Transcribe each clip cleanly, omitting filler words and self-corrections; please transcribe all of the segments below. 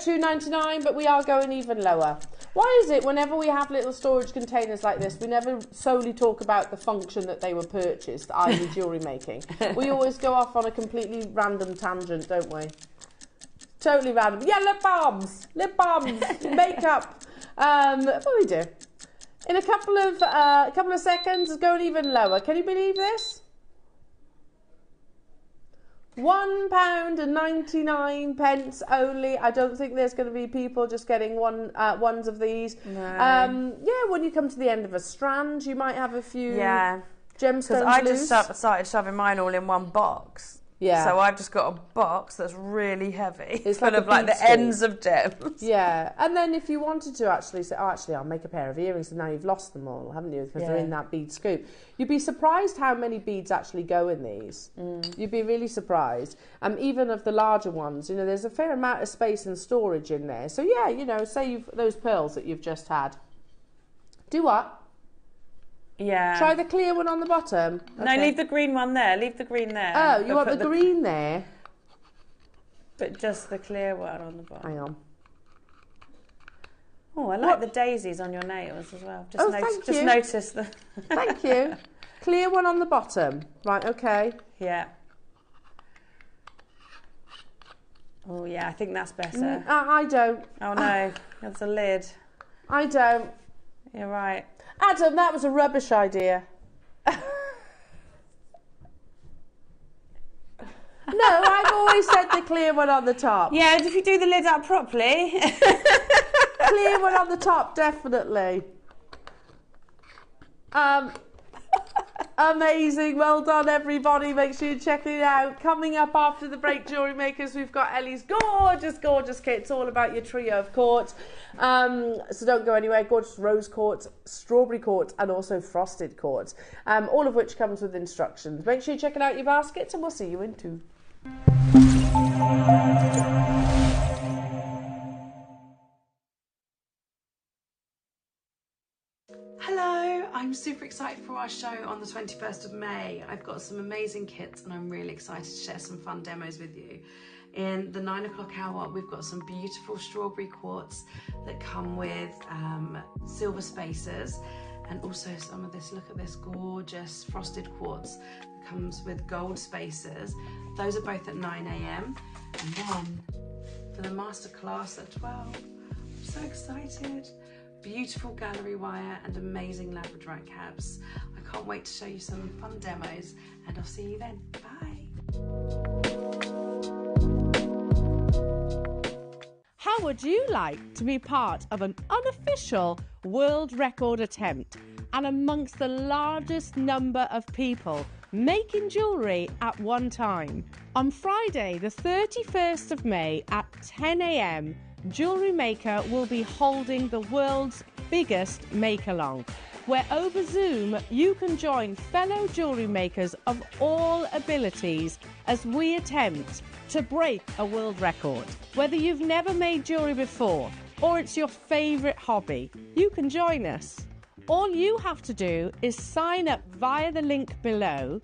£2.99, but we are going even lower. Why is it whenever we have little storage containers like this, we never solely talk about the function that they were purchased, i.e. jewellery making? We always go off on a completely random tangent, don't we? Totally random. Yeah, lip balms, makeup. What do we do? In a couple of seconds, it's going even lower. Can you believe this? £1.99 only. I don't think there's going to be people just getting ones of these. No. Yeah, when you come to the end of a strand, you might have a few gemstones because I loose. just started shoving mine all in one box. Yeah. So I've just got a box that's really heavy. It's full of like the ends of gems. Yeah. And then if you wanted to actually say, oh, actually, I'll make a pair of earrings, and now you've lost them all, haven't you? Because they're in that bead scoop. You'd be surprised how many beads actually go in these. You'd be really surprised. Even of the larger ones, you know, there's a fair amount of space and storage in there. So yeah, you know, say those pearls that you've just had. Do what? Yeah. Try the clear one on the bottom. Okay. No, leave the green one there. Leave the green there. Oh, you want the green there? But just the clear one on the bottom. Hang on. Oh, I like the daisies on your nails as well. Just thank you. Just notice the... Thank you. Clear one on the bottom. Right, okay. Yeah. Oh, yeah, I think that's better. I don't. Oh, no. That's a lid. I don't. You're right. Adam, that was a rubbish idea. No, I've always said the clear one on the top. Yeah, if you do the lid up properly. Clear one on the top, definitely. Amazing. Well done, everybody. Make sure you check it out. Coming up after the break, Jewellery Makers, we've got Ellie's gorgeous kit. It's all about your trio of quartz. So don't go anywhere. Gorgeous rose quartz, strawberry quartz, and also frosted quartz. All of which comes with instructions. Make sure you check it out your baskets, and we'll see you in 2. Hello, I'm super excited for our show on the 21st of May. I've got some amazing kits and I'm really excited to share some fun demos with you. In the 9 o'clock hour, we've got some beautiful strawberry quartz that come with silver spacers, and also some of this, look at this gorgeous frosted quartz that comes with gold spacers. Those are both at 9 AM. And then for the masterclass at 12, I'm so excited. Beautiful gallery wire and amazing labradorite caps. I can't wait to show you some fun demos, and I'll see you then. Bye. How would you like to be part of an unofficial world record attempt and amongst the largest number of people making jewellery at one time? On Friday, the 31st of May at 10 AM, Jewellery Maker will be holding the world's biggest make-along, where over Zoom you can join fellow jewellery makers of all abilities as we attempt to break a world record. Whether you've never made jewellery before or it's your favourite hobby, you can join us. All you have to do is sign up via the link below.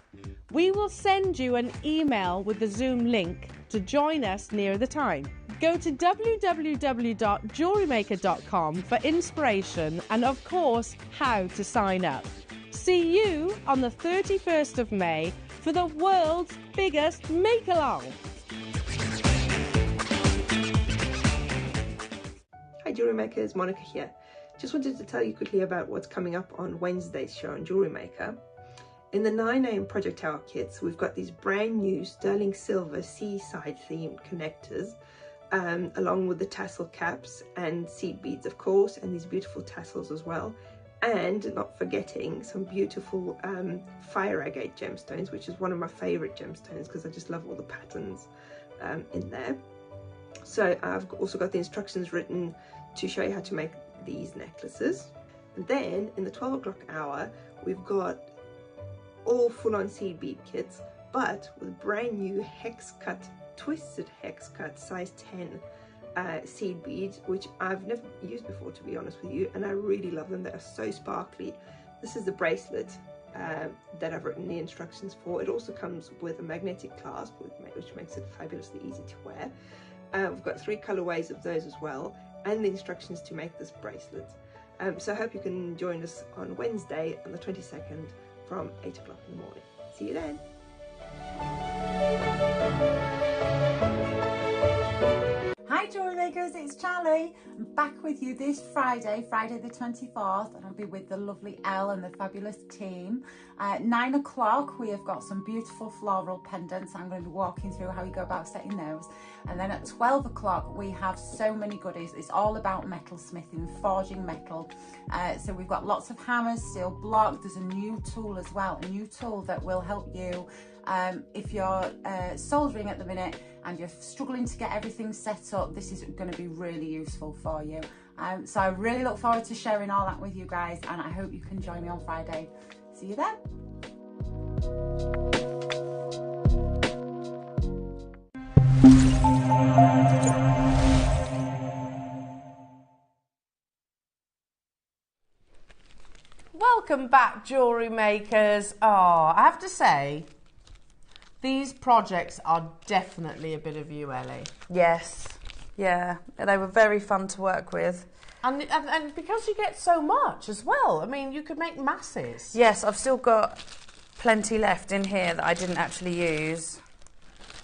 We will send you an email with the Zoom link to join us near the time. Go to www.jewellerymaker.com for inspiration and, of course, how to sign up. See you on the 31st of May for the world's biggest make-along. Hi Jewellery Makers, Monica here. Just wanted to tell you quickly about what's coming up on Wednesday's show on Jewellery Maker. In the 9 AM Project Hour kits, we've got these brand new sterling silver seaside themed connectors, along with the tassel caps and seed beads, of course, and these beautiful tassels as well. And not forgetting some beautiful fire agate gemstones, which is one of my favorite gemstones because I just love all the patterns in there. So I've also got the instructions written to show you how to make these necklaces. And then in the 12 o'clock hour, we've got all full-on seed bead kits, but with brand new hex cut, twisted hex cut size 10 seed beads, which I've never used before, to be honest with you, and I really love them. They are so sparkly. This is the bracelet that I've written the instructions for. It also comes with a magnetic clasp, which makes it fabulously easy to wear. We've got 3 colorways of those as well, and the instructions to make this bracelet. So I hope you can join us on Wednesday on the 22nd from 8 o'clock in the morning. See you then. Hi Jewellery Makers, it's Charlie. I'm back with you this Friday, Friday the 24th, and I'll be with the lovely Elle and the fabulous team. At 9 o'clock we have got some beautiful floral pendants. I'm going to be walking through how you go about setting those. And then at 12 o'clock we have so many goodies. It's all about metal smithing, forging metal. So we've got lots of hammers, steel block. There's a new tool as well, a new tool that will help you if you're soldering at the minute and you're struggling to get everything set up. This is going to be really useful for you. So I really look forward to sharing all that with you guys, and I hope you can join me on Friday. See you then. Welcome back, jewellery makers. Oh, I have to say, these projects are definitely a bit of you, Ellie. Yes, yeah, they were very fun to work with. And because you get so much as well, I mean, you could make masses. Yes, I've still got plenty left in here that I didn't actually use.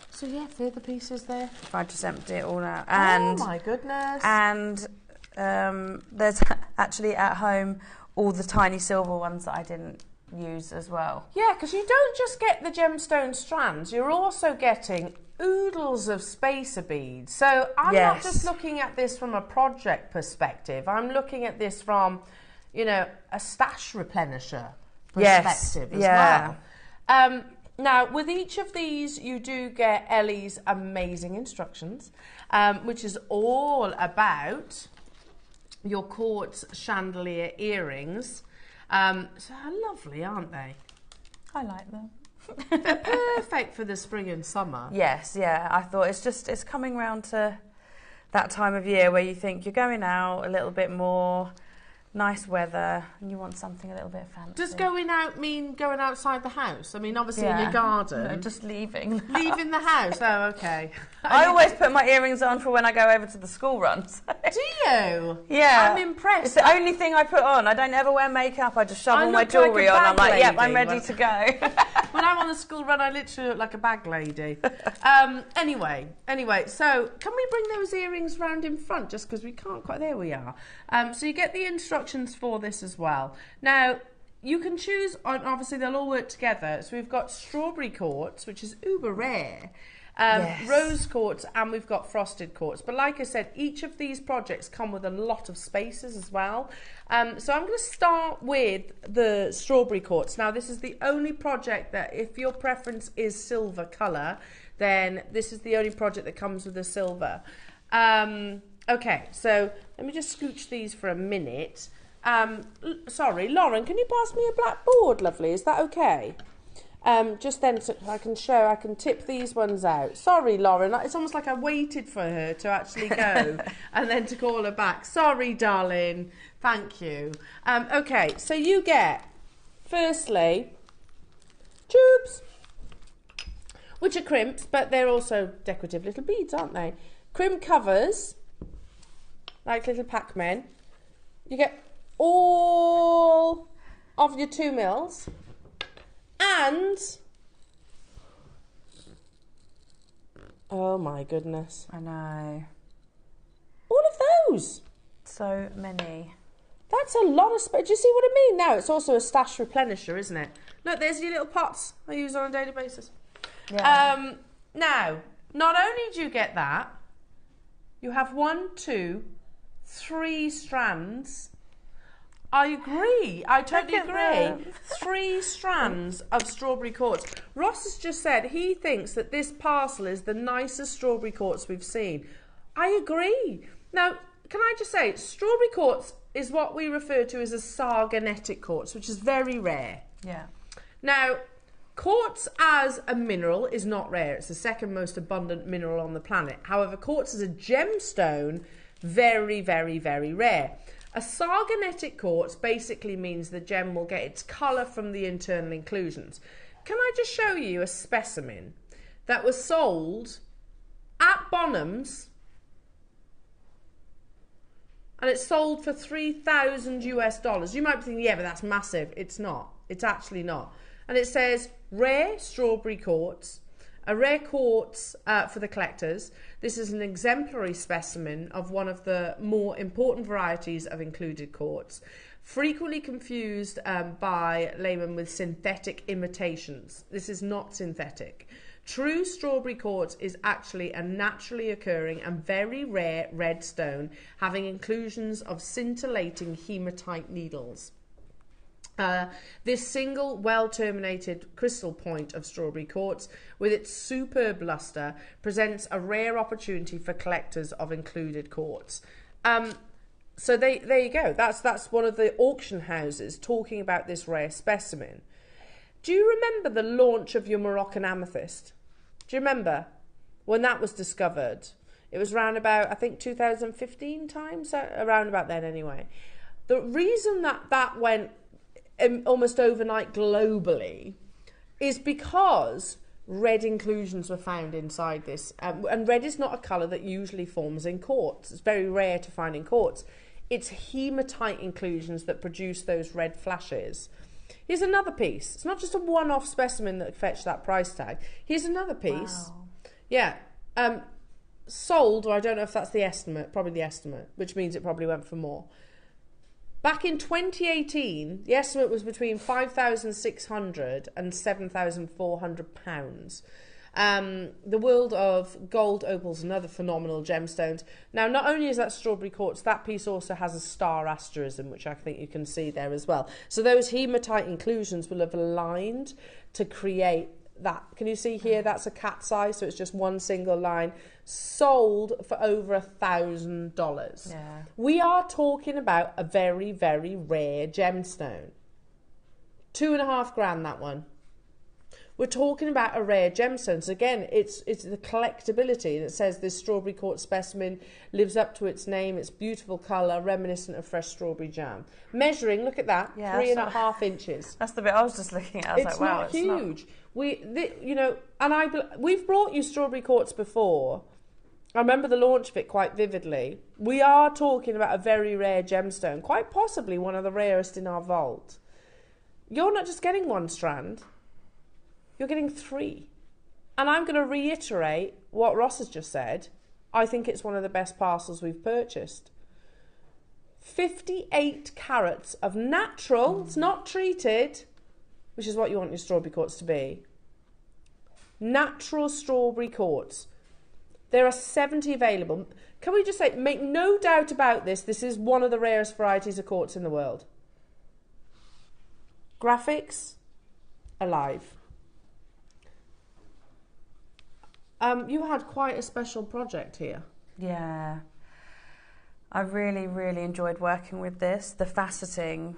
So yeah, they're the pieces there. If I just empty it all out. And, oh my goodness. And there's actually at home all the tiny silver ones that I didn't use as well. Yeah, because you don't just get the gemstone strands, you're also getting oodles of spacer beads. So I'm not just looking at this from a project perspective, I'm looking at this from, you know, a stash replenisher perspective as well. Now, with each of these, you do get Ellie's amazing instructions, which is all about your quartz chandelier earrings. So lovely, aren't they? I like them. They're perfect for the spring and summer. Yes, yeah. I thought it's coming round to that time of year where you think you're going out a little bit more, nice weather, and you want something a little bit fancy. Does going out mean going outside the house? I mean, obviously in your garden. No, just leaving. Leaving the house. Oh, okay. I always put my earrings on for when I go over to the school runs. Do you? Yeah. I'm impressed. It's the only thing I put on. I don't ever wear makeup. I just shove all my jewellery on. I'm like, yep, I'm ready to go. When I'm on the school run, I literally look like a bag lady. Anyway, so can we bring those earrings round in front just because we can't quite, there we are. So you get the instructions for this as well. Now, you can choose, obviously they'll all work together. So we've got strawberry quartz, which is uber rare. Rose quartz, and we've got frosted quartz. But like I said, each of these projects come with a lot of spaces as well. So I'm going to start with the strawberry quartz. Now, this is the only project that if your preference is silver colour, then this is the only project that comes with the silver. Okay, so let me just scooch these for a minute. Sorry, Lauren, can you pass me a black board, lovely? Is that okay? Just then so I can tip these ones out. Sorry, Lauren, it's almost like I waited for her to actually go and then to call her back. Sorry, darling. Thank you. Okay, so you get, firstly, tubes, which are crimps, but they're also decorative little beads, aren't they? Crimp covers, like little Pac-Men. You get all of your 2 mils. And, oh my goodness. I know. All of those. So many. That's a lot of space. Do you see what I mean? Now, it's also a stash replenisher, isn't it? Look, there's your little pots I use on a daily basis. Yeah. Now, not only do you get that, you have 1, 2, 3 strands. I agree. I totally agree. 3 strands of strawberry quartz. Ross has just said he thinks that this parcel is the nicest strawberry quartz we've seen. I agree. Now, can I just say, strawberry quartz is what we refer to as a sargonetic quartz, which is very rare. Yeah. Now, quartz as a mineral is not rare. It's the second most abundant mineral on the planet. However, quartz as a gemstone, very, very, very rare. A sargonetic quartz basically means the gem will get its colour from the internal inclusions. Can I just show you a specimen that was sold at Bonhams and it's sold for $3,000 US. You might be thinking, yeah, but that's massive. It's not. It's actually not. And it says rare strawberry quartz, a rare quartz for the collectors. This is an exemplary specimen of one of the more important varieties of included quartz, frequently confused by laymen with synthetic imitations. This is not synthetic. True strawberry quartz is actually a naturally occurring and very rare red stone having inclusions of scintillating hematite needles. This single well-terminated crystal point of strawberry quartz with its superb luster presents a rare opportunity for collectors of included quartz. So there you go. That's one of the auction houses talking about this rare specimen. Do you remember the launch of your Moroccan amethyst? Do you remember when that was discovered? It was around about, I think, 2015 time, so around about then anyway. The reason that went almost overnight globally is because red inclusions were found inside this. And red is not a colour that usually forms in quartz. It's very rare to find in quartz. It's hematite inclusions that produce those red flashes. Here's another piece. It's not just a one-off specimen that fetched that price tag. Here's another piece. Wow. Yeah. Sold, or I don't know if that's the estimate, probably the estimate, which means it probably went for more. Back in 2018, the estimate was between £5,600 and £7,400. The world of gold opals and other phenomenal gemstones. Now, not only is that strawberry quartz, that piece also has a star asterism, which I think you can see there as well. So those hematite inclusions will have aligned to create that. Can you see here? That's a cat's eye, so it's just one single line. Sold for over $1,000. Yeah. We are talking about a very, very rare gemstone. $2,500, that one. We're talking about a rare gemstone. So again, it's the collectability that says this strawberry quartz specimen lives up to its name. It's beautiful colour, reminiscent of fresh strawberry jam. Measuring, look at that, yeah, 3.5 inches. That's the bit I was just looking at. I was like, wow, it's not huge. We've brought you strawberry quartz before. I remember the launch of it quite vividly. We are talking about a very rare gemstone, quite possibly one of the rarest in our vault. You're not just getting one strand. You're getting 3. And I'm going to reiterate what Ross has just said. I think it's one of the best parcels we've purchased. 58 carats of natural, it's not treated, which is what you want your strawberry quartz to be. Natural strawberry quartz. There are 70 available. Can we just say, make no doubt about this, this is one of the rarest varieties of quartz in the world. Graphics, alive. You had quite a special project here. Yeah. I really, really enjoyed working with this. The faceting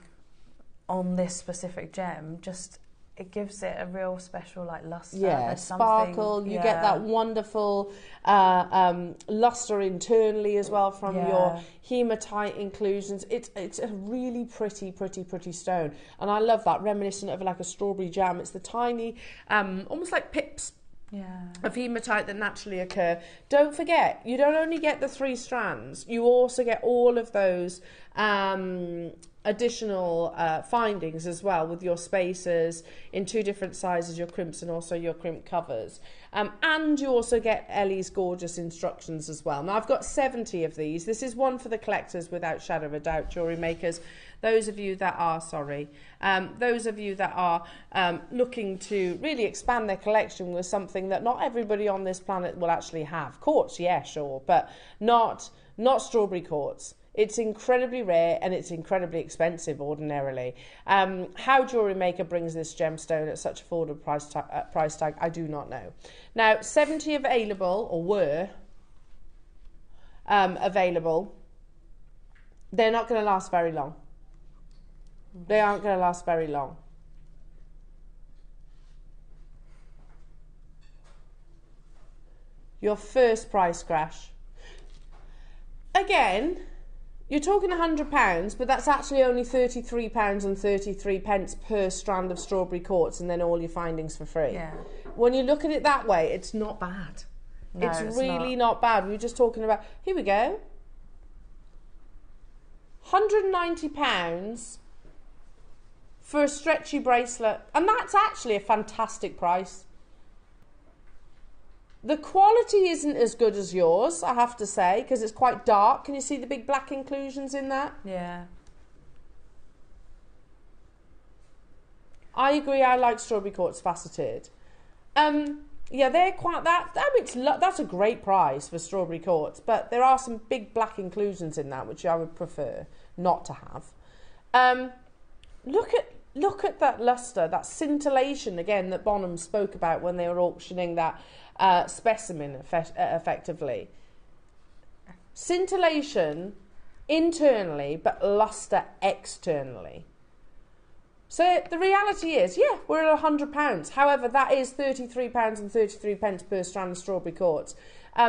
on this specific gem, just, it gives it a real special, like, luster. Yeah, sparkle. You get that wonderful luster internally as well from your hematite inclusions. It's a really pretty stone. And I love that, reminiscent of like a strawberry jam. It's the tiny, almost like pips. Of hematite that naturally occur. Don't forget, you don't only get the 3 strands, you also get all of those additional findings as well with your spacers in 2 different sizes, your crimps and also your crimp covers. And you also get Ellie's gorgeous instructions as well. Now, I've got 70 of these. This is one for the collectors without shadow of a doubt, jewellery makers. Those of you that are, looking to really expand their collection with something that not everybody on this planet will actually have. Quartz, yeah, sure, but not strawberry quartz. It's incredibly rare and it's incredibly expensive ordinarily. How Jewellery Maker brings this gemstone at such affordable price tag, I do not know. Now, 70 available, or were available. They're not going to last very long. They aren't going to last very long. Your first price crash. Again, you're talking £100, but that's actually only £33.33 per strand of strawberry quartz, and then all your findings for free. Yeah. When you look at it that way, it's not bad. No, it's really not bad. We were just talking about, here we go. £190 for a stretchy bracelet, and that's actually a fantastic price. The quality isn't as good as yours, I have to say, because it's quite dark. Can you see the big black inclusions in that? Yeah. I agree, I like strawberry quartz faceted. Yeah, they're quite, that's a great price for strawberry quartz, but there are some big black inclusions in that, which I would prefer not to have. Look at that luster, that scintillation again that Bonham spoke about when they were auctioning that specimen effectively. Scintillation internally, but luster externally. So the reality is, yeah, we're at £100. However, that is £33.33 per strand of strawberry quartz.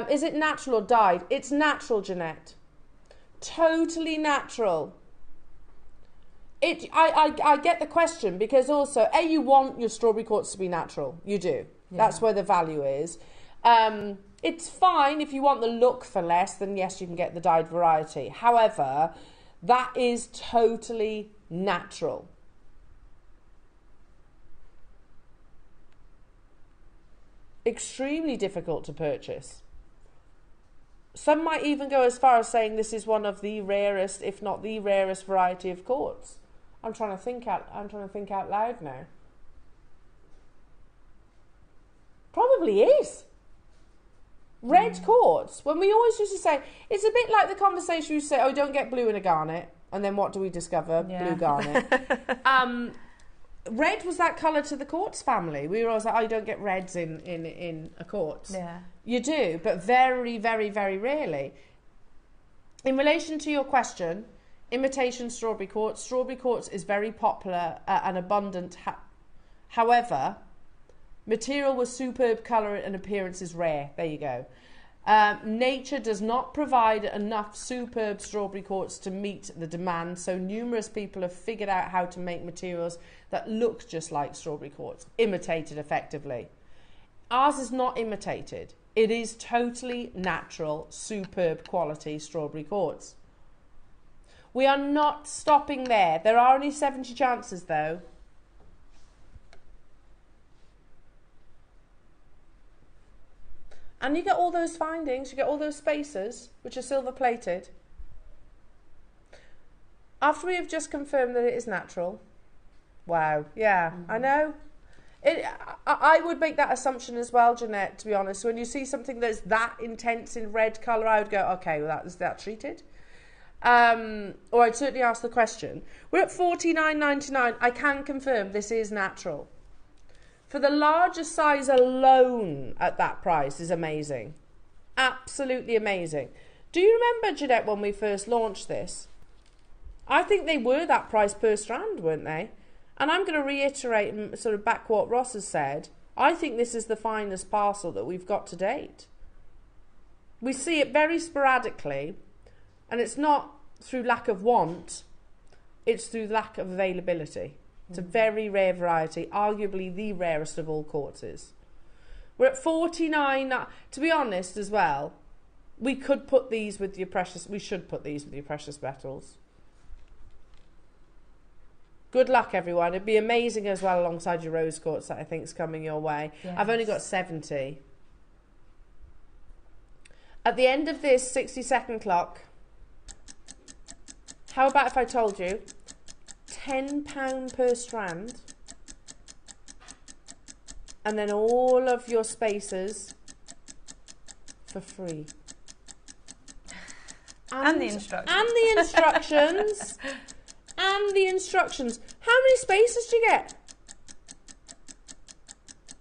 Is it natural or dyed? It's natural, Jeanette. Totally natural. I get the question because also, you want your strawberry quartz to be natural. You do. Yeah. That's where the value is. It's fine if you want the look for less, then yes, you can get the dyed variety. However, that is totally natural. Extremely difficult to purchase. Some might even go as far as saying this is one of the rarest, if not the rarest variety of quartz. I'm trying to think out loud now. Probably is. Red quartz. When we always used to say, it's a bit like the conversation we say, oh, don't get blue in a garnet. And then what do we discover? Yeah. Blue garnet. Red was that colour to the quartz family. We were always like, oh, you don't get reds in a quartz. Yeah. You do, but very, very, very rarely. In relation to your question, imitation strawberry quartz is very popular and abundant. However, material with superb colour and appearance is rare. There you go. Nature does not provide enough superb strawberry quartz to meet the demand, so numerous people have figured out how to make materials that look just like strawberry quartz, imitated effectively. Ours is not imitated. It is totally natural, superb quality strawberry quartz. We are not stopping there. There are only 70 chances though. And you get all those findings, you get all those spaces, which are silver plated. After we have just confirmed that it is natural. Wow, yeah, I know. I would make that assumption as well, Jeanette, to be honest. When you see something that's that intense in red colour, I would go, okay, well, is that treated? Or I'd certainly ask the question. We're at $49.99. I can confirm this is natural. For the largest size alone at that price is amazing. Absolutely amazing. Do you remember, Jeanette, when we first launched this? I think they were that price per strand, weren't they? And I'm going to reiterate and sort of back what Ross has said. I think this is the finest parcel that we've got to date. We see it very sporadically, and it's not through lack of want, it's through lack of availability. It's a very rare variety, arguably the rarest of all quartzes. We're at 49. To be honest as well, we could put these with your precious, we should put these with your precious metals. Good luck, everyone. It'd be amazing as well alongside your rose quartz that I think is coming your way. Yes. I've only got 70. At the end of this 60-second clock, how about if I told you £10 per strand, and then all of your spaces for free. And the instructions. And the instructions. And the instructions. How many spaces do you get?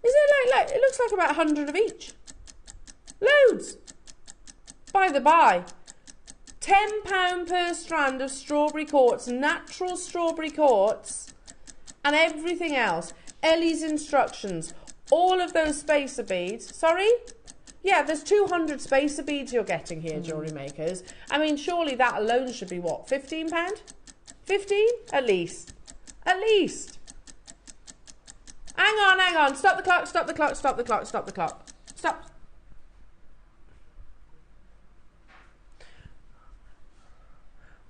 Is it like it looks like about 100 of each. Loads. By the by, £10 per strand of strawberry quartz, natural strawberry quartz, and everything else. Ellie's instructions, all of those spacer beads. Sorry? Yeah, there's 200 spacer beads you're getting here, jewellery makers. I mean, surely that alone should be what, £15? 15? At least. At least. Hang on. Stop the clock, stop the clock, stop the clock, stop the clock. Stop.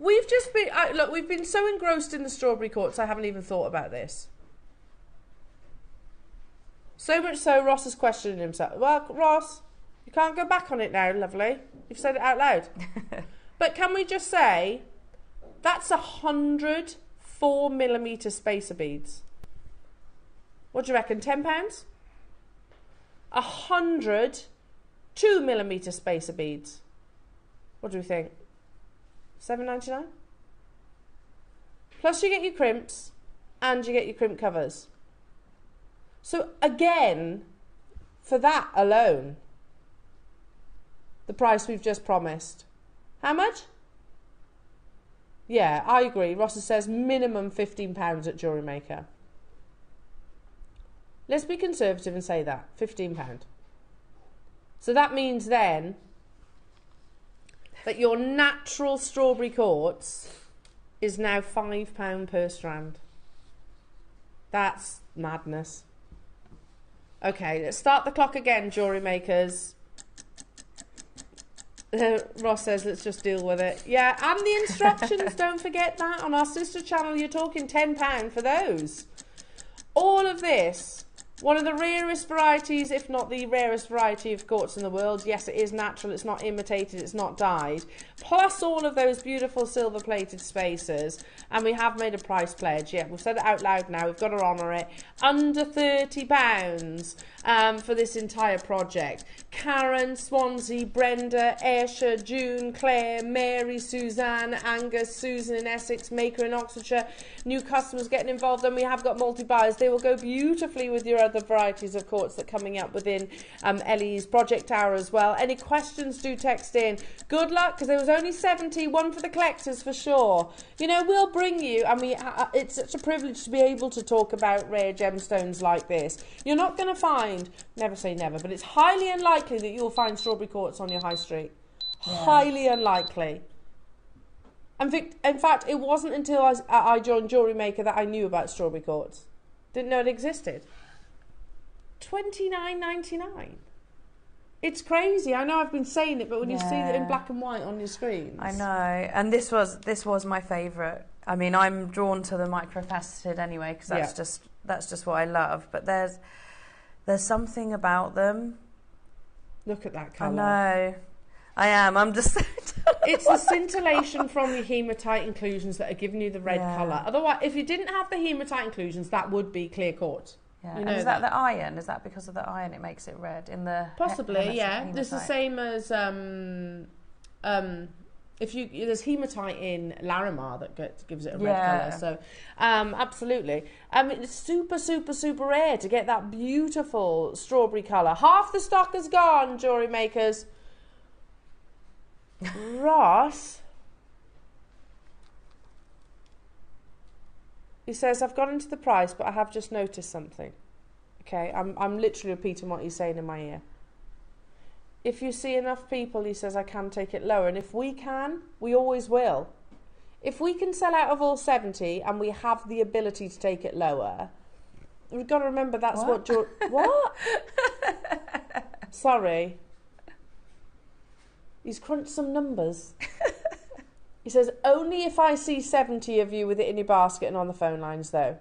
We've just been, look, we've been so engrossed in the strawberry quartz, I haven't even thought about this. So much so, Ross is questioning himself. Well, Ross, you can't go back on it now, lovely. You've said it out loud. But can we just say, that's 100 4mm spacer beads. What do you reckon, £10? 100 2mm spacer beads. What do we think? $7.99? Plus you get your crimps and you get your crimp covers. So again, for that alone, the price we've just promised. How much? Yeah, I agree. Rossa says minimum £15 at JewelleryMaker. Let's be conservative and say that, £15. So that means then that your natural strawberry quartz is now £5 per strand. That's madness. Okay, let's start the clock again, jewellery makers. Ross says, let's just deal with it. Yeah, and the instructions, don't forget that. On our sister channel, you're talking £10 for those. All of this, one of the rarest varieties, if not the rarest variety of quartz in the world. Yes, it is natural, it's not imitated, it's not dyed. Plus all of those beautiful silver-plated spacers. And we have made a price pledge. Yeah, we've said it out loud now, we've got to honour it. Under £30 for this entire project. Karen, Swansea, Brenda, Ayrshire, June, Claire, Mary, Suzanne, Angus, Susan in Essex, Maker in Oxfordshire. New customers getting involved, and we have got multi-buyers. They will go beautifully with your other varieties of quartz that are coming up within Ellie's project hour as well. Any questions, do text in. Good luck, because there was only 70, one for the collectors for sure. You know, we'll bring you, I mean, it's such a privilege to be able to talk about rare gemstones like this. You're not going to find, never say never, but it's highly unlikely that you'll find strawberry quartz on your high street. Yeah. Highly unlikely. In fact, it wasn't until I joined JewelleryMaker that I knew about strawberry quartz. Didn't know it existed. $29.99. It's crazy. I know I've been saying it, but when you see it in black and white on your screens. I know. And this was my favourite. I mean, I'm drawn to the microfaceted anyway, because that's just what I love. But there's something about them. Look at that colour. I know. I am. I'm just so It's the scintillation from your hematite inclusions that are giving you the red colour. Otherwise, if you didn't have the hematite inclusions, that would be clear quartz. Yeah. You know, and is that the iron? Is that because of the iron it makes it red in the possibly? Yeah. It's the same as if there's hematite in Larimar that gives it a red colour. So absolutely. It's super, super, super rare to get that beautiful strawberry colour. Half the stock is gone, jewellery makers. Ross, he says, I've got into the price, but I have just noticed something. Okay, I'm literally repeating what he's saying in my ear. If you see enough people, he says, I can take it lower. And if we can, we always will. If we can sell out of all 70 and we have the ability to take it lower, we've got to remember that's what what? Sorry. He's crunched some numbers. He says, only if I see 70 of you with it in your basket and on the phone lines, though.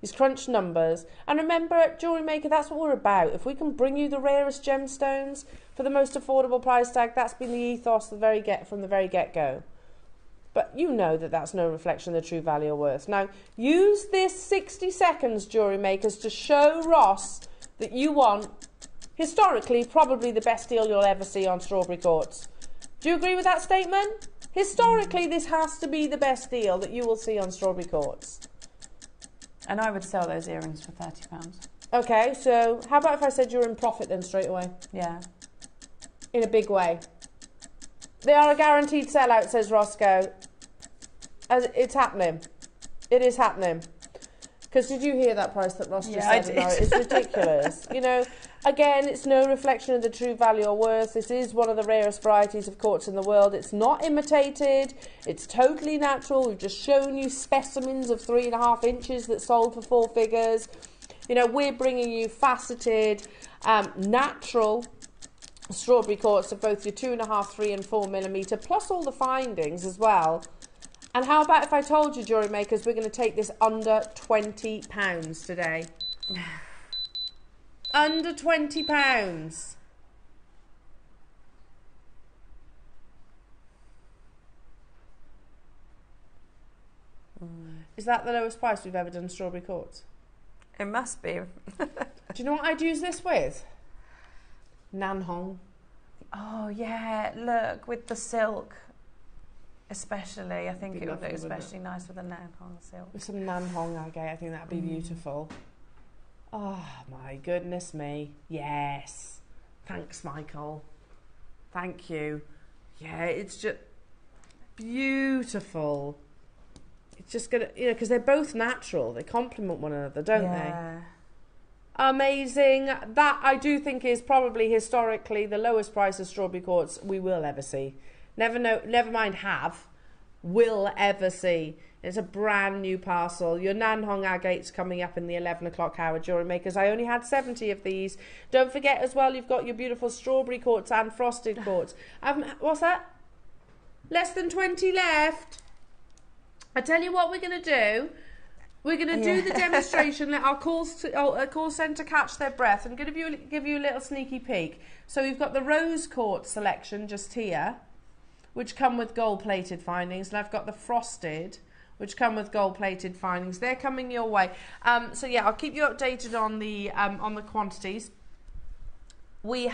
He's crunched numbers. And remember, at JewelleryMaker, that's what we're about. If we can bring you the rarest gemstones for the most affordable price tag, that's been the ethos from the very get-go. But you know that that's no reflection of the true value or worth. Now, use this 60 seconds, JewelleryMakers, to show Ross that you want, historically, probably the best deal you'll ever see on strawberry quartz. Do you agree with that statement? Historically, this has to be the best deal that you will see on strawberry quartz. And I would sell those earrings for £30. Okay, so how about if I said you're in profit then straight away? Yeah. In a big way. They are a guaranteed sellout, says Roscoe. It's happening. It is happening. Because did you hear that price that Ross just said? I did. It's ridiculous. You know, again, it's no reflection of the true value or worth. This is one of the rarest varieties of quartz in the world. It's not imitated. It's totally natural. We've just shown you specimens of 3.5 inches that sold for 4 figures. You know, we're bringing you faceted, natural strawberry quartz of both your 2.5, 3 and 4mm, plus all the findings as well. And how about if I told you, jewellery makers, we're going to take this under £20 today? Under £20. Is that the lowest price we've ever done strawberry quartz? It must be. Do you know what I'd use this with? Nanhong. Oh yeah, look, with the silk especially, I think it would look especially nice with the Nanhong silk. With some Nanhong agate, I think that'd be beautiful. Oh my goodness me. Yes. Thanks, Michael. Thank you. Yeah, it's just beautiful. It's just gonna, you know, because they're both natural. They complement one another, don't they? Amazing. That I do think is probably historically the lowest price of strawberry quartz we will ever see. Never mind will ever see. It's a brand new parcel. Your Nanhong agate's coming up in the 11 o'clock hour, jewellery makers. I only had 70 of these. Don't forget as well, you've got your beautiful strawberry quartz and frosted quartz. What's that? Less than 20 left. I tell you what we're going to do. We're going to do the demonstration, let our call centre catch their breath. I'm going to give you a little sneaky peek. So we've got the rose quartz selection just here, which come with gold-plated findings. And I've got the frosted, which come with gold-plated findings. They're coming your way. So yeah, I'll keep you updated on the quantities. We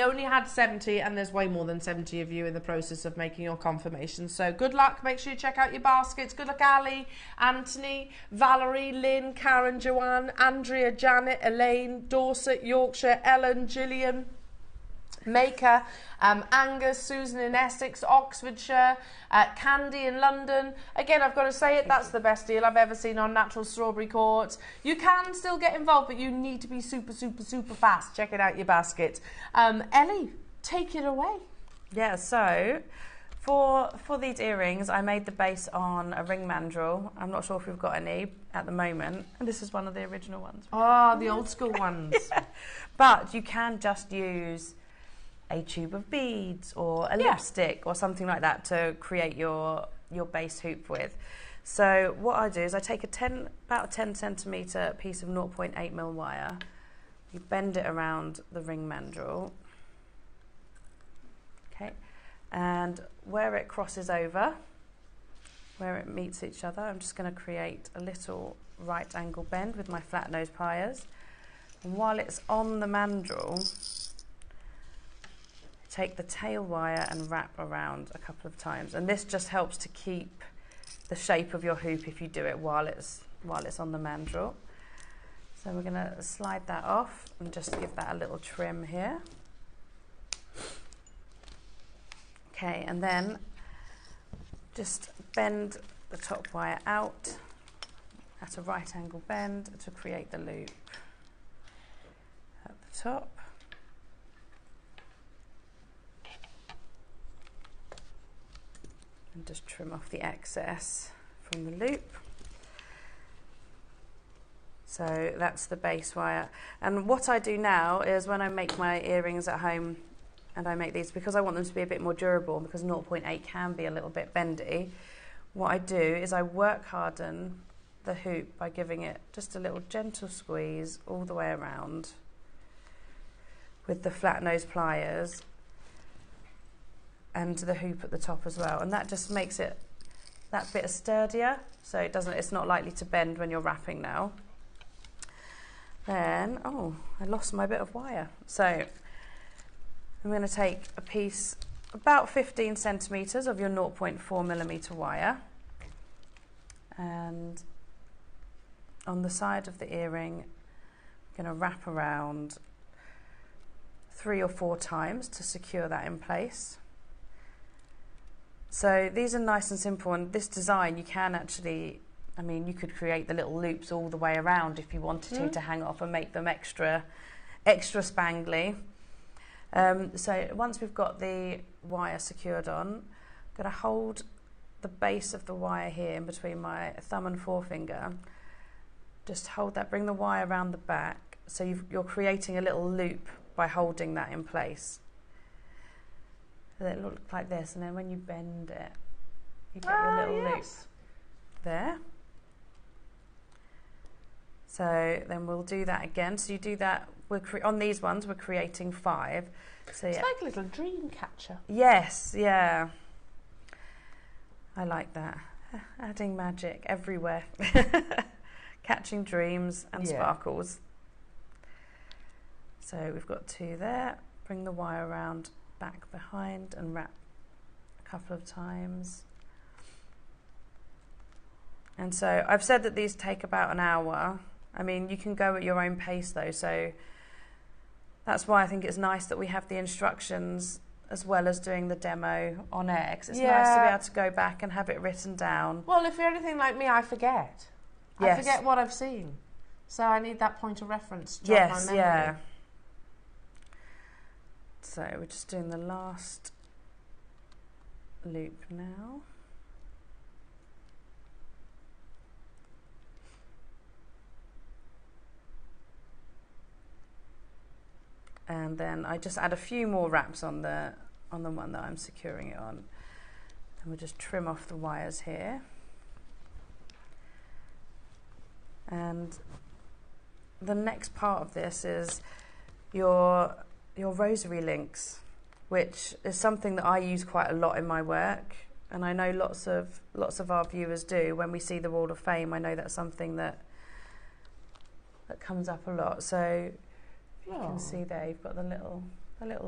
only had 70, and there's way more than 70 of you in the process of making your confirmation. So good luck. Make sure you check out your baskets. Good luck, Ali, Anthony, Valerie, Lynn, Karen, Joanne, Andrea, Janet, Elaine, Dorset, Yorkshire, Ellen, Gillian, Maker, Angus, Susan in Essex, Oxfordshire, Candy in London. Again, I've got to say it, that's the best deal I've ever seen on natural strawberry quartz. You can still get involved, but you need to be super, super, super fast. Check it out, your basket. Ellie, take it away. Yeah, so for these earrings, I made the base on a ring mandrel. I'm not sure if we've got any at the moment. And this is one of the original ones. Oh, the old school ones. Yeah. But you can just use a tube of beads or a lipstick or something like that to create your base hoop with. So what I do is I take about a 10 centimetre piece of 0.8mm wire, you bend it around the ring mandrel, okay, and where it crosses over, where it meets each other, I'm just going to create a little right angle bend with my flat nose pliers, and while it's on the mandrel, take the tail wire and wrap around a couple of times, and this just helps to keep the shape of your hoop if you do it while it's on the mandrel. So we're going to slide that off and just give that a little trim here. Okay, and then just bend the top wire out at a right angle bend to create the loop at the top. And just trim off the excess from the loop. So that's the base wire. And what I do now is when I make my earrings at home, and I make these because I want them to be a bit more durable, because 0.8 can be a little bit bendy, what I do is I work harden the hoop by giving it just a little gentle squeeze all the way around with the flat nose pliers, and the hoop at the top as well, and that just makes it that bit sturdier, so it's not likely to bend when you're wrapping now. Then, oh, I lost my bit of wire. So I'm going to take a piece about 15 centimetres of your 0.4mm wire, and on the side of the earring I'm going to wrap around 3 or 4 times to secure that in place. So these are nice and simple, and this design you can actually, I mean, you could create the little loops all the way around if you wanted to hang off and make them extra spangly. So once we've got the wire secured on, I'm going to hold the base of the wire here in between my thumb and forefinger. Just hold that, bring the wire around the back, so you're creating a little loop by holding that in place. So it looks like this, and then when you bend it, You get your little loop there. So then we'll do that again. So you do that, on these ones we're creating 5. So It's like a little dream catcher. Yes, yeah. I like that. Adding magic everywhere. Catching dreams and sparkles. So we've got 2 there. Bring the wire around back behind and wrap a couple of times. And so I've said that these take about an hour. I mean, you can go at your own pace though, so that's why I think it's nice that we have the instructions as well as doing the demo on air, 'cause it's nice to be able to go back and have it written down. Well, if you're anything like me, I forget. Yes. I forget what I've seen. So I need that point of reference to jog my memory. Yeah. So we're just doing the last loop now. And then I just add a few more wraps on the one that I'm securing it on. And we'll just trim off the wires here. And the next part of this is your rosary links, which is something that I use quite a lot in my work, and I know lots of our viewers do. When we see the Wall of Fame, I know that's something that comes up a lot. So you can see there, you've got the little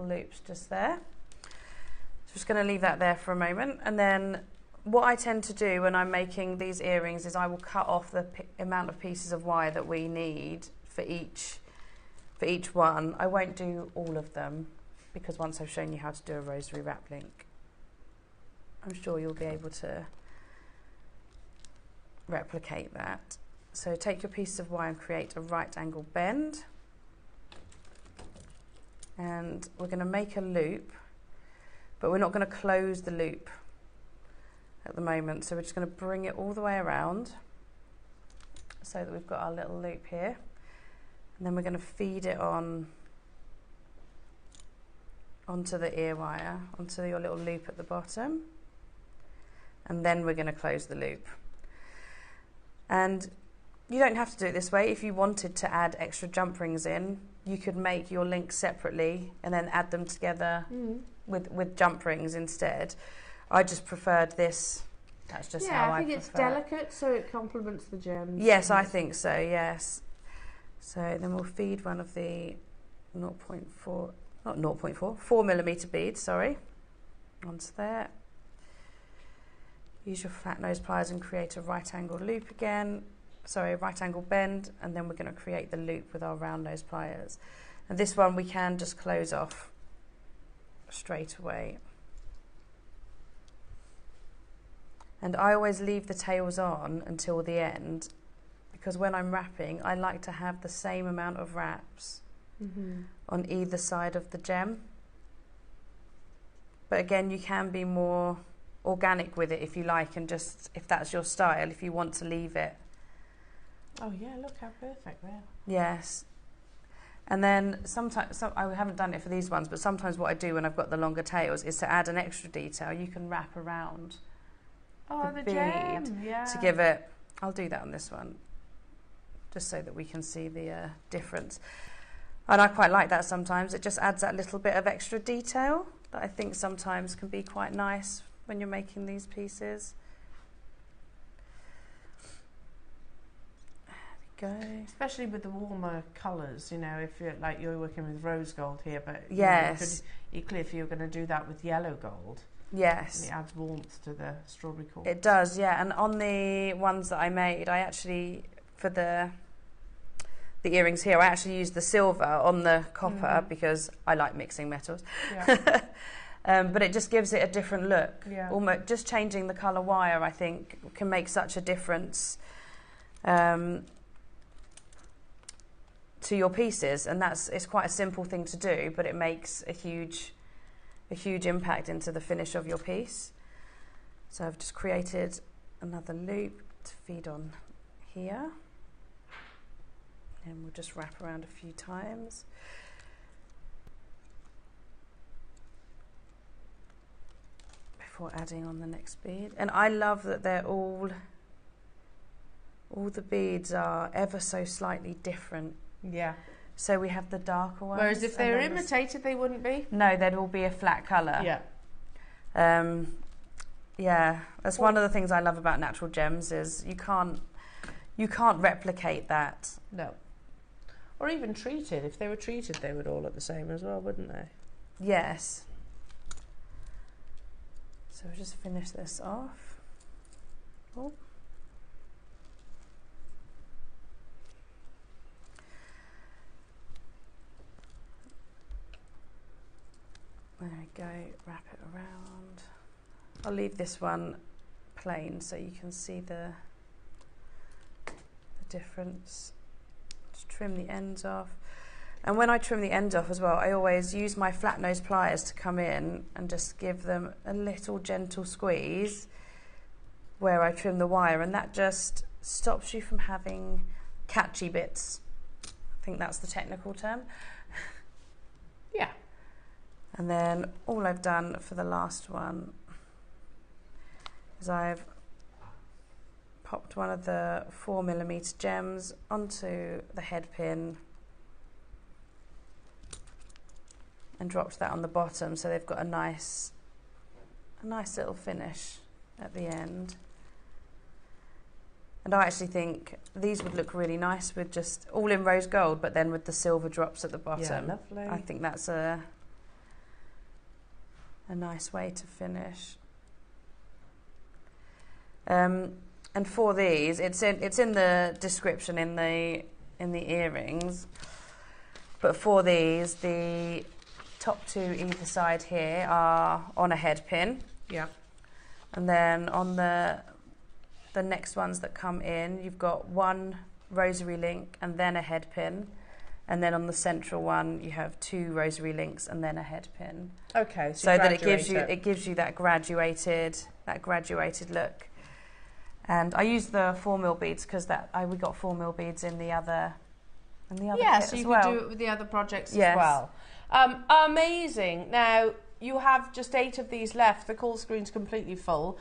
loops just there. So just going to leave that there for a moment, and then what I tend to do when I'm making these earrings is I will cut off the amount of pieces of wire that we need for each one. I won't do all of them, because once I've shown you how to do a rosary wrap link, I'm sure you'll be able to replicate that. So take your piece of wire and create a right angle bend. And we're going to make a loop, but we're not going to close the loop at the moment. So we're just going to bring it all the way around so that we've got our little loop here. And then we're going to feed it onto the ear wire, onto your little loop at the bottom. And then we're going to close the loop. And you don't have to do it this way. If you wanted to add extra jump rings in, you could make your links separately and then add them together with jump rings instead. I just preferred this. That's just how I prefer. think it's delicate, so it complements the gems. Yes, I think so, yes. So then we'll feed one of the 4mm beads, sorry, onto there. Use your flat nose pliers and create a right angle loop again. Sorry, right angle bend, and then we're going to create the loop with our round nose pliers. And this one we can just close off straight away. And I always leave the tails on until the end, because when I'm wrapping, I like to have the same amount of wraps on either side of the gem. But again, you can be more organic with it if you like, and just, if that's your style, if you want to leave it. Oh yeah, look how perfect there. Yes. And then sometimes, I haven't done it for these ones, but sometimes what I do when I've got the longer tails is to add an extra detail. You can wrap around the bead gem, to give it, I'll do that on this one, just so that we can see the difference. And I quite like that sometimes. It just adds that little bit of extra detail that I think sometimes can be quite nice when you're making these pieces. Go. Especially with the warmer colours, you know, if you're working with rose gold here, but yes, equally if you're going to do that with yellow gold, yes, it adds warmth to the strawberry core. It does, yeah. And on the ones that I made, I actually, for the earrings here, I actually used the silver on the copper because I like mixing metals. Yeah. But it just gives it a different look. Yeah. Almost just changing the colour wire, I think, can make such a difference to your pieces, and it's quite a simple thing to do, but it makes a huge impact into the finish of your piece. So I've just created another loop to feed on here, and we'll just wrap around a few times. before adding on the next bead. And I love that they're all the beads are ever so slightly different. Yeah. So we have the darker ones. Whereas if they were imitated, they wouldn't be? No, they'd all be a flat colour. Yeah. Yeah, that's one of the things I love about natural gems is you can't replicate that. No. Or even treated. If they were treated, they would all look the same as well, wouldn't they? Yes. So we'll just finish this off. Oh. There we go, wrap it around. I'll leave this one plain so you can see the difference. Just trim the ends off. And when I trim the ends off as well, I always use my flat nose pliers to come in and just give them a little gentle squeeze where I trim the wire, and that just stops you from having catchy bits. I think that's the technical term. Yeah. And then all I've done for the last one is I've popped one of the 4mm gems onto the head pin and dropped that on the bottom, so they've got a nice little finish at the end. And I actually think these would look really nice with just all in rose gold, but then with the silver drops at the bottom. Yeah, lovely. I think that's a nice way to finish. And for these, it's in the description in the earrings. But for these, the top two either side here are on a head pin. Yeah. And then on the next ones that come in, you've got one rosary link and then a head pin. And then on the central one, you have two rosary links and then a head pin. Okay, so that it gives you that graduated look. And I use the 4mm beads because we got 4mm beads in the other yeah, kit so as you well. could do it with the other projects Yes. as well. Amazing. Now you have just 8 of these left. The call screen's completely full.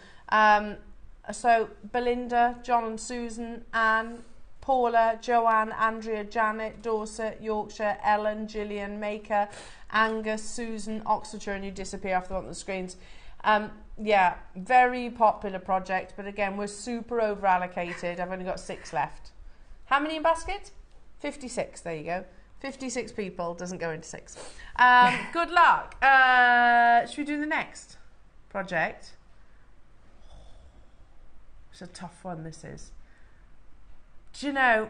So Belinda, John and Susan, Anne, Paula, Joanne, Andrea, Janet, Dorset, Yorkshire, Ellen, Gillian, Maker, Angus, Susan, Oxfordshire, and you disappear off the bottom of the screens. Yeah, very popular project, but again, we're super over allocated. I've only got 6 left. How many in basket? 56, there you go. 56 people, doesn't go into 6. Good luck. Should we do the next project? It's a tough one, this is. Do you know,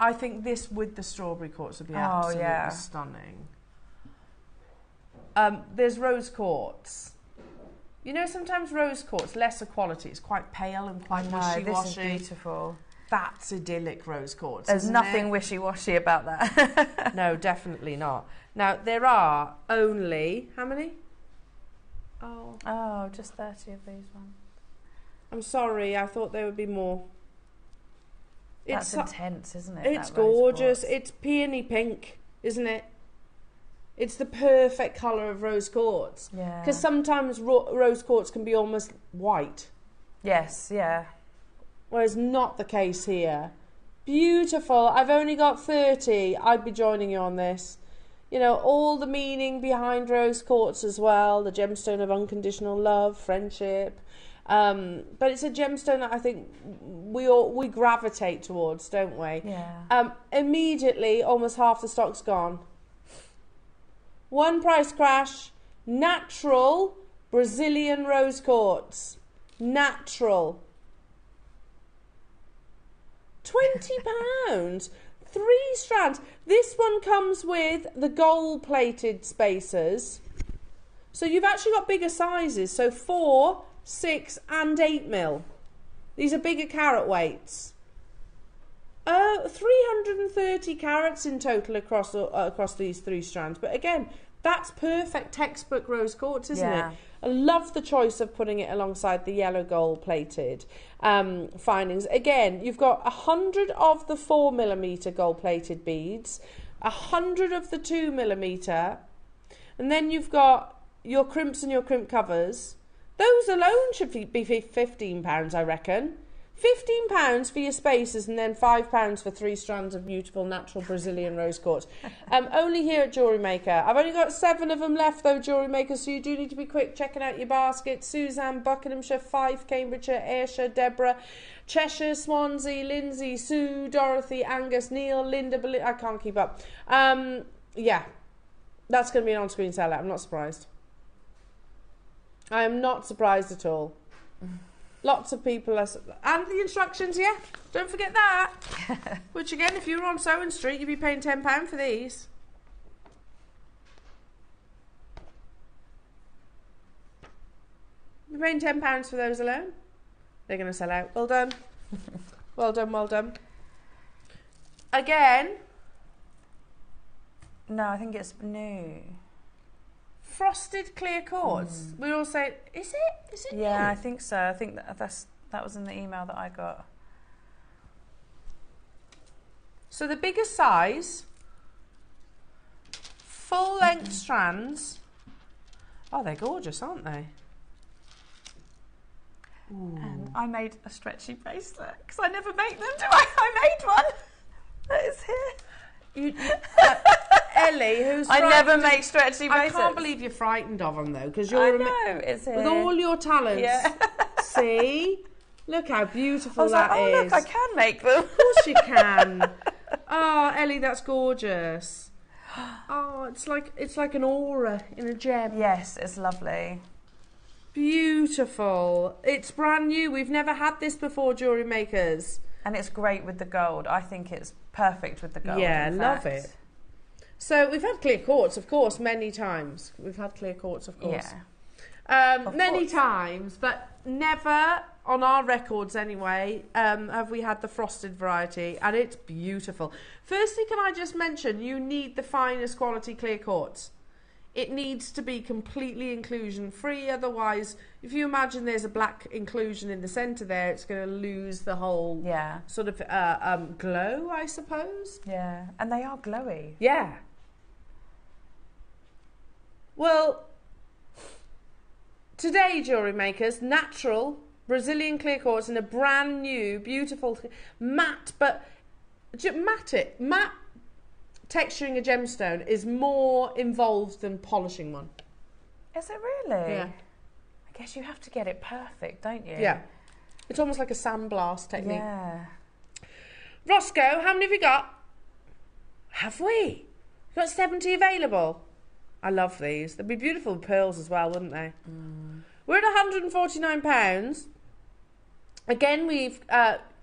I think this with the strawberry quartz would be absolutely stunning. There's rose quartz. You know, sometimes rose quartz, lesser quality, it's quite pale and quite wishy-washy. This is beautiful. That's idyllic rose quartz. There's nothing wishy-washy about that. No, definitely not. Now, there are only, how many? Oh, just 30 of these ones. I'm sorry, I thought there would be more. That's intense, isn't it? It's gorgeous. It's peony pink, isn't it? It's the perfect colour of rose quartz. Yeah. Because sometimes rose quartz can be almost white. Yes, yeah. Whereas not the case here. Beautiful. I've only got 30. I'd be joining you on this. You know, all the meaning behind rose quartz as well. The gemstone of unconditional love, friendship. But it's a gemstone that I think we gravitate towards, don't we? Yeah. Immediately, almost half the stock's gone. One price crash, natural Brazilian rose quartz. Natural. £20. 3 strands. This one comes with the gold-plated spacers. So you've actually got bigger sizes. So 4, 6 and 8mm. These are bigger carat weights. 330 carats in total across these 3 strands. But again, that's perfect textbook rose quartz, isn't it? I love the choice of putting it alongside the yellow gold plated findings. Again, you've got 100 of the 4mm gold plated beads, 100 of the 2mm, and then you've got your crimps and your crimp covers, those alone should be £15, I reckon. £15 for your spaces, and then £5 for 3 strands of beautiful natural Brazilian rose quartz. Only here at Jewellery Maker. I've only got 7 of them left though, Jewellery Maker, so you do need to be quick checking out your basket. Suzanne, Buckinghamshire, Fife, Cambridgeshire, Ayrshire, Deborah, Cheshire, Swansea, Lindsay, Sue, Dorothy, Angus, Neil, Linda, I can't keep up. Yeah, that's going to be an on-screen sellout. I'm not surprised. I am not surprised at all. Lots of people are... And the instructions, yeah. Don't forget that. Which again, if you were on Sewing Street, you'd be paying £10 for these. You're paying £10 for those alone. They're going to sell out. Well done. Well done, well done. Again... No, I think it's new. Frosted clear quartz. We all say, is it? Is it Yeah, new? I think so. I think that was in the email that I got. So the bigger size, full length strands. Oh, they're gorgeous, aren't they? Ooh. And I made a stretchy bracelet because I never make them, do I? I made one. That is here. Ellie, who's I never frightened- make stretchy bracelets. I can't believe you're frightened of them though, because I you're know, it's here. with all your talents. Yeah. See, look how beautiful I was that like, oh is. look, I can make them. Of course you can. Oh, Ellie, that's gorgeous. Oh, it's like an aura in a gem. Yes, it's lovely. Beautiful. It's brand new. We've never had this before, Jewellery Makers. And it's great with the gold. I think it's perfect with the gold. Yeah, in love fact. it. So we've had clear quartz, of course, many times. We've had clear quartz, of course. Yeah. Many times, but never on our records anyway have we had the frosted variety, and it's beautiful. Firstly, can I just mention, you need the finest quality clear quartz. It needs to be completely inclusion free, otherwise if you imagine there's a black inclusion in the centre there, it's going to lose the whole sort of glow, I suppose. Yeah, and they are glowy. Yeah. Well, today, Jewellery Makers, natural Brazilian clear quartz in a brand new, beautiful, matte texturing a gemstone is more involved than polishing one. Is it really? Yeah. I guess you have to get it perfect, don't you? Yeah. It's almost like a sandblast technique. Yeah. Roscoe, how many have we got? Have we? We've got 70 available. I love these. They'd be beautiful with pearls as well, wouldn't they? Mm. We're at £149. Again, we've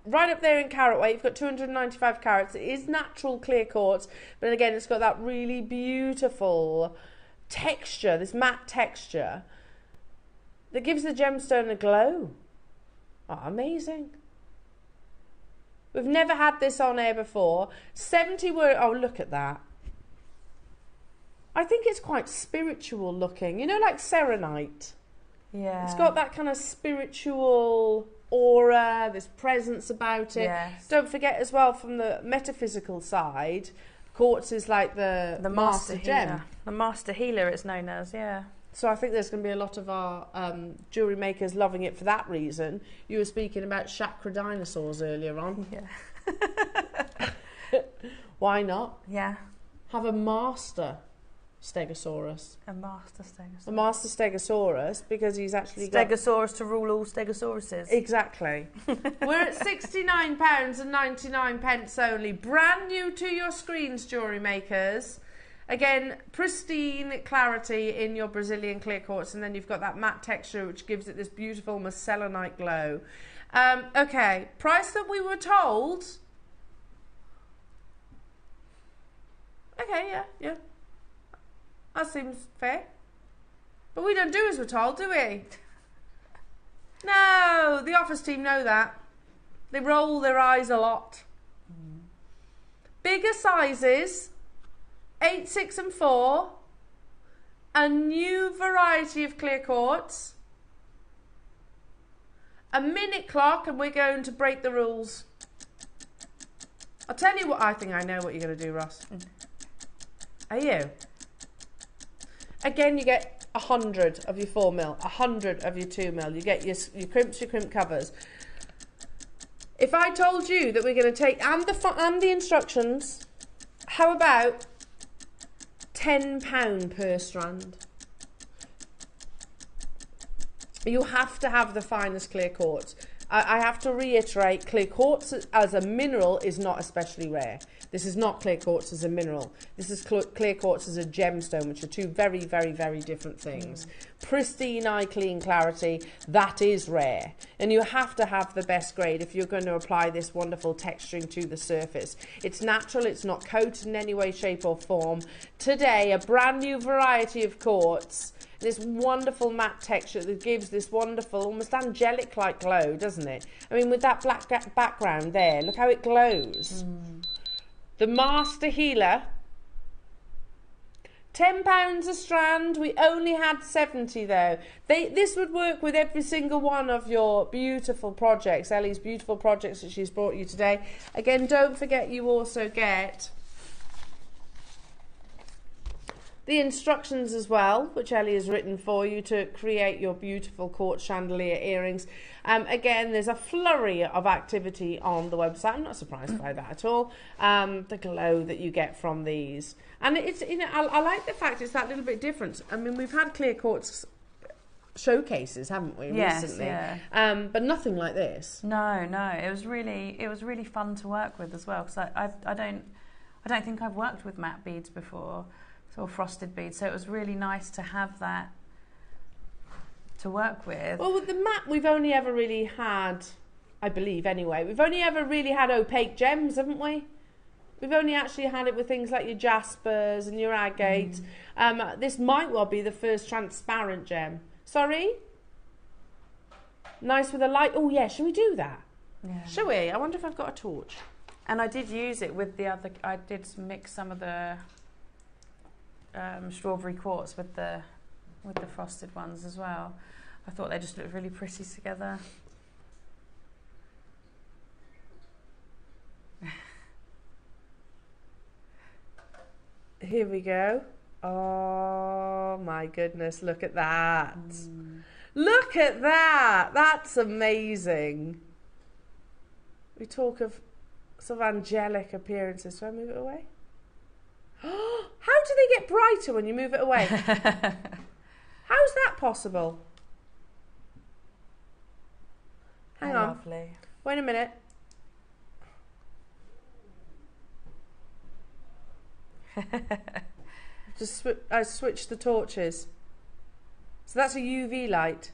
right up there in carat weight. You've got 295 carats. It is natural clear quartz, but again, it's got that really beautiful texture, this matte texture that gives the gemstone a glow. Oh, amazing. We've never had this on air before. 70 were... Oh, look at that. I think it's quite spiritual looking. You know, like serenite. Yeah. It's got that kind of spiritual aura, this presence about it. Yes. Don't forget as well, from the metaphysical side, quartz is like the master gem. Healer. The master healer, it's known as, yeah. So I think there's going to be a lot of our jewellery makers loving it for that reason. You were speaking about chakra dinosaurs earlier on. Yeah. Why not? Yeah. Have a master Stegosaurus. A master Stegosaurus. A master Stegosaurus, because he's actually Stegosaurus to rule all Stegosauruses. Exactly. We're at £69.99 only. Brand new to your screens, Jewellery Makers. Again, pristine clarity in your Brazilian clear quartz, and then you've got that matte texture which gives it this beautiful selenite glow. Okay, price that we were told. Okay, yeah. That seems fair. But we don't do as we're told, do we? No, the office team know that. They roll their eyes a lot. Bigger sizes, 8, 6 and 4. A new variety of clear quartz. A minute clock, and we're going to break the rules. I'll tell you what, I think I know what you're going to do, Ross. Are you? Again, you get 100 of your 4mm, 100 of your 2mm. You get your crimps, your crimp covers. If I told you that we're going to take, and the instructions, how about £10 per strand? You have to have the finest clear quartz. I have to reiterate, clear quartz as a mineral is not especially rare. This is not clear quartz as a mineral. This is clear quartz as a gemstone, which are two very, very, very different things. Pristine, eye clean clarity, that is rare. And you have to have the best grade if you're going to apply this wonderful texturing to the surface. It's natural, it's not coated in any way, shape or form. Today, a brand new variety of quartz, this wonderful matte texture that gives this wonderful, almost angelic-like glow, doesn't it? I mean, with that black background there, look how it glows. The Master Healer, £10 a strand. We only had 70 though. This would work with every single one of your beautiful projects, Ellie's beautiful projects that she's brought you today. Again, don't forget you also get the instructions as well, which Ellie has written for you to create your beautiful quartz chandelier earrings. Again, there's a flurry of activity on the website. I'm not surprised by that at all. The glow that you get from these. And it's, you know, I like the fact it's that little bit different. I mean, we've had clear quartz showcases, haven't we, recently? Yeah. But nothing like this. No, it was really fun to work with as well, because I don't think I've worked with matte beads before. Or frosted beads, so it was really nice to have that to work with. Well, with the matte, we've only ever really had, I believe anyway, we've only ever really had opaque gems, haven't we? We've only actually had it with things like your jaspers and your agates. This might well be the first transparent gem. Sorry? Nice with a light. Oh yeah, shall we do that? Yeah. Shall we? I wonder if I've got a torch. And I did use it with the other, I did mix some of the strawberry quartz with the frosted ones as well. I thought they just looked really pretty together. Here we go. Oh my goodness, look at that. Look at that. That's amazing. We talk of sort of angelic appearances. Shall I move it away? How do they get brighter when you move it away? How's that possible? Hang on. Lovely. Wait a minute. I switched the torches. So that's a UV light.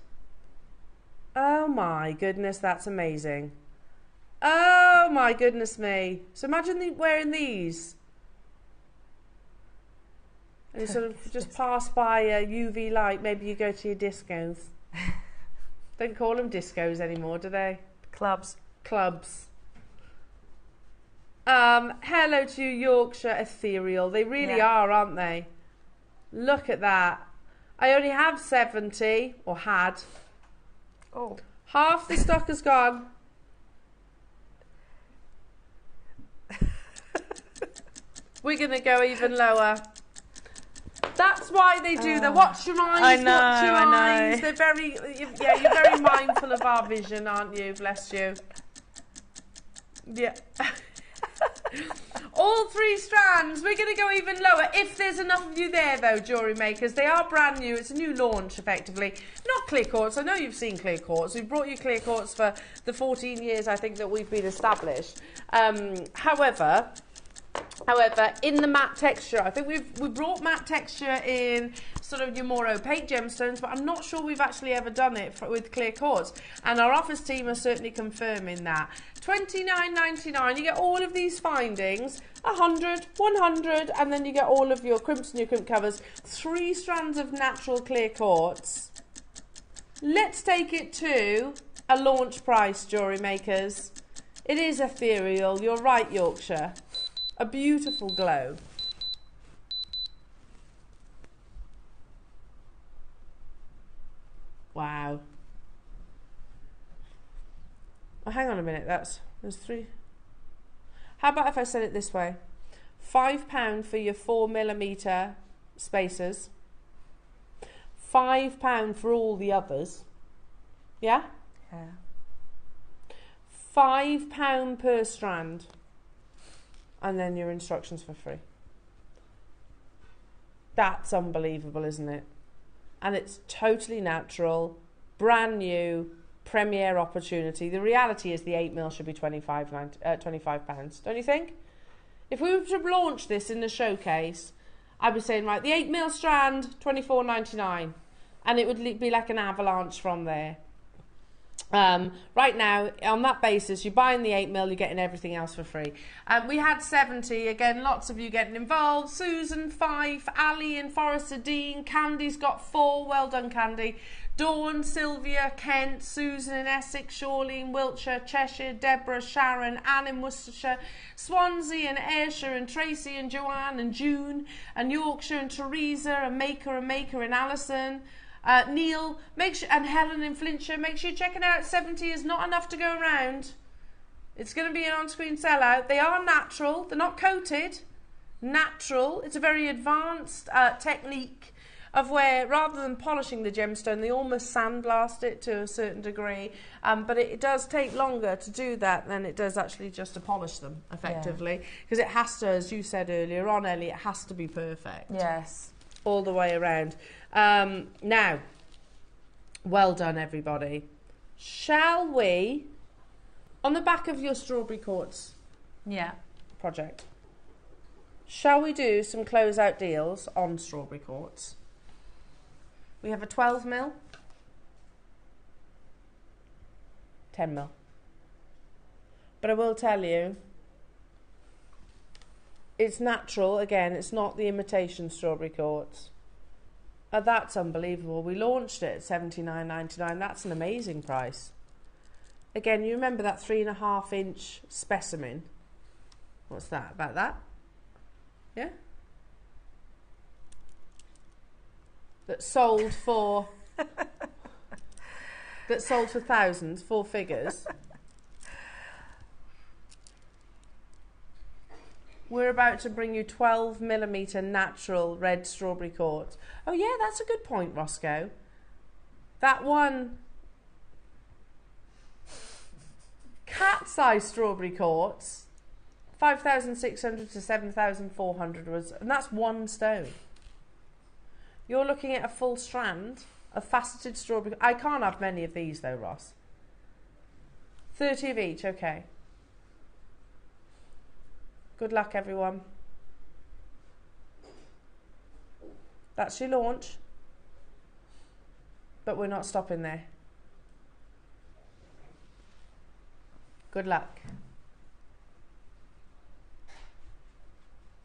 Oh my goodness, that's amazing. Oh my goodness me. So imagine wearing these. And you sort of just pass by a UV light. Maybe you go to your discos. Don't call them discos anymore, do they? Clubs. Hello to you, Yorkshire Ethereal. They really are, aren't they? Look at that. I only have 70, or had. Oh. Half the stock has gone. We're going to go even lower. That's why they do that. Watch your eyes. I know, watch your I eyes. They're very, yeah, you're very mindful of our vision, aren't you? Bless you. Yeah. All 3 strands. We're going to go even lower. If there's enough of you there, though, jewellery makers, they are brand new. It's a new launch, effectively. Not clear quartz. I know you've seen clear quartz. We've brought you clear quartz for the 14 years, I think, that we've been established. However, in the matte texture, I think we brought matte texture in sort of your more opaque gemstones, but I'm not sure we've actually ever done it with clear quartz. And our office team are certainly confirming that. $29.99, you get all of these findings, 100, 100, and then you get all of your crimps and your crimp covers, 3 strands of natural clear quartz. Let's take it to a launch price, jewellery makers. It is ethereal, you're right, Yorkshire. A beautiful glow. Wow. Oh, hang on a minute, there's 3. How about if I said it this way? £5 for your 4mm spacers. £5 for all the others. Yeah? Yeah. £5 per strand. And then your instructions for free. That's unbelievable, isn't it? And it's totally natural, brand new, premiere opportunity. The reality is the 8mm should be £25, don't you think? If we were to launch this in the showcase, I'd be saying, right, the 8mm strand, £24.99, and it would be like an avalanche from there. Right now, on that basis, you're buying the 8mm, you're getting everything else for free. We had 70, again, lots of you getting involved. Susan, 5, Ali in Forester Dean, Candy's got 4, well done Candy. Dawn, Sylvia, Kent, Susan in Essex, Shirley in Wiltshire, Cheshire, Deborah, Sharon, Anne in Worcestershire, Swansea and Ayrshire, and Tracy and Joanne and June, and Yorkshire and Teresa, and Maker in Alison. Neil, make sure, and Helen in Flintshire, make sure you're checking out. 70 is not enough to go around. It's going to be an on-screen sellout. They are natural, they're not coated. Natural. It's a very advanced technique of where, rather than polishing the gemstone, they almost sandblast it to a certain degree. But it does take longer to do that than it does actually just to polish them effectively. Because it has to, as you said earlier on, Ellie, it has to be perfect. Yes. All the way around. Now, well done everybody. Shall we, on the back of your strawberry quartz project, shall we do some closeout deals on strawberry quartz? We have a 12mm, 10mm. But I will tell you, it's natural, again, it's not the imitation strawberry quartz. That's unbelievable. We launched it at $79.99. That's an amazing price. Again, you remember that 3.5-inch specimen? What's that? About that? Yeah? That sold for thousands, 4 figures. We're about to bring you 12mm natural red strawberry quartz. Oh yeah, that's a good point, Roscoe. That one cat-sized strawberry quartz, 5,600 to 7,400 was, and that's 1 stone. You're looking at a full strand of faceted strawberry. I can't have many of these though, Ross. 30 of each, okay. Good luck, everyone. That's your launch. But we're not stopping there. Good luck.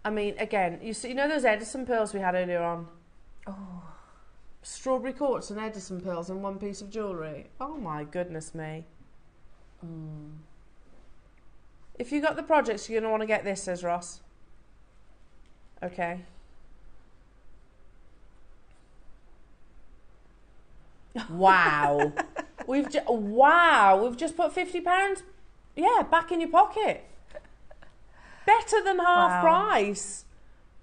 I mean, again, you know those Edison pearls we had earlier on? Oh. Strawberry quartz and Edison pearls in one piece of jewellery. Oh my goodness me. If you got the projects, you're going to want to get this, says Ross. Okay. Wow. We've just put £50, back in your pocket. Better than half price.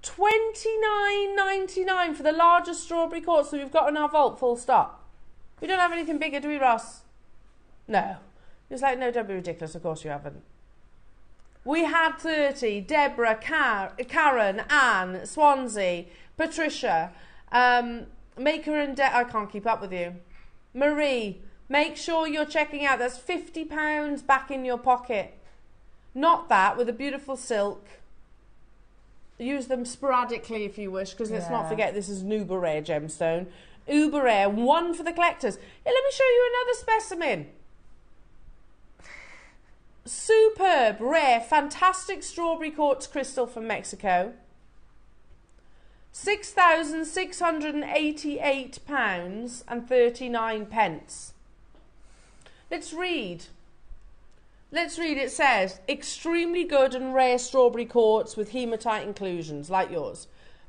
$29.99 for the largest strawberry quartz that we've got in our vault, full stop. We don't have anything bigger, do we, Ross? No. It's like, no, don't be ridiculous. Of course you haven't. We had 30. Deborah, Karen, Anne, Swansea, Patricia, Maker and I can't keep up with you. Marie, make sure you're checking out. That's £50 back in your pocket. Not that, with a beautiful silk. Use them sporadically if you wish, because let's not forget this is an uber rare gemstone. Uber rare, 1 for the collectors. Hey, let me show you another specimen. Superb, rare, fantastic strawberry quartz crystal from Mexico. £6,688.39. Let's read. It says, extremely good and rare strawberry quartz with hematite inclusions, like yours.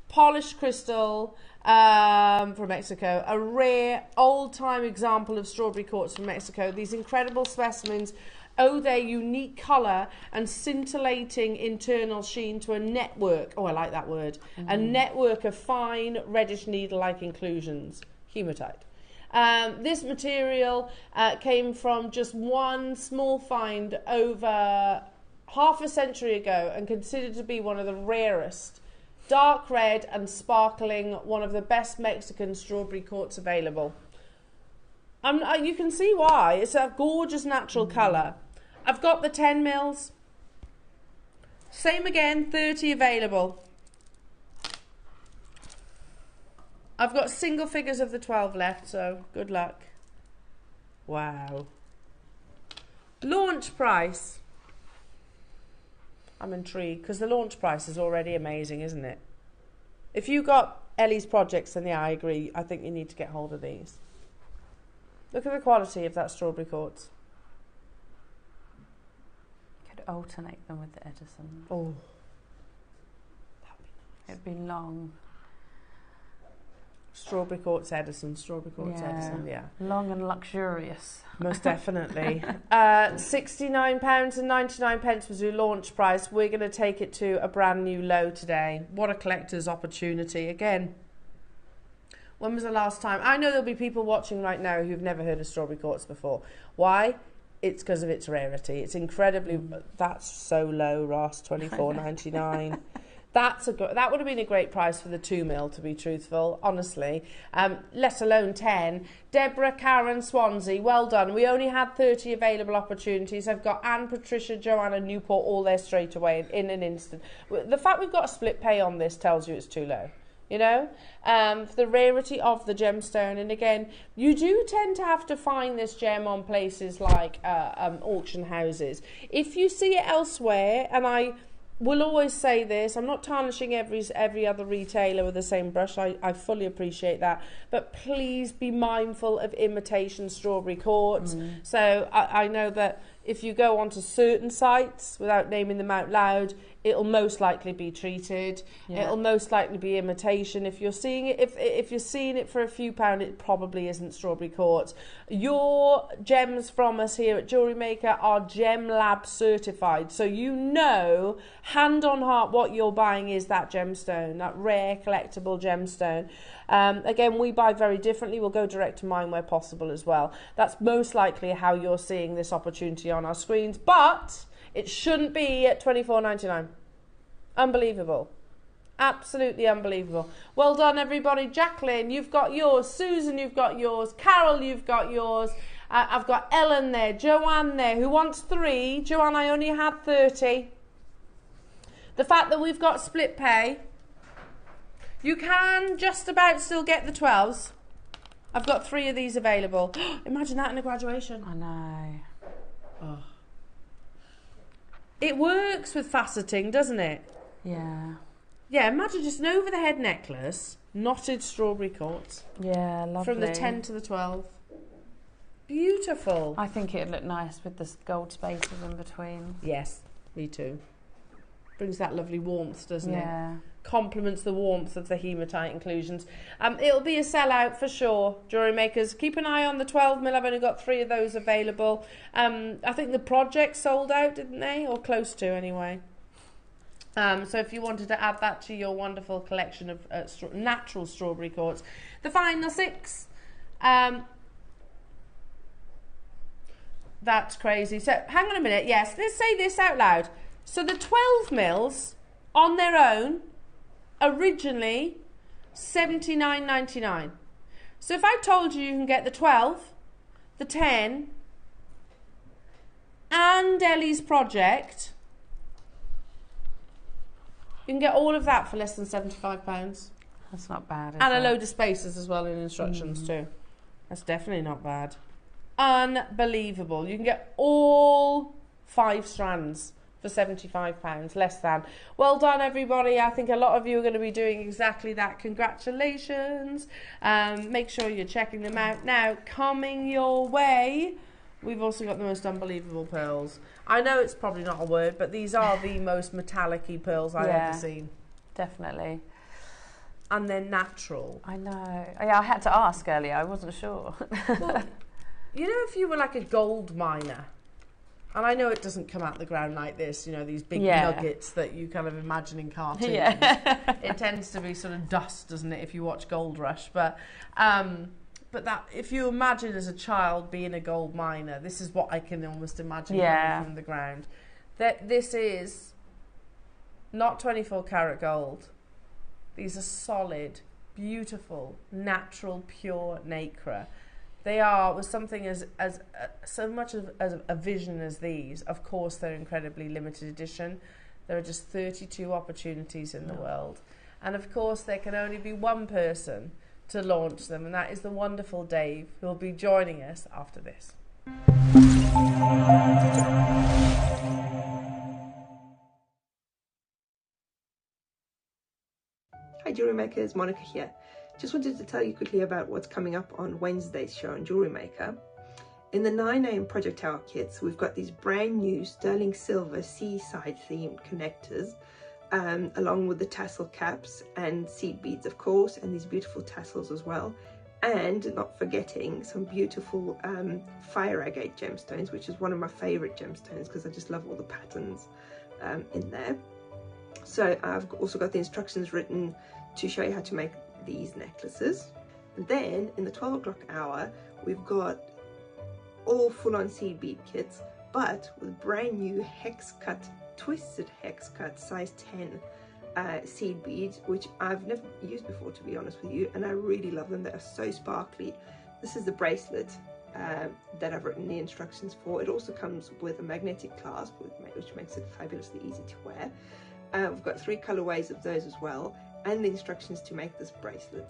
Polished crystal from Mexico. A rare, old-time example of strawberry quartz from Mexico. These incredible specimens owe their unique colour and scintillating internal sheen to a network, I like that word, a network of fine reddish needle-like inclusions. hematite. This material came from just one small find over half a century ago and considered to be one of the rarest. Dark red and sparkling, one of the best Mexican strawberry quartz available. You can see why. It's a gorgeous natural colour. I've got the 10 mils. Same again, 30 available. I've got single figures of the 12 left, so good luck. Wow. Launch price. I'm intrigued because the launch price is already amazing, isn't it? If you got Ellie's projects, then yeah, I agree. I think you need to get hold of these. Look at the quality of that strawberry quartz. You could alternate them with the Edison. Oh, that would be nice. It'd be long. Strawberry quartz Edison, strawberry quartz Edison, yeah. Long and luxurious. Most definitely. £69.99 was your launch price. We're going to take it to a brand new low today. What a collector's opportunity. Again, when was the last time? I know there'll be people watching right now who've never heard of strawberry quartz before. Why? It's because of its rarity. It's incredibly... That's so low, Ross, $24.99. That would have been a great price for the 2 mil, to be truthful, honestly. Let alone 10. Deborah, Karen, Swansea, well done. We only had 30 available opportunities. I've got Anne, Patricia, Joanna, Newport, all there straight away in an instant. The fact we've got a split pay on this tells you it's too low. You know, the rarity of the gemstone. And again, you do tend to have to find this gem on places like auction houses. If you see it elsewhere, and I will always say this, I'm not tarnishing every other retailer with the same brush, I fully appreciate that, but please be mindful of imitation strawberry quartz. So I know that if you go onto certain sites, without naming them out loud, it'll most likely be treated. It'll most likely be imitation. If you're seeing it, if you're seeing it for a few pound, it probably isn't strawberry quartz. Your gems from us here at Jewellery Maker are Gem Lab certified, so you know, hand on heart, what you're buying is that gemstone, that rare collectible gemstone. Again, we buy very differently. We'll go direct to mine where possible as well. That's most likely how you're seeing this opportunity on our screens, but it shouldn't be at $24.99. Unbelievable. Absolutely unbelievable. Well done, everybody. Jacqueline, you've got yours. Susan, you've got yours. Carol, you've got yours. I've got Ellen there. Joanne there, who wants 3. Joanne, I only had 30. The fact that we've got split pay, you can just about still get the 12s. I've got 3 of these available. Imagine that in a graduation. I know. Oh. It works with faceting, doesn't it? Yeah. Yeah, imagine just an over-the-head necklace, knotted strawberry quartz. Yeah, lovely. From the 10 to the 12. Beautiful. I think it'd look nice with the gold spaces in between. Yes, me too. Brings that lovely warmth, doesn't it? Yeah. Complements the warmth of the hematite inclusions. It'll be a sellout for sure, Jewellery Makers. Keep an eye on the 12 mil. I've only got 3 of those available. I think the project sold out, didn't they? Or close to, anyway. So if you wanted to add that to your wonderful collection of natural strawberry quartz. The final 6. That's crazy. So hang on a minute. Yes, let's say this out loud. So the 12 mils on their own, originally $79.99. So if I told you can get the 12, the 10, and Ellie's project, you can get all of that for less than £75. That's not bad, and a load of spaces as well in instructions too. That's definitely not bad. Unbelievable. You can get all 5 strands for £75, less than. Well done, everybody. I think a lot of you are going to be doing exactly that. Congratulations. Make sure you're checking them out. Now, coming your way, we've also got the most unbelievable pearls. I know it's probably not a word, but these are the most metallic-y pearls I've ever seen. Definitely. And they're natural. I know. Yeah, I had to ask earlier. I wasn't sure. Well, you know, if you were like a gold miner, and I know it doesn't come out the ground like this, you know, these big nuggets that you kind of imagine in cartoons. It tends to be sort of dust, doesn't it, if you watch Gold Rush. But but that, if you imagine as a child being a gold miner, this is what I can almost imagine coming from the ground. That this is not 24 karat gold. These are solid, beautiful, natural, pure nacre. They are, with something as so much as a vision as these, of course they're incredibly limited edition. There are just 32 opportunities in the world. And of course there can only be one person to launch them, and that is the wonderful Dave, who will be joining us after this. Hi Jewellery Makers, Monica here. Just wanted to tell you quickly about what's coming up on Wednesday's show on Jewellery Maker. In the 9am Project Tower kits, we've got these brand new sterling silver seaside themed connectors, along with the tassel caps and seed beads, of course, and these beautiful tassels as well. And not forgetting some beautiful fire agate gemstones, which is one of my favorite gemstones because I just love all the patterns in there. So I've also got the instructions written to show you how to make these necklaces. And then in the 12 o'clock hour, we've got all full-on seed bead kits, but with brand new hex cut, twisted hex cut size 10 seed beads, which I've never used before, to be honest with you, and I really love them. They are so sparkly. This is the bracelet that I've written the instructions for. It also comes with a magnetic clasp, which makes it fabulously easy to wear. We've got 3 colorways of those as well, and the instructions to make this bracelet.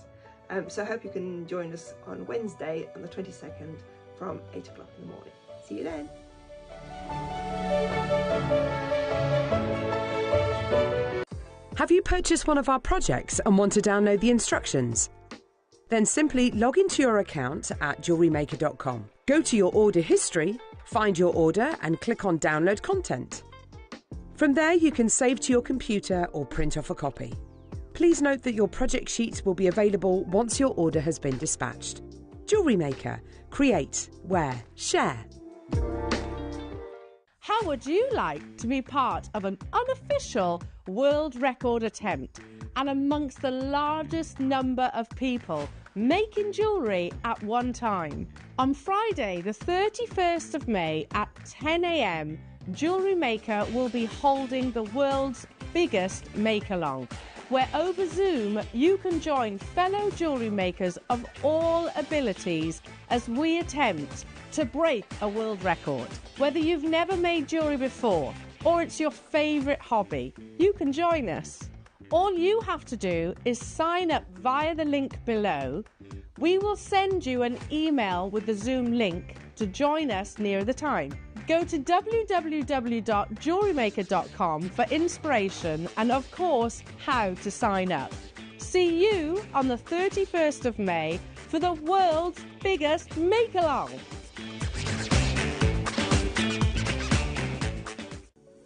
So I hope you can join us on Wednesday on the 22nd from 8 o'clock in the morning. See you then. Have you purchased one of our projects and want to download the instructions? Then simply log into your account at JewelleryMaker.com. Go to your order history, find your order and click on Download Content. From there you can save to your computer or print off a copy. Please note that your project sheets will be available once your order has been dispatched. Jewellery Maker. Create, wear, share. How would you like to be part of an unofficial world record attempt and amongst the largest number of people making jewellery at one time? On Friday, the 31st of May at 10 AM, Jewellery Maker will be holding the world's biggest make-along, where over Zoom you can join fellow jewellery makers of all abilities as we attempt to break a world record. Whether you've never made jewellery before or it's your favourite hobby, you can join us. All you have to do is sign up via the link below. We will send you an email with the Zoom link to join us near the time. Go to www.JewelleryMaker.com for inspiration and, of course, how to sign up. See you on the 31st of May for the world's biggest make-along.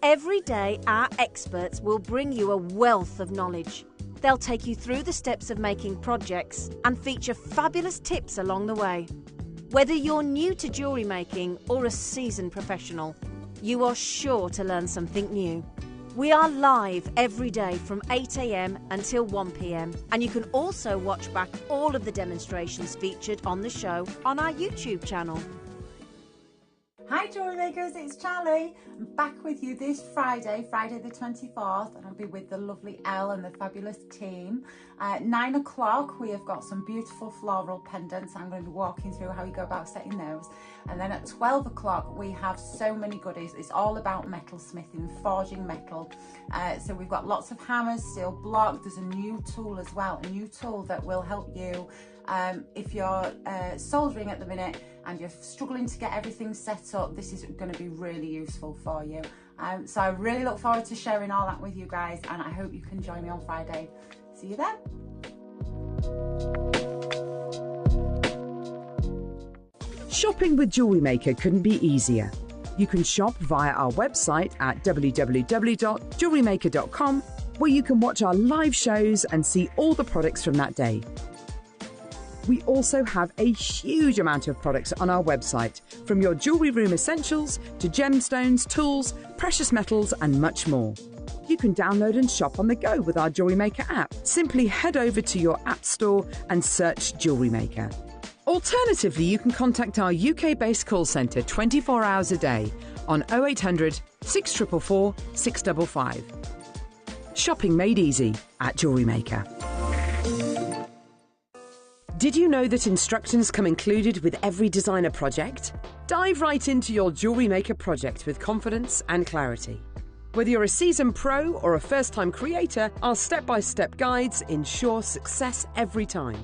Every day, our experts will bring you a wealth of knowledge. They'll take you through the steps of making projects and feature fabulous tips along the way. Whether you're new to jewellery making or a seasoned professional, you are sure to learn something new. We are live every day from 8 AM until 1 PM, and you can also watch back all of the demonstrations featured on the show on our YouTube channel. Hi Jewellery Makers, it's Charlie. I'm back with you this Friday, Friday the 24th, and I'll be with the lovely Elle and the fabulous team. At 9 o'clock we have got some beautiful floral pendants. I'm going to be walking through how you go about setting those. And then at 12 o'clock we have so many goodies. It's all about metal smithing, forging metal. So we've got lots of hammers, steel block. There's a new tool as well, a new tool that will help you if you're soldering at the minute and you're struggling to get everything set up. This is going to be really useful for you. So I really look forward to sharing all that with you guys, and I hope you can join me on Friday. See you then. Shopping with Jewellery Maker couldn't be easier. You can shop via our website at www.JewelleryMaker.com, where you can watch our live shows and see all the products from that day. We also have a huge amount of products on our website, from your jewellery room essentials to gemstones, tools, precious metals and much more. You can download and shop on the go with our Jewellery Maker app. Simply head over to your app store and search Jewellery Maker. Alternatively, you can contact our UK-based call centre 24 hours a day on 0800 644 655. Shopping made easy at JewelleryMaker. Did you know that instructions come included with every designer project? Dive right into your JewelleryMaker project with confidence and clarity. Whether you're a seasoned pro or a first-time creator, our step-by-step guides ensure success every time.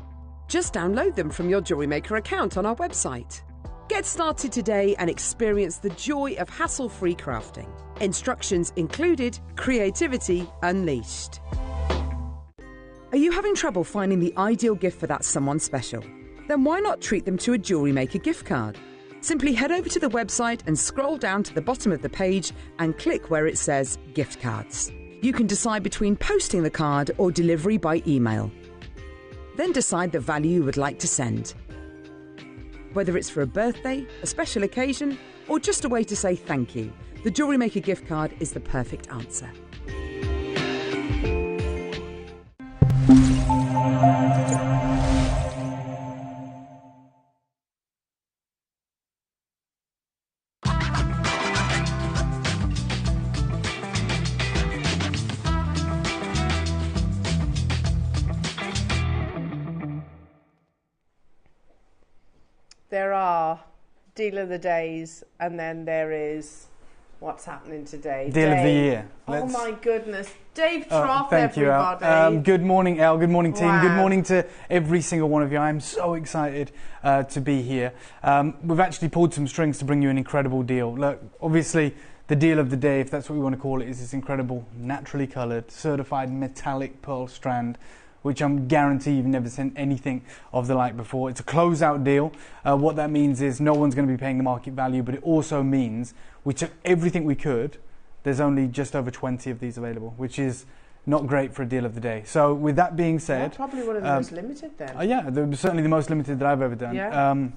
Just download them from your JewelleryMaker account on our website. Get started today and experience the joy of hassle-free crafting. Instructions included, creativity unleashed. Are you having trouble finding the ideal gift for that someone special? Then why not treat them to a JewelleryMaker gift card? Simply head over to the website and scroll down to the bottom of the page and click where it says gift cards. You can decide between posting the card or delivery by email. Then decide the value you would like to send. Whether it's for a birthday, a special occasion, or just a way to say thank you, the JewelleryMaker gift card is the perfect answer. There are Deal of the Days, and then there is what's happening today. Deal of the Dave. Year. Oh my goodness. Dave Trough, thank you, everybody. El. Good morning, El. Good morning, team. Wow. Good morning to every single one of you. I'm so excited to be here. We've actually pulled some strings to bring you an incredible deal. Look, obviously, the deal of the day, if that's what we want to call it, is this incredible, naturally coloured, certified metallic pearl strand, which I'm guarantee you've never seen anything of the like before. It's a closeout deal. What that means is no one's going to be paying the market value, but it also means we took everything we could. There's only just over 20 of these available, which is not great for a deal of the day. So with that being said... Probably one of the most limited then. Yeah, they're certainly the most limited that I've ever done. Yeah.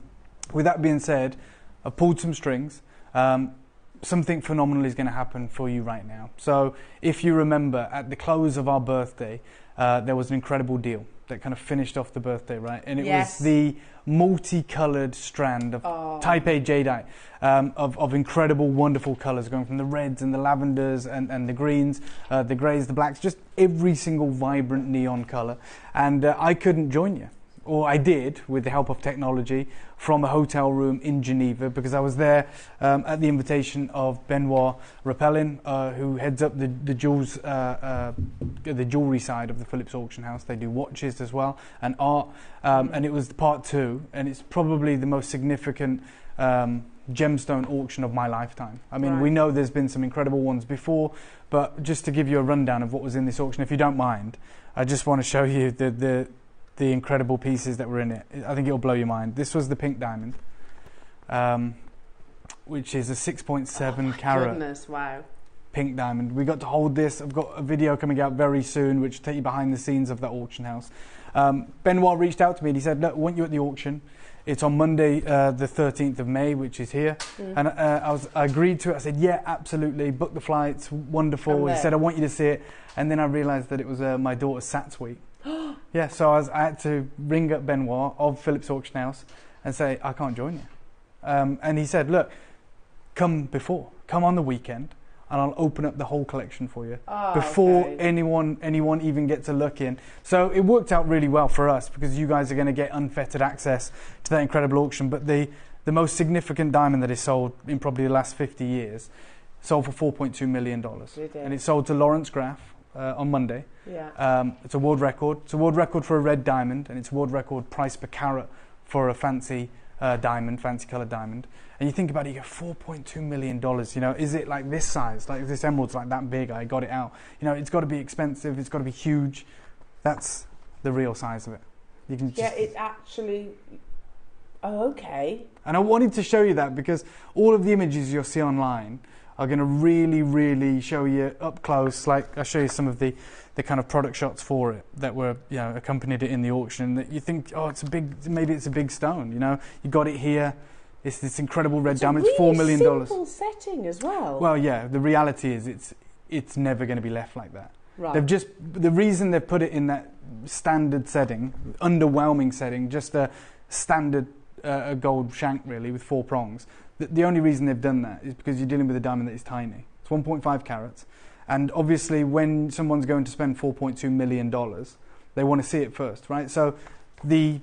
With that being said, I've pulled some strings. Something phenomenal is going to happen for you right now. So if you remember, at the close of our birthday, there was an incredible deal that kind of finished off the birthday, right? And it was the multicoloured strand of Type A jadeite, of incredible, wonderful colours, going from the reds and the lavenders and the greens, the greys, the blacks, just every single vibrant neon colour. And I couldn't join you. Or I did, with the help of technology, from a hotel room in Geneva, because I was there at the invitation of Benoit Rapelin, who heads up the jewellery side of the Philips auction house. They do watches as well, and art, and it was part 2, and it's probably the most significant gemstone auction of my lifetime. I mean, we know there's been some incredible ones before, but just to give you a rundown of what was in this auction, if you don't mind, I just want to show you the incredible pieces that were in it. I think it'll blow your mind. This was the pink diamond, which is a 6.7 carat Goodness, wow. pink diamond. We got to hold this. I've got a video coming out very soon which will take you behind the scenes of that auction house. Benoit reached out to me and he said, look, I want you at the auction. It's on Monday the 13th of May, which is here. And I agreed to it. I said, yeah, absolutely. Book the flights. Wonderful. He said, I want you to see it. And then I realised that it was my daughter's Sats week. Yeah, so I had to ring up Benoit of Philips Auction House and say, I can't join you. And he said, look, come on the weekend, and I'll open up the whole collection for you before anyone even gets a look in. So it worked out really well for us, because you guys are going to get unfettered access to that incredible auction. But the most significant diamond that is sold in probably the last 50 years sold for $4.2 million. And it sold to Lawrence Graff on Monday. Yeah. It's a world record. It's a world record for a red diamond, and it's a world record price per carat for a fancy diamond, fancy coloured diamond. And you think about it, you go $4.2 million. You know, is it like this size? Like this emerald's like that big? I got it out. You know, it's got to be expensive. It's got to be huge. That's the real size of it. You can just it actually. Oh, okay. And I wanted to show you that because all of the images you'll see online are going to really, really show you up close. Like I'll show you some of the kind of product shots for it that were, you know, accompanied it in the auction. That you think, oh, maybe it's a big stone. You know, you got it here. It's this incredible red diamond. It's $4 million. Simple setting as well. Well, yeah. The reality is, it's never going to be left like that. Right. The reason they've put it in that standard setting, underwhelming setting, just standard gold shank, really, with 4 prongs. The only reason they've done that is because you're dealing with a diamond that is tiny. It's 1.5 carats. And obviously, when someone's going to spend $4.2 million, they want to see it first, right? So the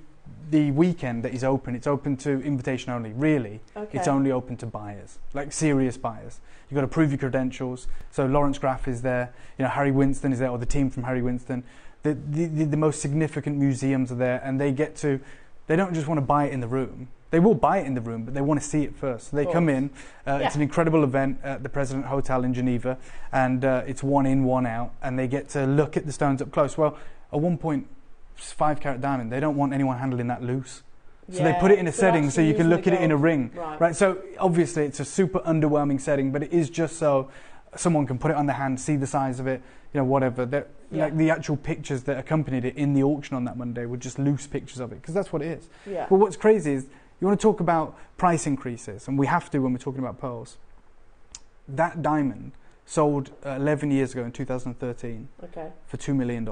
weekend that is open, it's open to invitation only. Really, it's only open to buyers, like serious buyers. You've got to prove your credentials. So Lawrence Graff is there, Harry Winston is there, or the team from Harry Winston. The most significant museums are there, and they don't just want to buy it in the room. They will buy it in the room, but they want to see it first. So they come in. It's an incredible event at the President Hotel in Geneva, and it's 1 in, 1 out, and they get to look at the stones up close. Well, a 1.5 carat diamond, they don't want anyone handling that loose. So they put it in a setting so you can look at it in a ring. Right. So obviously it's a super underwhelming setting, but it is just so someone can put it on their hand, see the size of it, whatever. Like the actual pictures that accompanied it in the auction on that Monday were just loose pictures of it, because that's what it is. Yeah. But what's crazy is, you want to talk about price increases, and we have to when we're talking about pearls. That diamond sold 11 years ago in 2013 for $2 million.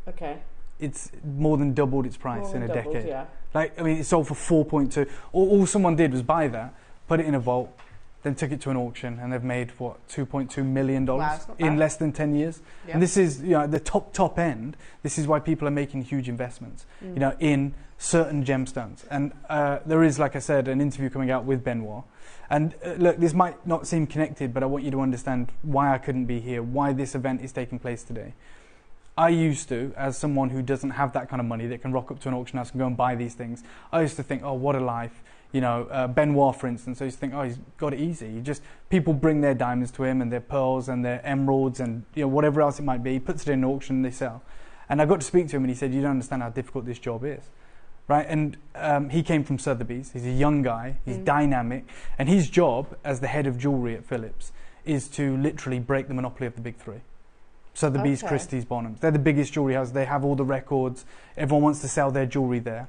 Okay. It's more than doubled its price in a decade. Yeah. It sold for 4.2. All someone did was buy that, put it in a vault, then took it to an auction, and they've made, $2.2 million in less than 10 years. Yeah. And this is, the top end. This is why people are making huge investments, in certain gemstones. And there is, like I said, an interview coming out with Benoit. And look, this might not seem connected, but I want you to understand why I couldn't be here, why this event is taking place today. I used to, as someone who doesn't have that kind of money that can rock up to an auction house and go and buy these things, I used to think, oh, what a life. Benoit, for instance, I used to think, oh, he's got it easy. People bring their diamonds to him and their pearls and their emeralds and whatever else it might be. He puts it in an auction and they sell. And I got to speak to him and he said, you don't understand how difficult this job is. Right? And he came from Sotheby's. He's a young guy. He's dynamic. And his job as the head of jewellery at Phillips is to literally break the monopoly of the big 3. Sotheby's, Christie's, Bonhams. They're the biggest jewellery house. They have all the records. Everyone wants to sell their jewellery there.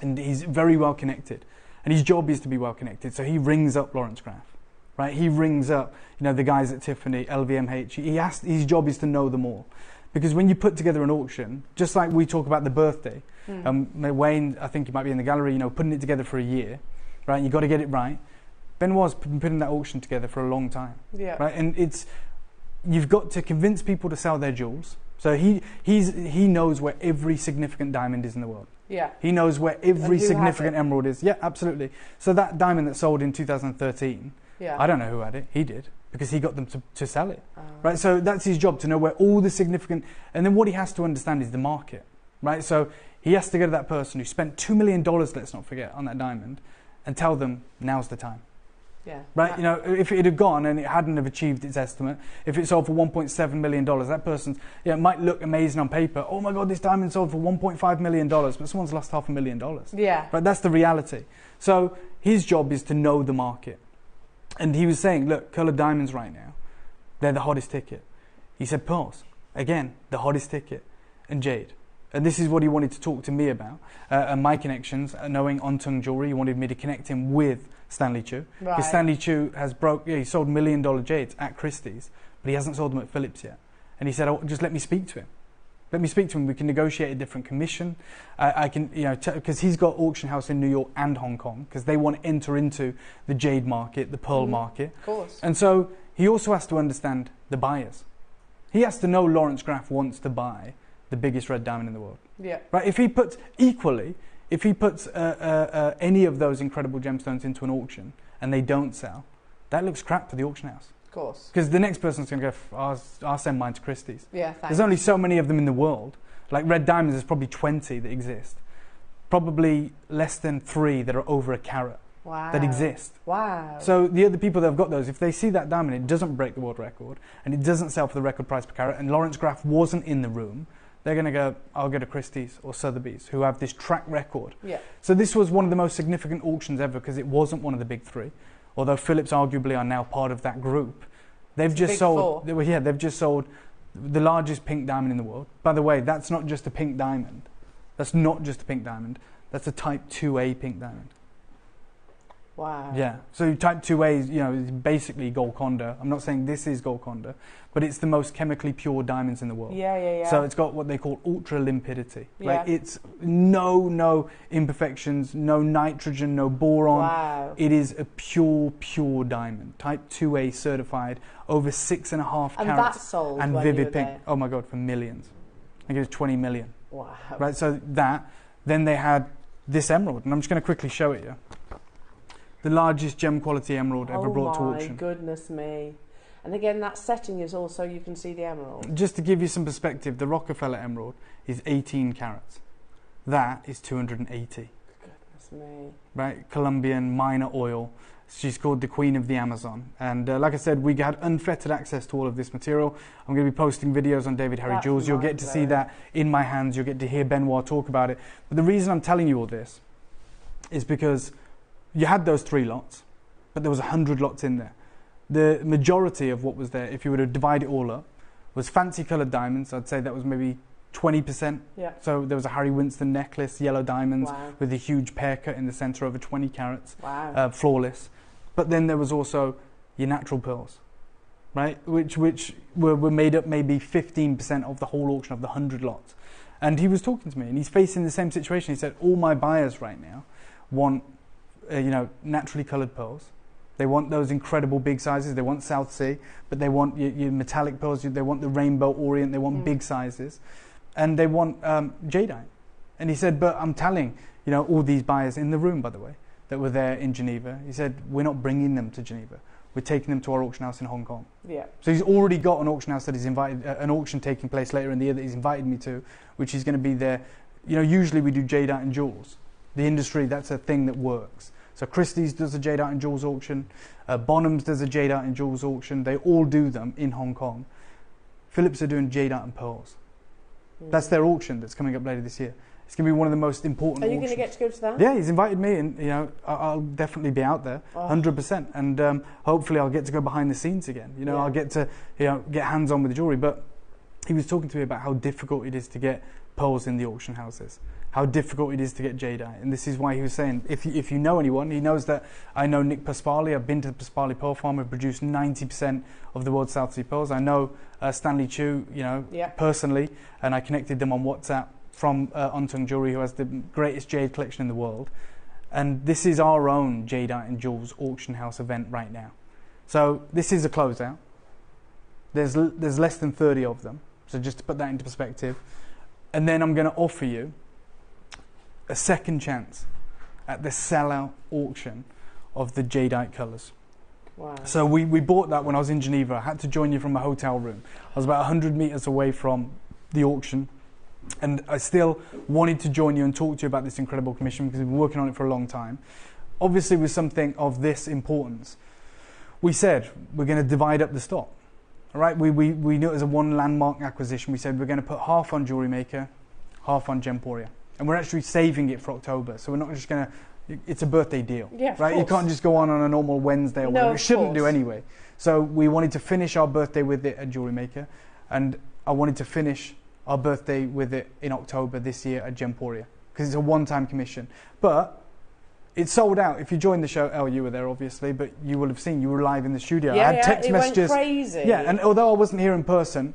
And he's very well connected. And his job is to be well connected. So he rings up Lawrence Graff. Right? He rings up, the guys at Tiffany, LVMH. His job is to know them all. Because when you put together an auction, just like we talk about the birthday, Wayne, I think he might be in the gallery, putting it together for a year, right? You've got to get it right. Benoit's been putting that auction together for a long time, right? And you've got to convince people to sell their jewels. So he knows where every significant diamond is in the world. Yeah. He knows where every significant emerald is. Yeah, absolutely. So that diamond that sold in 2013, I don't know who had it. He did. Because he got them to sell it, right? So that's his job, to know where all the significant... And then what he has to understand is the market, right? So he has to go to that person who spent $2 million, let's not forget, on that diamond, and tell them, now's the time. Yeah. Right? If it had gone and it hadn't have achieved its estimate, if it sold for $1.7 million, that person it might look amazing on paper. Oh my God, this diamond sold for $1.5 million, but someone's lost $500,000. Yeah. Right? That's the reality. So his job is to know the market. And he was saying, look, coloured diamonds right now, they're the hottest ticket. He said pearls, again, the hottest ticket, and jade. And this is what he wanted to talk to me about, and my connections, knowing On-Tongue Jewellery. He wanted me to connect him with Stanley Chu. Right. Because Stanley Chu has he sold $1 million jades at Christie's, but he hasn't sold them at Phillips yet. And he said, oh, just let me speak to him. Let me speak to him. We can negotiate a different commission. I can, because he's got auction house in New York and Hong Kong, because they want to enter into the jade market, the pearl market. Of course. And so he also has to understand the buyers. He has to know Lawrence Graff wants to buy the biggest red diamond in the world. Yeah. Right. If he puts any of those incredible gemstones into an auction and they don't sell, that looks crap for the auction house. Course. Because the next person's going to go, I'll send mine to Christie's. Yeah, thanks. There's only so many of them in the world. Like red diamonds, there's probably 20 that exist. Probably less than 3 that are over a carat. Wow. That exist. Wow. So the other people that have got those, if they see that diamond, it doesn't break the world record, and it doesn't sell for the record price per carat, and Lawrence Graff wasn't in the room, they're going to go, I'll go to Christie's or Sotheby's, who have this track record. Yeah. So this was one of the most significant auctions ever, because it wasn't one of the big 3. Although Phillips arguably are now part of that group. They've just sold the largest pink diamond in the world. By the way, that's not just a pink diamond. That's not just a pink diamond. That's a type 2A pink diamond. Wow. Yeah. So type 2A is, you know, is basically Golconda. I'm not saying this is Golconda, but it's the most chemically pure diamonds in the world. Yeah. So it's got what they call ultra limpidity. Yeah. Like it's no imperfections, no nitrogen, no boron. Wow. It is a pure diamond. Type 2A certified, over 6.5 And carats. that's sold and when you vivid were pink. there? Oh my God, for millions. I think it was 20 million. Wow. Right. So that. Then they had this emerald, and I'm just going to quickly show it you. The largest gem quality emerald ever brought to auction. Oh my goodness me. And again, that setting is also, you can see the emerald. Just to give you some perspective, the Rockefeller emerald is 18 carats. That is 280. Goodness me. Right, Colombian minor oil. She's called the Queen of the Amazon. And like I said, we had unfettered access to all of this material. I'm going to be posting videos on David Harry That's Jewels. You'll get to see that in my hands. You'll get to hear Benoit talk about it. But the reason I'm telling you all this is because you had those 3 lots, but there was 100 lots in there. The majority of what was there, if you were to divide it all up, was fancy coloured diamonds. I'd say that was maybe 20%. Yeah. So there was a Harry Winston necklace, yellow diamonds, Wow. with a huge pear cut in the centre, over 20 carats, Wow. flawless. But then there was also your natural pearls, right? Which were made up maybe 15% of the whole auction of the 100 lots. And he was talking to me, and he's facing the same situation. He said, all my buyers right now want naturally coloured pearls. They want those incredible big sizes. They want South Sea, but they want your metallic pearls. They want the Rainbow Orient. They want big sizes, and they want jadeite. And he said, but I'm telling all these buyers in the room, by the way, that were there in Geneva. He said, we're not bringing them to Geneva. We're taking them to our auction house in Hong Kong. Yeah. So he's already got an auction house that he's invited, an auction taking place later in the year that he's invited me to, which is going to be there. Usually we do jadeite and jewels. The industry, that's a thing that works. So Christie's does a jadeite and jewels auction. Bonhams does a jadeite and jewels auction. They all do them in Hong Kong. Phillips are doing jadeite and pearls. That's their auction that's coming up later this year. It's going to be one of the most important Are you auctions. going to get to go to that? Yeah, he's invited me, and I'll definitely be out there, 100%. And hopefully I'll get to go behind the scenes again. I'll get to get hands on with the jewelry. But he was talking to me about how difficult it is to get pearls in the auction houses, how difficult it is to get jadeite. And this is why he was saying, if you know anyone, he knows that I know Nick Pasquale. I've been to the Pasquale Pearl Farm. I've produced 90% of the world's South Sea pearls. I know Stanley Chu, personally, and I connected them on WhatsApp from Ontong Jewelry, who has the greatest jade collection in the world. And this is our own jadeite and jewels auction house event right now. So this is a closeout. There's less than 30 of them. So just to put that into perspective. And then I'm going to offer you a second chance at the sellout auction of the jadeite colours. Wow. So we bought that when I was in Geneva. I had to join you from a hotel room. I was about 100 metres away from the auction. And I still wanted to join you and talk to you about this incredible commission because we've been working on it for a long time. Obviously, with something of this importance, we said we're going to divide up the stock. All right, we knew it was a one landmark acquisition. We said we're going to put half on JewelleryMaker, half on Gemporia. And we're actually saving it for October. So we're not just going to, it's a birthday deal. Yeah, of right? course. You can't just go on a normal Wednesday or whatever. We shouldn't do anyway. So we wanted to finish our birthday with it at JewelleryMaker. And I wanted to finish our birthday with it in October this year at Gemporia because it's a one-time commission. But it's sold out. If you joined the show, you were there obviously, but you will have seen you were live in the studio. Yeah, I had text messages. Went crazy. Yeah, and although I wasn't here in person,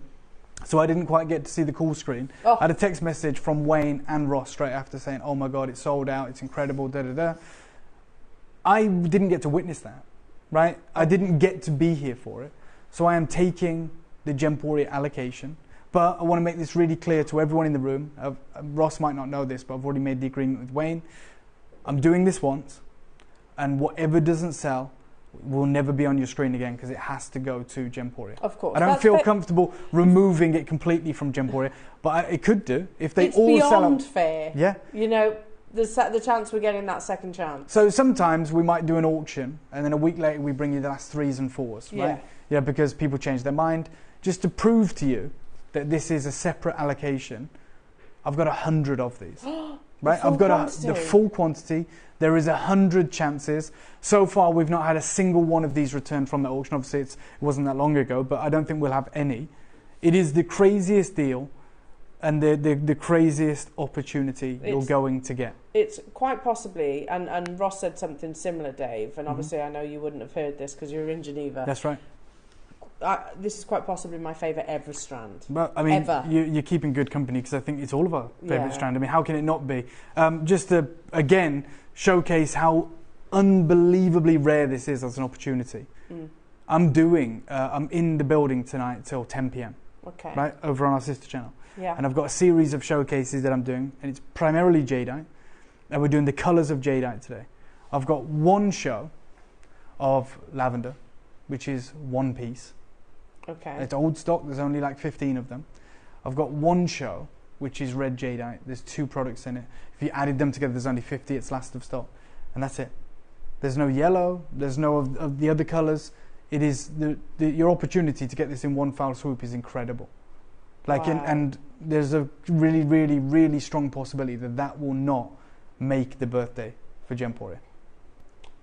so I didn't quite get to see the call screen, I had a text message from Wayne and Ross straight after saying, oh my God, it's sold out, it's incredible, da-da-da. I didn't get to witness that, right? I didn't get to be here for it. So I am taking the Gemporia allocation. But I want to make this really clear to everyone in the room. Ross might not know this, but I've already made the agreement with Wayne. I'm doing this once, and whatever doesn't sell will never be on your screen again because it has to go to Gemporia. Of course. I don't feel comfortable removing it completely from Gemporia, but it could do if they all sell out. It's beyond fair. Yeah. The chance we're getting that second chance. So sometimes we might do an auction, and then a week later we bring you the last 3s and 4s, right? Yeah, because people change their mind. Just to prove to you that this is a separate allocation, I've got 100 of these. Right? I've got the full quantity. There is 100 chances. So far, we've not had a single one of these returned from the auction. Obviously, it wasn't that long ago, but I don't think we'll have any. It is the craziest deal and the craziest opportunity you're going to get. It's quite possibly, and Ross said something similar, Dave, and obviously I know you wouldn't have heard this because you're in Geneva. That's right. This is quite possibly my favourite ever strand. But I mean, ever. You're keeping good company because I think it's all of our favourite Yeah. strand. I mean, how can it not be? Just to, again, showcase how unbelievably rare this is as an opportunity. I'm in the building tonight till 10 p.m. Okay. Right, over on our sister channel. Yeah. And I've got a series of showcases that I'm doing, and it's primarily jadeite, and we're doing the colours of jadeite today. I've got one show of lavender, which is one piece. Okay. It's old stock, there's only like 15 of them. I've got one show, which is red jadeite. There's 2 products in it. If you added them together, there's only 50, it's last of stock. And that's it. There's no yellow, there's no of the other colours. It is, your opportunity to get this in one foul swoop is incredible. Like, wow. and there's a really, really, really strong possibility that will not make the birthday for Gemporia.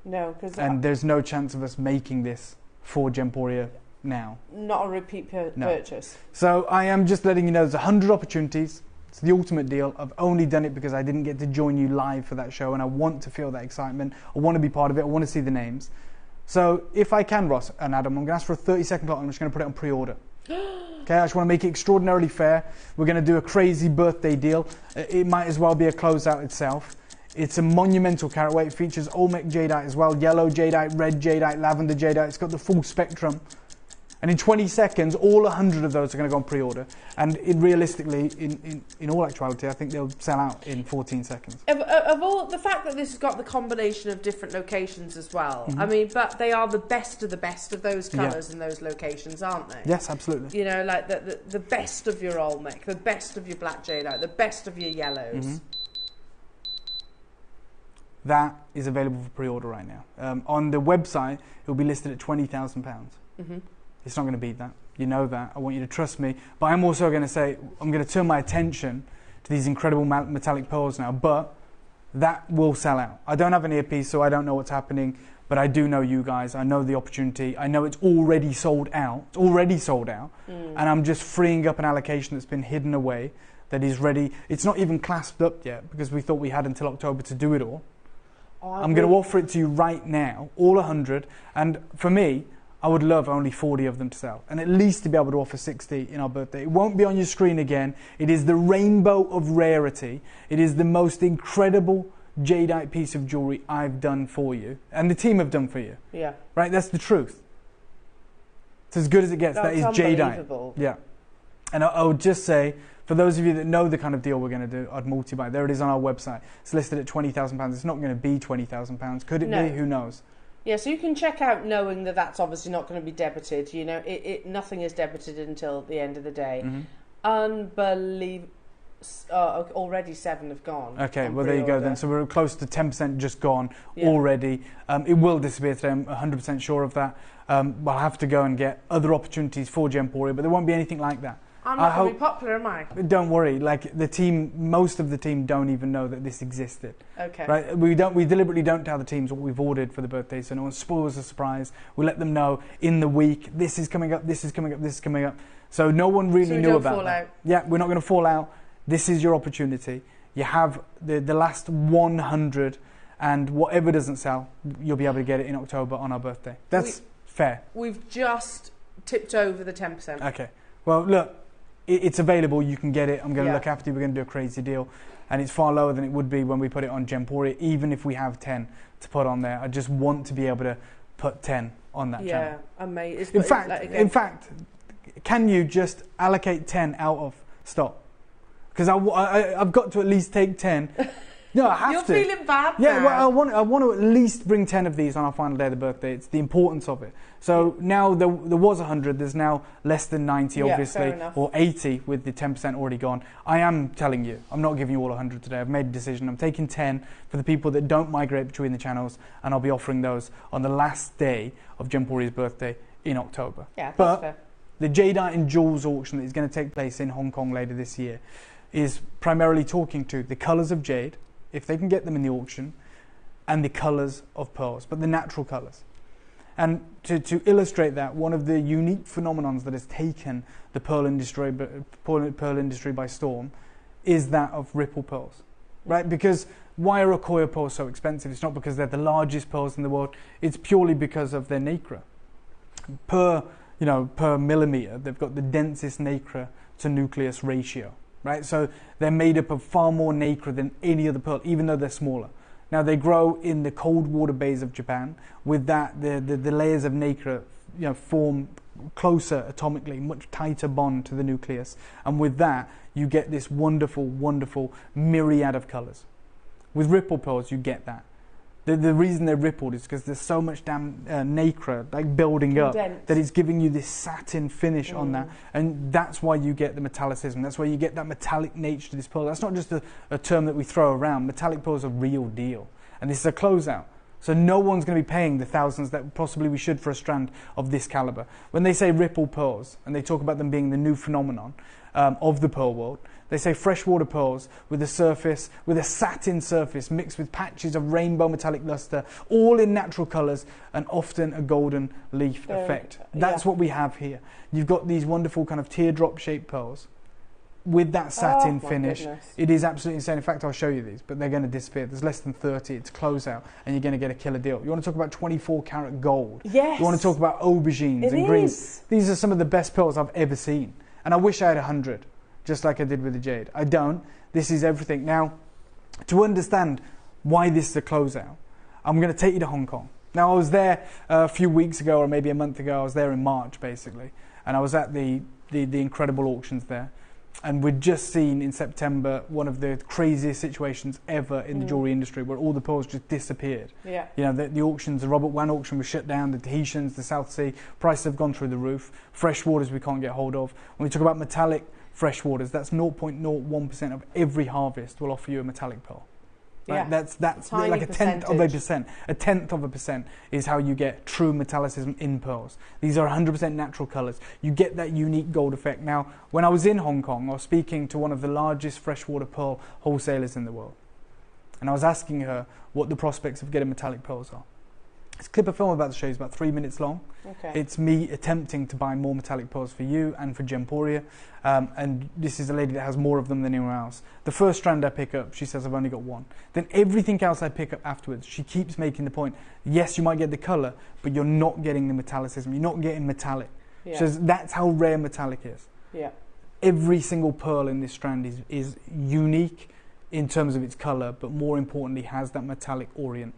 No, because... And there's no chance of us making this for Gemporia now. Not a repeat purchase. So I am just letting you know there's 100 opportunities. It's the ultimate deal. I've only done it because I didn't get to join you live for that show, and I want to feel that excitement. I want to be part of it. I want to see the names. So if I can, Ross and Adam, I'm going to ask for a 30-second clock. I'm just going to put it on pre-order. Okay, I just want to make it extraordinarily fair. We're going to do a crazy birthday deal. It might as well be a closeout itself. It's a monumental carat weight. It features Olmec jadeite as well. Yellow jadeite, red jadeite, lavender jadeite. It's got the full spectrum. And in 20 seconds, all 100 of those are going to go on pre-order. And realistically, in all actuality, I think they'll sell out in 14 seconds. Of all, the fact that this has got the combination of different locations as well, I mean, but they are the best of those colours in those locations, aren't they? Yes, absolutely. You know, like the best of your Olmec, the best of your black jadeite, the best of your yellows. That is available for pre-order right now. On the website, it will be listed at £20,000. It's not going to beat that. You know that. I want you to trust me. But I'm also going to say, I'm going to turn my attention to these incredible metallic pearls now. But that will sell out. I don't have an earpiece, so I don't know what's happening. But I do know you guys. I know the opportunity. I know it's already sold out. It's already sold out. And I'm just freeing up an allocation that's been hidden away, that is ready. It's not even clasped up yet, because we thought we had until October to do it all. I'm going to offer it to you right now, all 100. And for me, I would love only 40 of them to sell, and at least to be able to offer 60 in our birthday. It won't be on your screen again. It is the rainbow of rarity. It is the most incredible jadeite piece of jewellery I've done for you, and the team have done for you. Yeah. Right? That's the truth. It's as good as it gets. That is jadeite. Yeah. And I would just say, for those of you that know the kind of deal we're going to do, I'd multi-buy. There it is on our website. It's listed at £20,000. It's not going to be £20,000. Could it be? Who knows? Yeah, so you can check out knowing that that's obviously not going to be debited. You know, nothing is debited until the end of the day. Unbelievable. Already 7 have gone. Okay, well there you go then. So we're close to 10% just gone already. It will disappear today. I'm 100% sure of that. We'll have to go and get other opportunities for Gemporia, but there won't be anything like that. I'm not going to be popular, am I? Don't worry. Like the team, most of the team don't even know that this existed. Okay. Right? We deliberately don't tell the teams what we've ordered for the birthday, so no one spoils the surprise. We let them know in the week. This is coming up. This is coming up. This is coming up. So no one really knew about that. Yeah, we're not going to fall out. This is your opportunity. You have the last 100, and whatever doesn't sell, you'll be able to get it in October on our birthday. That's fair. We've just tipped over the 10%. Okay. Well, look. It's available, you can get it. I'm going to look after you. We're going to do a crazy deal. And it's far lower than it would be when we put it on Gemporia, even if we have 10 to put on there. I just want to be able to put 10 on that channel. Yeah, amazing. In fact, can you just allocate 10 out of stock? Because I've got to at least take 10. No, I have to. You're feeling bad now. Yeah, well, I want to at least bring 10 of these on our final day of the birthday. It's the importance of it. So now there was 100. There's now less than 90, obviously, or 80 with the 10% already gone. I am telling you, I'm not giving you all 100 today. I've made a decision. I'm taking 10 for the people that don't migrate between the channels, and I'll be offering those on the last day of Gemporia's birthday in October. Yeah, that's fair. The Jadeite and Jewels auction that is going to take place in Hong Kong later this year is primarily talking to the colours of jade, if they can get them in the auction, and the colours of pearls, but the natural colours. And to illustrate that, one of the unique phenomenons that has taken the pearl industry by storm is that of ripple pearls, right? Because why are Akoya pearls so expensive? It's not because they're the largest pearls in the world. It's purely because of their nacre. Per millimeter, they've got the densest nacre to nucleus ratio, right? So they're made up of far more nacre than any other pearl, even though they're smaller. Now they grow in the cold water bays of Japan. With that, the layers of nacre, form closer atomically, much tighter bond to the nucleus, and with that, you get this wonderful, wonderful myriad of colors. With ripple pearls, you get that. The reason they're rippled is because there's so much damn nacre building up that it's giving you this satin finish on that, and that's why you get the metallicism. That's why you get that metallic nature to this pearl. That's not just a term that we throw around. Metallic pearls are a real deal, and this is a closeout. So no one's going to be paying the thousands that possibly we should for a strand of this caliber. When they say ripple pearls, and they talk about them being the new phenomenon of the pearl world, they say freshwater pearls with a satin surface mixed with patches of rainbow metallic luster, all in natural colours and often a golden leaf effect. That's what we have here. You've got these wonderful kind of teardrop shaped pearls with that satin finish. Goodness. It is absolutely insane. In fact, I'll show you these, but they're going to disappear. There's less than 30. It's closeout, and you're going to get a killer deal. You want to talk about 24 karat gold? Yes. You want to talk about aubergines and greens? These are some of the best pearls I've ever seen, and I wish I had 100. Just like I did with the jade. I don't. This is everything. Now, to understand why this is a closeout, I'm going to take you to Hong Kong. Now, I was there a few weeks ago, or maybe a month ago. I was there in March, basically. And I was at the incredible auctions there. And we'd just seen in September one of the craziest situations ever in the jewellery industry, where all the pearls just disappeared. Yeah. The auctions, the Robert Wan auction was shut down, the Tahitians, the South Sea, prices have gone through the roof. Fresh waters we can't get hold of. When we talk about metallic fresh waters, that's 0.01% of every harvest will offer you a metallic pearl. Right? Yeah. That's like a tenth of a percent. A tenth of a percent is how you get true metallicism in pearls. These are 100% natural colours. You get that unique gold effect. Now, when I was in Hong Kong, I was speaking to one of the largest freshwater pearl wholesalers in the world. And I was asking her what the prospects of getting metallic pearls are. This clip of film I'm about to show you is about 3 minutes long. Okay. It's me attempting to buy more metallic pearls for you and for Gemporia. And this is a lady that has more of them than anyone else. The first strand I pick up, she says I've only got one. Then everything else I pick up afterwards, she keeps making the point, yes, you might get the colour, but you're not getting the metallicism. You're not getting metallic. Yeah. She says that's how rare metallic is. Yeah. Every single pearl in this strand is unique in terms of its colour, but more importantly has that metallic orient.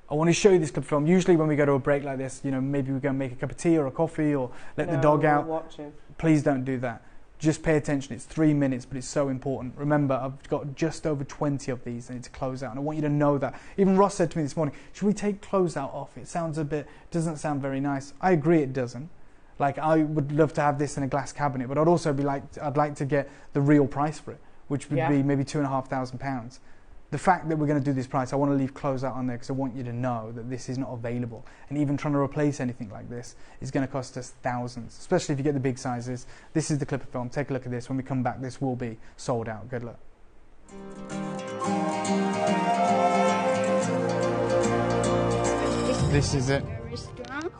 I want to show you this clip film. Usually when we go to a break like this, maybe we go and make a cup of tea or a coffee or let the dog out. Watching. Please don't do that. Just pay attention. It's 3 minutes, but it's so important. Remember, I've got just over 20 of these and it's closeout. And I want you to know that. Even Ross said to me this morning, should we take closeout off? It sounds doesn't sound very nice. I agree it doesn't. Like, I would love to have this in a glass cabinet, but I'd also I'd like to get the real price for it, which would be maybe £2,500. The fact that we're going to do this price, I want to leave closeout on there because I want you to know that this is not available. And even trying to replace anything like this is going to cost us thousands, especially if you get the big sizes. This is the clip of film. Take a look at this. When we come back, this will be sold out. Good luck. This is it. Very strong.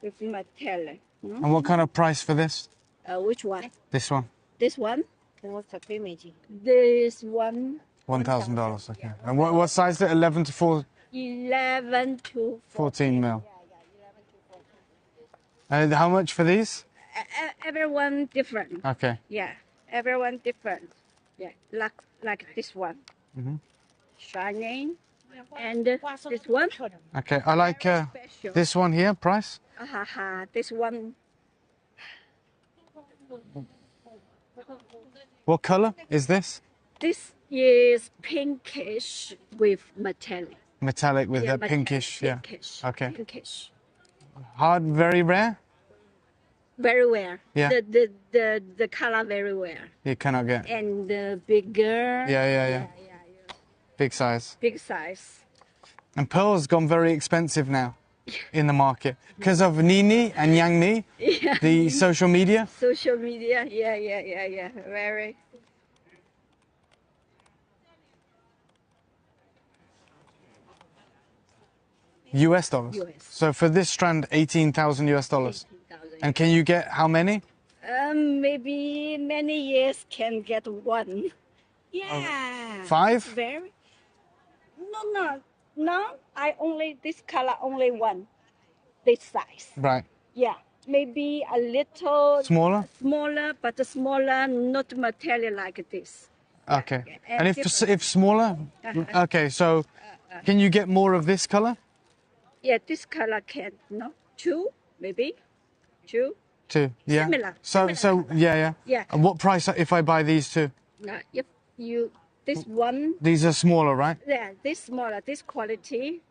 With metallic. And what kind of price for this? Which one? This one. This one? This one. $1,000. Okay. And what size is it? 11 to 4? 11 to 14 mil. And how much for these? Everyone different. Okay. Yeah, everyone different. Yeah, like this one. Shining. And this one. Okay, I like this one here. Price? This one. What color is this? This is pinkish with metallic. Metallic with a pinkish, yeah. Pinkish. Okay. Pinkish. Hard, very rare? Very rare. Yeah. The color very rare. You cannot get. And bigger. Yeah. Big size. Big size. And pearl's gone very expensive now in the market because of Nini and Yang Mi, the social media. Social media, yeah. Very. US dollars? US. So for this strand, 18,000 US dollars. 18,000. And can you get how many? Maybe many years can get one. Yeah. 5? Very. No. I only this color only one. This size. Right. Yeah. Maybe a little Smaller? Smaller, but smaller, not material like this. Okay. Yeah, And different. if smaller? Okay, so can you get more of this color? Yeah, this color can no 2 maybe 2. 2. Yeah. Similar. So yeah. Yeah. And what price if I buy these 2? If you this one, These are smaller, right? yeah, this smaller, this quality.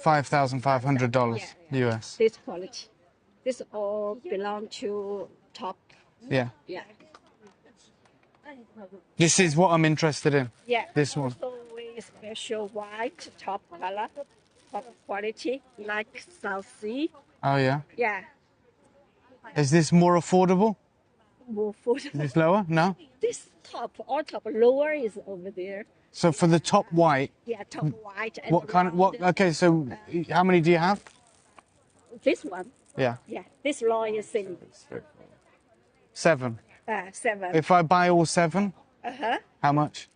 $5,500 Yeah. US. This quality. This all belong to top. Yeah. Yeah. This is what I'm interested in. Yeah. This one. Also with special white top color, top quality, like South Sea. Oh yeah. Yeah. Is this more affordable? More food. Is this lower? No. This all top lower is over there. So for the top white, Yeah, top white. And what kind of what? round. Okay, so how many do you have? This one. Yeah. Yeah. This law is same. 7. 7. If I buy all 7, how much?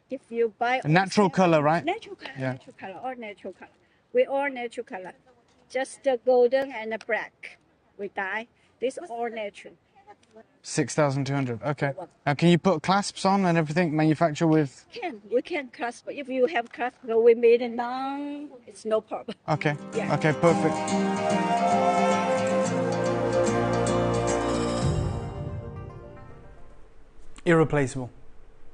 If you buy A natural all color, right? natural color, Yeah. natural color, all natural color. We all natural color. Just the golden and the black. We dye. This all natural. 6,200. Okay. Now can you put clasps on and everything? Manufacture with? We can clasp. If you have clasp, we made it now. It's no problem. Okay. Yeah. Okay. Perfect. Irreplaceable.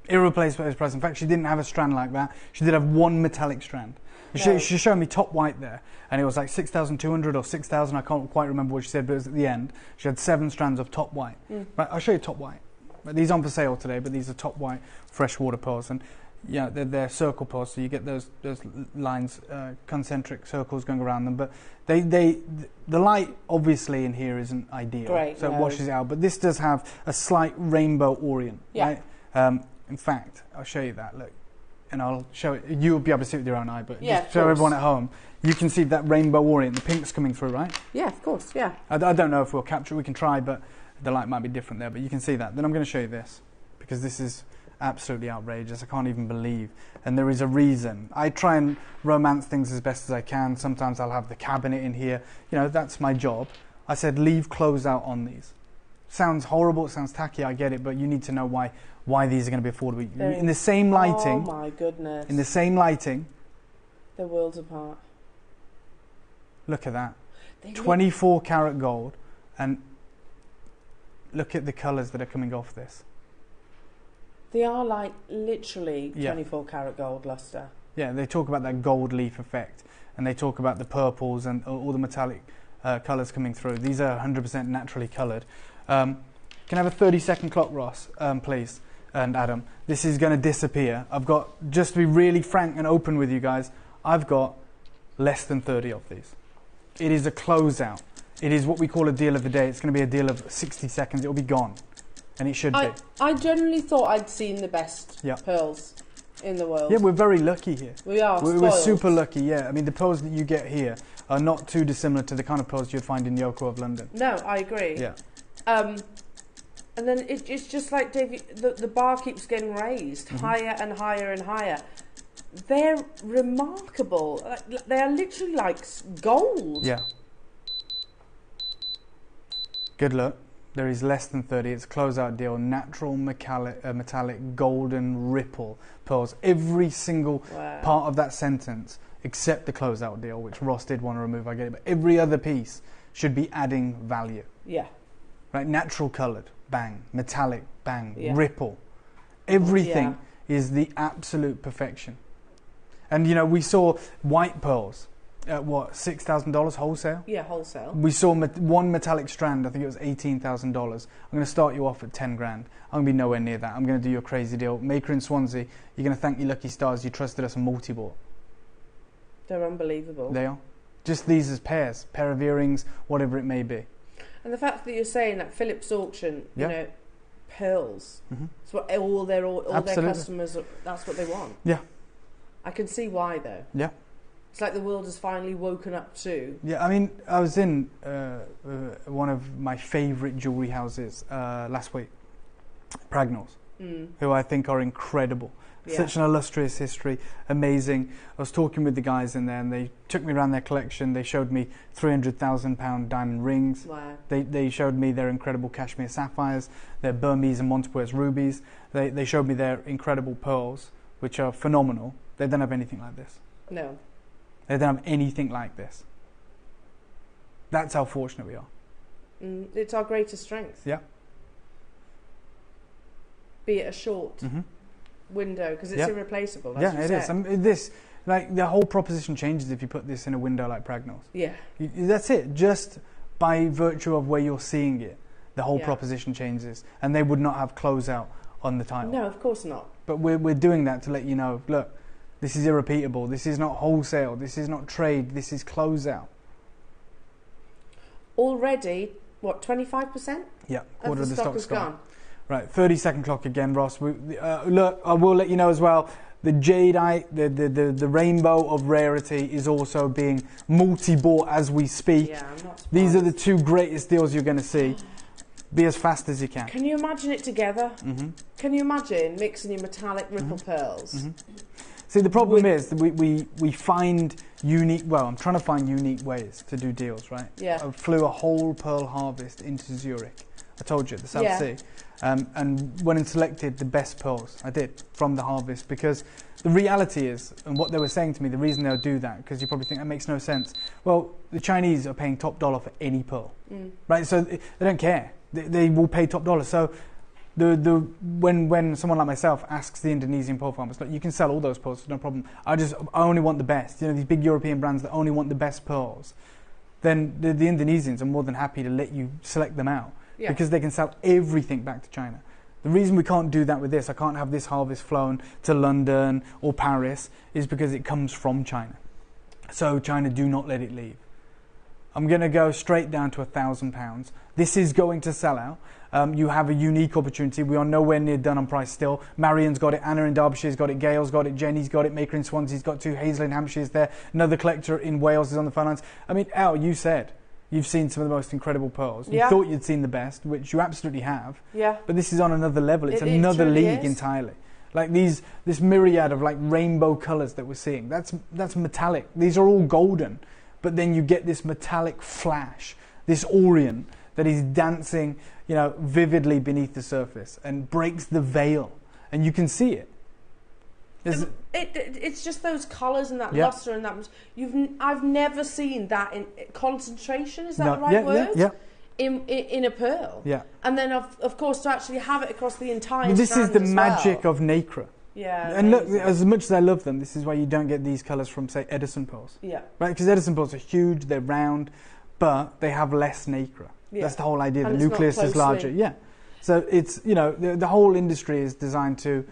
Irreplaceable at this price. In fact, she didn't have a strand like that. She did have one metallic strand. She showed me top white there, and it was like 6,200 or 6,000. I can't quite remember what she said, but it was at the end. She had 7 strands of top white. Right, I'll show you top white. But these aren't for sale today, but these are top white freshwater pearls, and yeah, they're circle pearls, so you get those lines, concentric circles going around them. But the light obviously in here isn't ideal, Great, so no. it washes it out. But this does have a slight rainbow orient, Yeah. right? In fact, I'll show you that. Look. And I'll show it. You'll be able to see it with your own eye, but Yeah, just of show course. everyone at home. You can see that rainbow orient. The pink's coming through, right? Yeah, of course, yeah. I don't know if we'll capture it. We can try, but the light might be different there. But you can see that. Then I'm going to show you this, because this is absolutely outrageous. I can't even believe. And there is a reason. I try and romance things as best as I can. Sometimes I'll have the cabinet in here. You know, that's my job. I said leave clothes out on these. Sounds horrible. It sounds tacky. I get it. But you need to know why these are going to be affordable. In the same lighting. Oh my goodness. In the same lighting. They're worlds apart. Look at that. They 24 karat gold, and look at the colours that are coming off this. They are like literally Yeah. 24 karat gold luster. Yeah, they talk about that gold leaf effect, and they talk about the purples and all the metallic colours coming through. These are 100% naturally coloured. Can I have a 30-second clock, Ross, please, and Adam? This is going to disappear. I've got, just to be really frank and open with you guys, I've got less than 30 of these. It is a closeout. It is what we call a deal of the day. It's going to be a deal of 60 seconds. It'll be gone. And it should be. I generally thought I'd seen the best Yeah. pearls in the world. Yeah, we're very lucky here. We are We're spoiled. super lucky, yeah. I mean, the pearls that you get here are not too dissimilar to the kind of pearls you'd find in Yoko of London. No, I agree. Yeah. And then it's just like, Davey, the bar keeps getting raised higher and higher and higher. They're remarkable. They are literally like gold. Yeah. Good luck. There is less than 30. It's a closeout deal. Natural metallic golden ripple pearls. Every single part of that sentence, except the closeout deal, which Ross did want to remove. I get it. But every other piece should be adding value. Yeah. Right? Natural coloured, bang. Metallic, bang. Yeah. Ripple. Everything is the absolute perfection. And you know, we saw white pearls at what, $6,000 wholesale? Yeah, wholesale. We saw one metallic strand, I think it was $18,000. I'm going to start you off at 10 grand. I'm going to be nowhere near that. I'm going to do you a crazy deal. Maker in Swansea, you're going to thank your lucky stars you trusted us and multi-bought. They're unbelievable. They are. Just these as pairs, pair of earrings, whatever it may be. And the fact that you're saying that Phillips auction, you know, pearls. It's what all their customers, that's what they want. Yeah. I can see why though. Yeah. It's like the world has finally woken up too. Yeah, I mean, I was in one of my favourite jewellery houses last week, Pragnall's, who I think are incredible. Yeah. Such an illustrious history, amazing. I was talking with the guys in there and they took me around their collection. They showed me £300,000 diamond rings. Wow. They showed me their incredible cashmere sapphires, their Burmese and Montepuez rubies. They showed me their incredible pearls, which are phenomenal. They don't have anything like this. No. They don't have anything like this. That's how fortunate we are. It's our greatest strength. Yeah. Be it a short window, because it's irreplaceable. As Yeah, you it said. is. I mean, this, like, the whole proposition changes if you put this in a window like Pragnall's. Yeah. That's it. Just by virtue of where you're seeing it, the whole proposition changes, and they would not have closeout on the title. No, of course not. But we're doing that to let you know. Look, this is irrepeatable. This is not wholesale. This is not trade. This is closeout. Already, what, 25%? Yeah, quarter of the stock's gone. Right, 30-second clock again, Ross. Look, I will let you know as well, the jadeite, the rainbow of rarity is also being multi-bought as we speak. Yeah, I'm not surprised. These are the two greatest deals you're going to see. Be as fast as you can. Can you imagine it together? Can you imagine mixing your metallic ripple pearls? See, the problem is that we find unique, well, I'm trying to find unique ways to do deals, right? Yeah. I flew a whole pearl harvest into Zurich. I told you, the South Sea. And went and selected the best pearls. I did, from the harvest, because the reality is, and what they were saying to me, the reason they'll do that, because you probably think that makes no sense. Well, the Chinese are paying top dollar for any pearl, right? So they don't care. They will pay top dollar. So when someone like myself asks the Indonesian pearl farmers, look, you can sell all those pearls, no problem. I only want the best. You know, these big European brands that only want the best pearls. Then the Indonesians are more than happy to let you select them out. Yeah. Because they can sell everything back to China. The reason we can't do that with this, I can't have this harvest flown to London or Paris, is because it comes from China. So China do not let it leave. I'm going to go straight down to £1,000. This is going to sell out. You have a unique opportunity. We are nowhere near done on price still. Marion's got it, Anna in Derbyshire's got it, Gail's got it, Jenny's got it, Maker in Swansea's got two, Hazel in Hampshire's there, another collector in Wales is on the phone lines. I mean, Al, you said you've seen some of the most incredible pearls. You thought you'd seen the best, which you absolutely have. Yeah. But this is on another level. It's another league entirely. Like this myriad of like rainbow colours that we're seeing. That's metallic. These are all golden, but then you get this metallic flash, this Orient that is dancing, you know, vividly beneath the surface and breaks the veil, and you can see it. It's just those colours and that lustre and that. I've never seen that in concentration. Is that the right word? Yeah. In a pearl. Yeah. And then of course to actually have it across the entire. This is the magic of nacre. Yeah. And look, as much as I love them, this is why you don't get these colours from, say, Edison pearls. Yeah. Right, because Edison pearls are huge, they're round, but they have less nacre. Yeah. That's the whole idea. And the nucleus is larger. Yeah. So it's, you know, the whole industry is designed to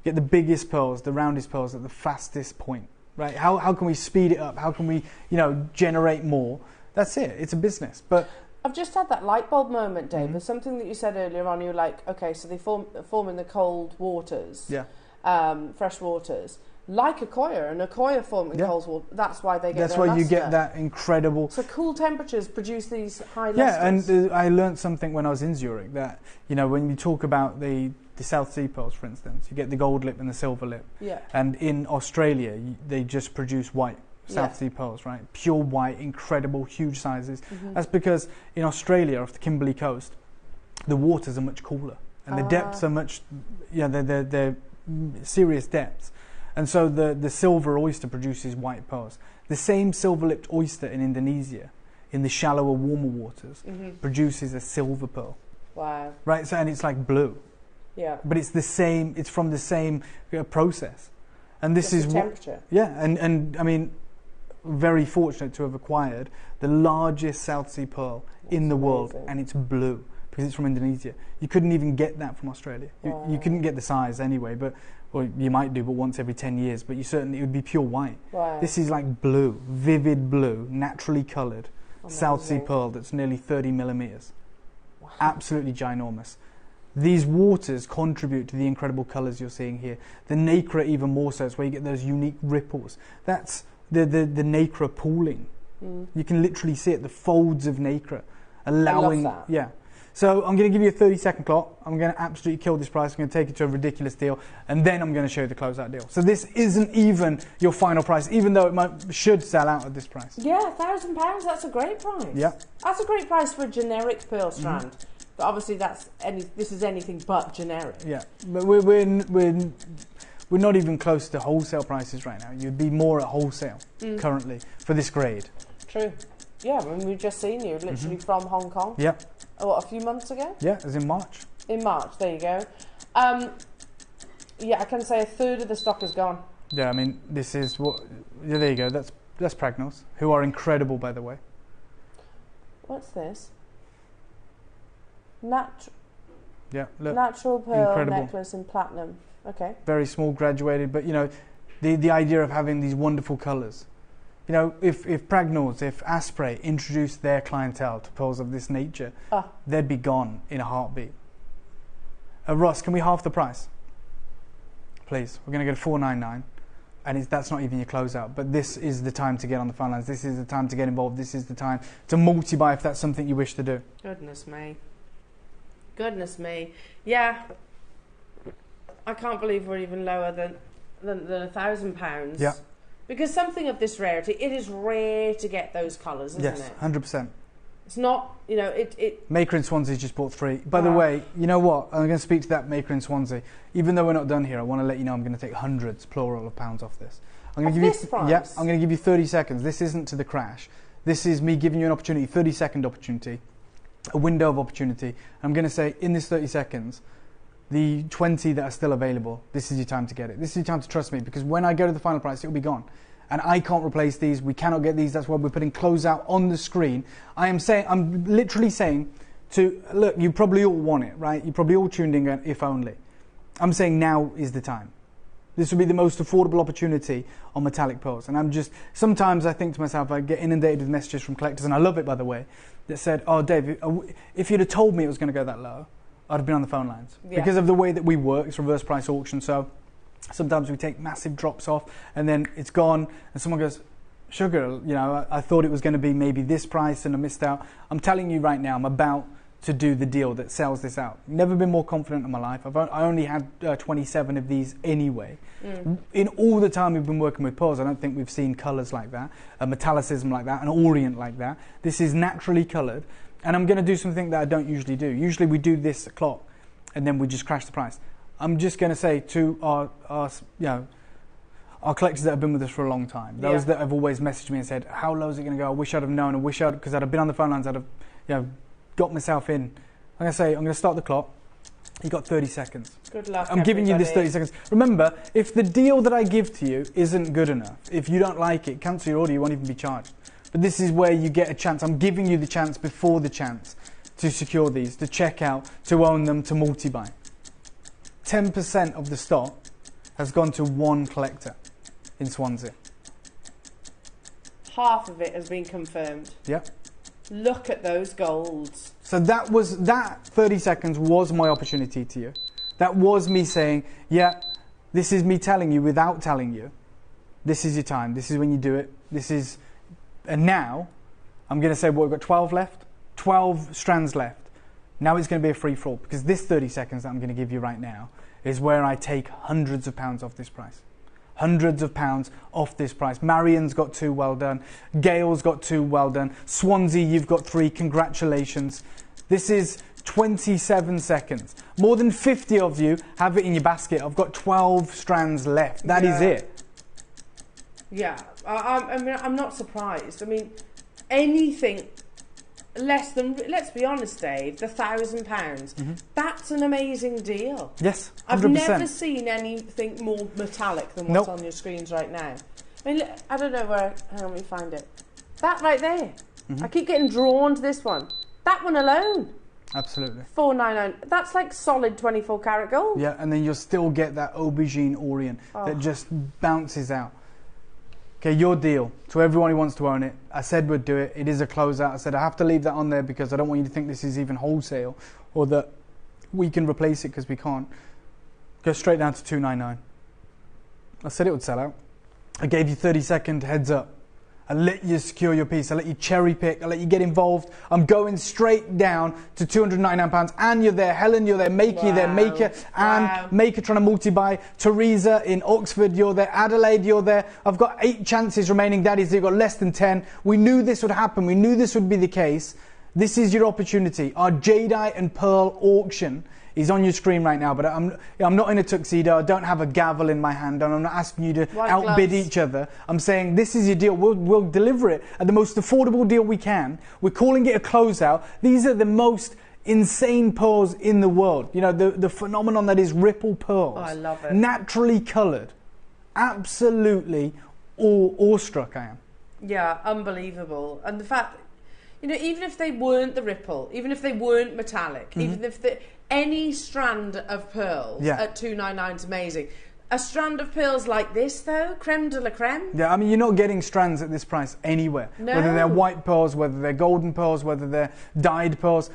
get the biggest pearls, the roundest pearls at the fastest point, right? How can we speed it up? How can we, you know, generate more? That's it. It's a business. But I've just had that light bulb moment, Dave. There's something that you said earlier on. You were like, okay, so they form in the cold waters, fresh waters, like Akoya, and Akoya form in cold water. That's why they get. That's why you get that incredible. So cool temperatures produce these high. Yeah, lustres. And I learned something when I was in Zurich that, you know, when you talk about the South Sea pearls, for instance, you get the gold lip and the silver lip. Yeah. And in Australia, they just produce white South Sea pearls, right? Pure white, incredible, huge sizes. That's because in Australia, off the Kimberley coast, the waters are much cooler and the depths are much, they're serious depths. And so the silver oyster produces white pearls. The same silver-lipped oyster in Indonesia, in the shallower, warmer waters, produces a silver pearl. Wow. Right, so, and it's like blue. Yeah. But it's the same, it's from the same process. And this is temperature. And I mean, very fortunate to have acquired the largest South Sea pearl in the world, and it's blue because it's from Indonesia. You couldn't even get that from Australia. You couldn't get the size anyway, or you might do, but once every 10 years, but it would be pure white. Wow. This is like blue, vivid blue, naturally coloured, South Sea pearl that's nearly 30 millimetres. Wow. Absolutely ginormous. These waters contribute to the incredible colours you're seeing here. The nacre even more so. It's where you get those unique ripples. That's the nacre pooling. You can literally see it, the folds of nacre allowing. I love that. Yeah. So I'm going to give you a 30-second clock. I'm going to absolutely kill this price. I'm going to take it to a ridiculous deal, and then I'm going to show you the closeout deal. So this isn't even your final price, even though it should sell out at this price. Yeah, £1,000. That's a great price. Yeah. That's a great price for a generic pearl strand. But obviously, this is anything but generic. Yeah, but we're not even close to wholesale prices right now. You'd be more at wholesale currently for this grade. True. Yeah, I mean, we've just seen you literally from Hong Kong. Yeah. What, a few months ago? Yeah, it was in March. In March, there you go. Yeah, I can say a third of the stock is gone. Yeah, I mean, this is what. Yeah, there you go. That's Pragnos, who are incredible, by the way. What's this? Yeah, look, Natural pearl incredible. necklace in platinum. Okay. Very small, graduated, but you know, the idea of having these wonderful colours. You know, if Pragnos, if Asprey introduced their clientele to pearls of this nature, they'd be gone in a heartbeat. Ross, can we halve the price? Please. We're going to go to $499, and that's not even your closeout. But this is the time to get on the phone lines. This is the time to get involved. This is the time to multi-buy if that's something you wish to do. Goodness me. Goodness me. Yeah. I can't believe we're even lower than £1,000. Yeah. Because something of this rarity, it is rare to get those colours, isn't it? Yes, 100%. It's not, you know, it... Maker in Swansea just bought 3. By the way, you know what? I'm going to speak to that Maker in Swansea. Even though we're not done here, I want to let you know I'm going to take hundreds, plural, of pounds off this. I'm going to give you price? Yeah, I'm going to give you 30 seconds. This isn't to the crash. This is me giving you an opportunity, 30-second opportunity, a window of opportunity. I'm going to say, in this 30 seconds, the 20 that are still available, this is your time to get it. This is your time to trust me, because when I go to the final price, it'll be gone. And I can't replace these. We cannot get these. That's why we're putting closeout on the screen. I'm literally saying to, look, you probably all want it, right? You probably all tuned in going, if only. I'm saying now is the time. This will be the most affordable opportunity on metallic pearls. And sometimes I think to myself, I get inundated with messages from collectors, and I love it, by the way, that said, oh, Dave, if you'd have told me it was going to go that low, I'd have been on the phone lines. Yeah. Because of the way that we work, it's reverse price auction. So sometimes we take massive drops off and then it's gone and someone goes, sugar, you know, I thought it was going to be maybe this price and I missed out. I'm telling you right now, I'm about to do the deal that sells this out. Never been more confident in my life. I only had 27 of these anyway. In all the time we've been working with pearls, I don't think we've seen colours like that, a metallicism like that, an orient like that. This is naturally coloured. And I'm going to do something that I don't usually do. Usually we do this clock and then we just crash the price. I'm just going to say to our collectors that have been with us for a long time, those that have always messaged me and said, how low is it going to go? I wish I'd have known. Because I'd have been on the phone lines, I'd have, got myself in. I'm going to start the clock. You got 30 seconds. Good luck, I'm giving you this 30 seconds. Remember, if the deal that I give to you isn't good enough, if you don't like it, cancel your order, you won't even be charged. But this is where you get a chance. I'm giving you the chance before the chance to secure these, to check out, to own them, to multi-buy. 10% of the stock has gone to one collector in Swansea. Half of it has been confirmed. Yep. Look at those golds. So that 30 seconds was my opportunity to you. That was me saying, yeah, this is me telling you without telling you. This is your time. This is when you do it. And now, I'm going to say, we've got 12 left, 12 strands left. Now it's going to be a free-for-all, because this 30 seconds that I'm going to give you right now is where I take hundreds of pounds off this price. Hundreds of pounds off this price. Marion's got 2, well done. Gail's got 2, well done. Swansea, you've got 3, congratulations. This is 27 seconds. More than 50 of you have it in your basket. I've got 12 strands left. That is it. Yeah, I mean, I'm not surprised. I mean, anything less than, let's be honest, Dave, the £1,000, that's an amazing deal. Yes, 100%. I've never seen anything more metallic than what's on your screens right now. I mean, I don't know where, hang on, let me find it. That right there. I keep getting drawn to this one. That one alone. Absolutely. $499. That's like solid 24 karat gold. Yeah, and then you'll still get that aubergine orient that just bounces out. Okay, your deal. To everyone who wants to own it, I said we'd do it. It is a closeout. I said I have to leave that on there because I don't want you to think this is even wholesale or that we can replace it because we can't. Go straight down to $299. I said it would sell out. I gave you 30-second heads up. I let you secure your piece. I let you cherry pick. I let you get involved. I'm going straight down to £299. And you're there. Helen, you're there. Maker, you're there. Maker. And Maker trying to multi-buy. Teresa in Oxford, you're there. Adelaide, you're there. I've got 8 chances remaining. Daddies, you've got less than 10. We knew this would happen. We knew this would be the case. This is your opportunity. Our Jadeite and Pearl auction is on your screen right now, but I'm not in a tuxedo. I don't have a gavel in my hand, and I'm not asking you to outbid each other. I'm saying this is your deal. We'll deliver it at the most affordable deal we can. We're calling it a closeout. These are the most insane pearls in the world. You know, the phenomenon that is ripple pearls. Oh, I love it. Naturally coloured. Absolutely awestruck I am. Yeah, unbelievable. And the fact, you know, even if they weren't the ripple, even if they weren't metallic, even if any strand of pearls at $299 is amazing. A strand of pearls like this, though, creme de la creme. Yeah, I mean, you're not getting strands at this price anywhere. No. Whether they're white pearls, whether they're golden pearls, whether they're dyed pearls.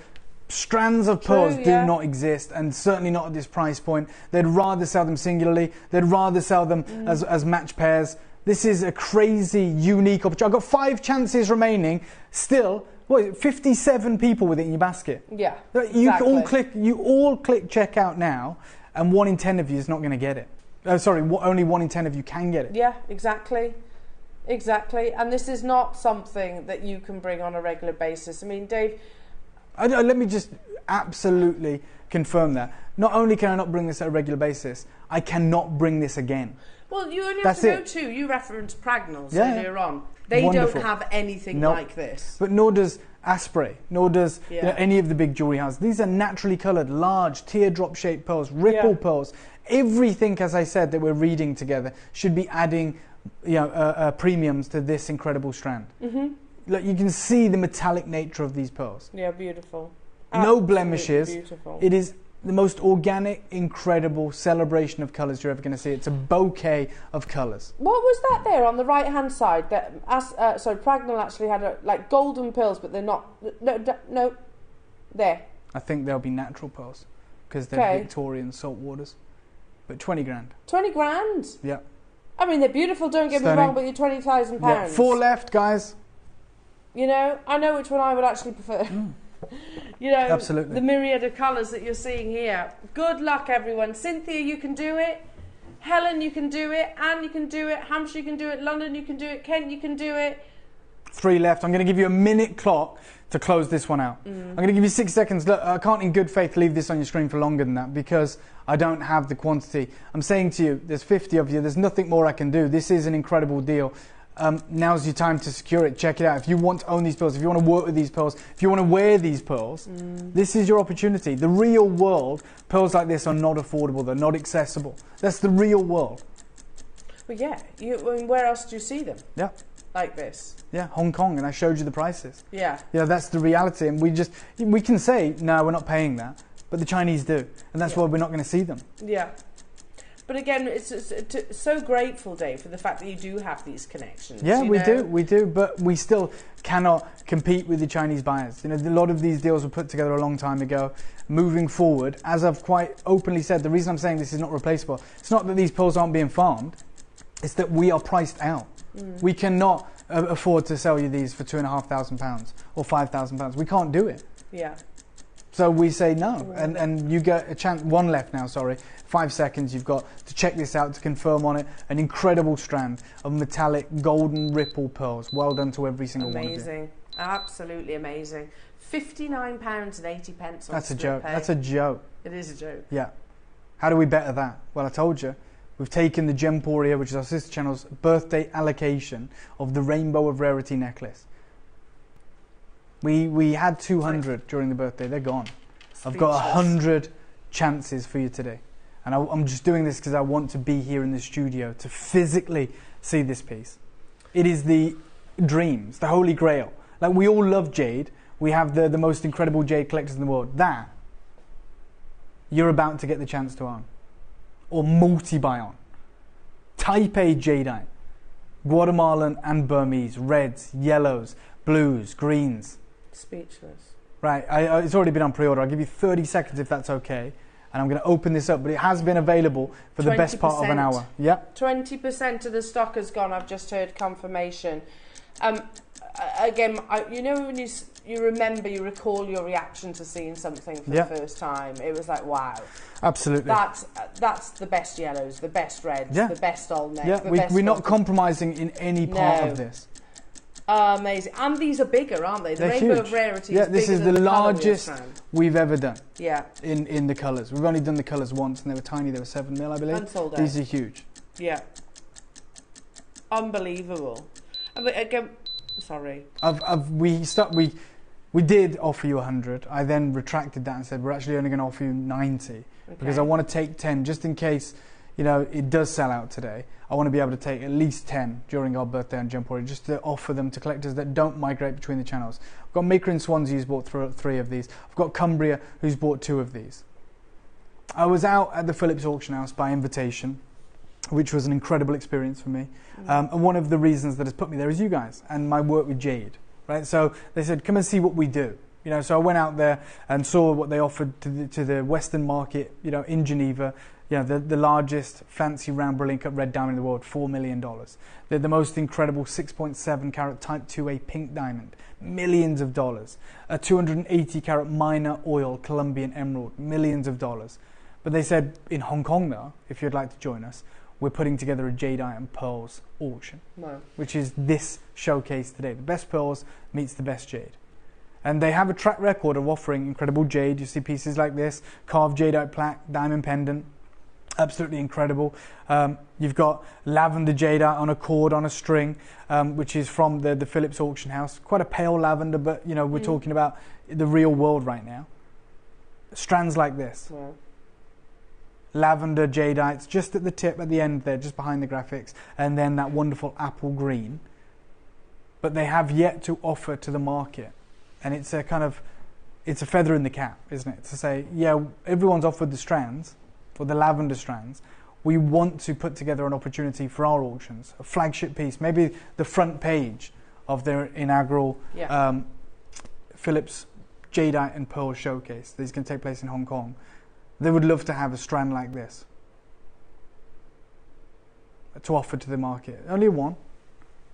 Strands of pearls do not exist, and certainly not at this price point. They'd rather sell them singularly. They'd rather sell them as match pairs. This is a crazy, unique opportunity. I've got 5 chances remaining. Still, what is it, 57 people with it in your basket. Yeah, You all click checkout now, and 1 in 10 of you is not going to get it. Only 1 in 10 of you can get it. Yeah, exactly. Exactly. And this is not something that you can bring on a regular basis. I mean, Dave... let me just absolutely confirm that. Not only can I not bring this at a regular basis, I cannot bring this again. Well, you only have to go to, you referenced Pragnells earlier on. They Wonderful. don't have anything like this. But nor does Asprey, nor does any of the big jewellery houses. These are naturally coloured, large, teardrop-shaped pearls, ripple pearls. Everything, as I said, that we're reading together should be adding premiums to this incredible strand. Look, you can see the metallic nature of these pearls. Yeah, beautiful. No blemishes. Beautiful. It is the most organic, incredible celebration of colours you're ever going to see. It's a bouquet of colours. What was that there on the right-hand side? That Pragnell actually had like golden pearls, but they're not. No, there. I think they'll be natural pearls because they're Victorian salt waters. But 20 grand. 20 grand. Yeah. I mean, they're beautiful. Don't get me wrong, but you're £20,000. Yeah. 4 left, guys. You know, I know which one I would actually prefer. You know, absolutely. The myriad of colours that you're seeing here. Good luck, everyone. Cynthia, you can do it. Helen, you can do it. Anne, you can do it. Hampshire, you can do it. London, you can do it. Kent, you can do it. 3 left. I'm going to give you a minute clock to close this one out. I'm going to give you 6 seconds. Look, I can't in good faith leave this on your screen for longer than that because I don't have the quantity. I'm saying to you, there's 50 of you. There's nothing more I can do. This is an incredible deal. Now's your time to secure it. Check it out. If you want to own these pearls, if you want to work with these pearls, if you want to wear these pearls, this is your opportunity. The real world, pearls like this are not affordable. They're not accessible. That's the real world. Well, yeah. Where else do you see them? Yeah. Like this. Yeah, Hong Kong, and I showed you the prices. Yeah. Yeah, that's the reality, and we can say, no, we're not paying that, but the Chinese do, and that's why we're not going to see them. Yeah. But again, it's so grateful, Dave, for the fact that you do have these connections. Yeah, we do, but we still cannot compete with the Chinese buyers. You know, a lot of these deals were put together a long time ago. Moving forward, as I've quite openly said, the reason I'm saying this is not replaceable, it's not that these pearls aren't being farmed, it's that we are priced out. We cannot afford to sell you these for £2,500 or £5,000. We can't do it. Yeah. So we say no, and you get a chance. 1 left now. Sorry, 5 seconds. You've got to check this out to confirm on it. An incredible strand of metallic golden ripple pearls. Well done to every single one of you. Amazing, absolutely amazing. £59.80. That's a joke. That's a joke. It is a joke. Yeah. How do we better that? Well, I told you. We've taken the Gemporia, which is our sister channel's birthday allocation of the Rainbow of Rarity necklace. We had 200 during the birthday. They're gone. I've got 100 chances for you today. And I'm just doing this because I want to be here in the studio to physically see this piece. It is the dreams, the holy grail. Like, we all love jade. We have the most incredible jade collectors in the world. That, you're about to get the chance to own. Or multi-buy on. Type A jadeite. Guatemalan and Burmese. Reds, yellows, blues, greens. Speechless. Right, it's already been on pre-order. I'll give you 30 seconds if that's okay. And I'm going to open this up, but it has been available for the best part of an hour. Yep. 20% of the stock has gone. I've just heard confirmation. Again, you know when you remember, you recall your reaction to seeing something for the first time. It was like, wow. Absolutely. That's the best yellows, the best reds, the best Olnex. Yeah, we're not compromising in any part of this. Amazing. And these are bigger, aren't they? The They're Rainbow huge. of Rarity Yeah, is this is bigger the than largest we've ever done. Yeah. In the colours. We've only done the colours once and they were tiny, they were 7 mil, I believe. Unsold out. These are huge. Yeah. Unbelievable. Again, sorry. We did offer you 100. I then retracted that and said we're actually only going to offer you 90 because I want to take 10 just in case, you know, it does sell out today. I want to be able to take at least 10 during our birthday on Jump Order just to offer them to collectors that don't migrate between the channels. I've got Maker in Swansea who's bought 3 of these. I've got Cumbria who's bought 2 of these. I was out at the Philips auction house by invitation, which was an incredible experience for me. And one of the reasons that has put me there is you guys and my work with Jade. Right? So they said, come and see what we do. You know, so I went out there and saw what they offered to the Western market, you know, in Geneva. You know, the largest fancy round brilliant cut red diamond in the world, $4 million. They're the most incredible 6.7 carat type 2A pink diamond, millions of dollars. A 280 carat minor oil Colombian emerald, millions of dollars. But they said in Hong Kong though, if you'd like to join us, we're putting together a jadeite and pearls auction, which is this showcase today. The best pearls meets the best jade. And they have a track record of offering incredible jade. You see pieces like this, carved jadeite plaque, diamond pendant, absolutely incredible. You've got lavender jadeite on a cord on a string, which is from the Philips auction house. Quite a pale lavender, but you know we're talking about the real world right now. Strands like this. Yeah. Lavender jadeites just at the tip, at the end there, just behind the graphics, and then that wonderful apple green. But they have yet to offer to the market, and it's a feather in the cap, isn't it? To say, yeah, everyone's offered the strands, or the lavender strands. We want to put together an opportunity for our auctions, a flagship piece, maybe the front page of their inaugural Philips Jadeite and Pearl Showcase that is going to take place in Hong Kong. They would love to have a strand like this to offer to the market. Only one,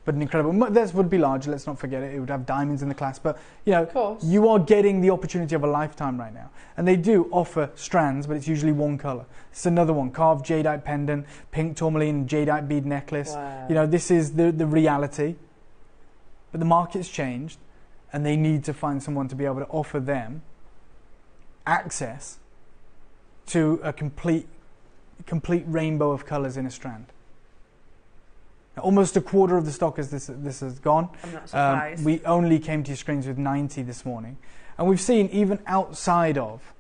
but an incredible. This would be larger, let's not forget it. It would have diamonds in the clasp, but you know, you are getting the opportunity of a lifetime right now. And they do offer strands, but it's usually one colour. It's another one, carved jadeite pendant, pink tourmaline jadeite bead necklace. Wow. You know, this is the reality. But the market's changed, and they need to find someone to be able to offer them access to a complete rainbow of colours in a strand. Now, almost a quarter of the stock as this has gone. I'm not surprised. We only came to your screens with 90 this morning. And we've seen even outside of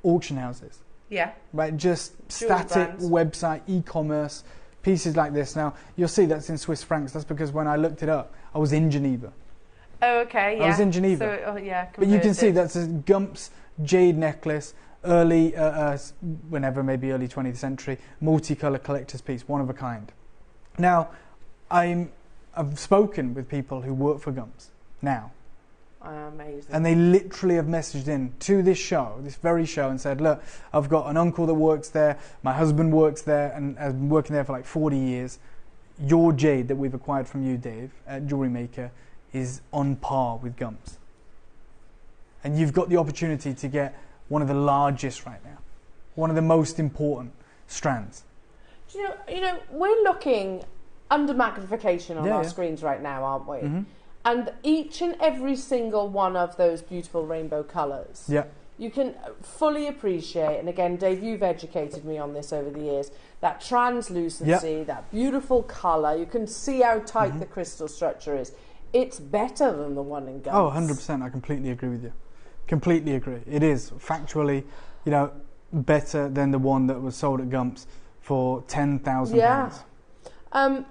auction houses. Yeah. Right, just Jewelry static brands. website, e-commerce, pieces like this. Now, you'll see that's in Swiss francs. That's because when I looked it up, I was in Geneva. Oh, okay, yeah. I was in Geneva. So, but you can see that's a Gumps jade necklace, early, whenever, maybe early 20th century, multicolour collector's piece, one of a kind. Now, I've spoken with people who work for Gumps now. Amazing. And they literally have messaged in to this show, this very show, and said, look, I've got an uncle that works there, my husband works there, and has been working there for like 40 years. Your jade that we've acquired from you, Dave, at JewelleryMaker, is on par with Gumps. And you've got the opportunity to get one of the largest right now, one of the most important strands. You know, we're looking under magnification on our screens right now, aren't we? Mm-hmm. And each and every single one of those beautiful rainbow colours, you can fully appreciate, and again, Dave, you've educated me on this over the years, that translucency, that beautiful colour. You can see how tight the crystal structure is. It's better than the one in Gumps. Oh, 100%. I completely agree with you. Completely agree. It is factually, you know, better than the one that was sold at Gumps for £10,000.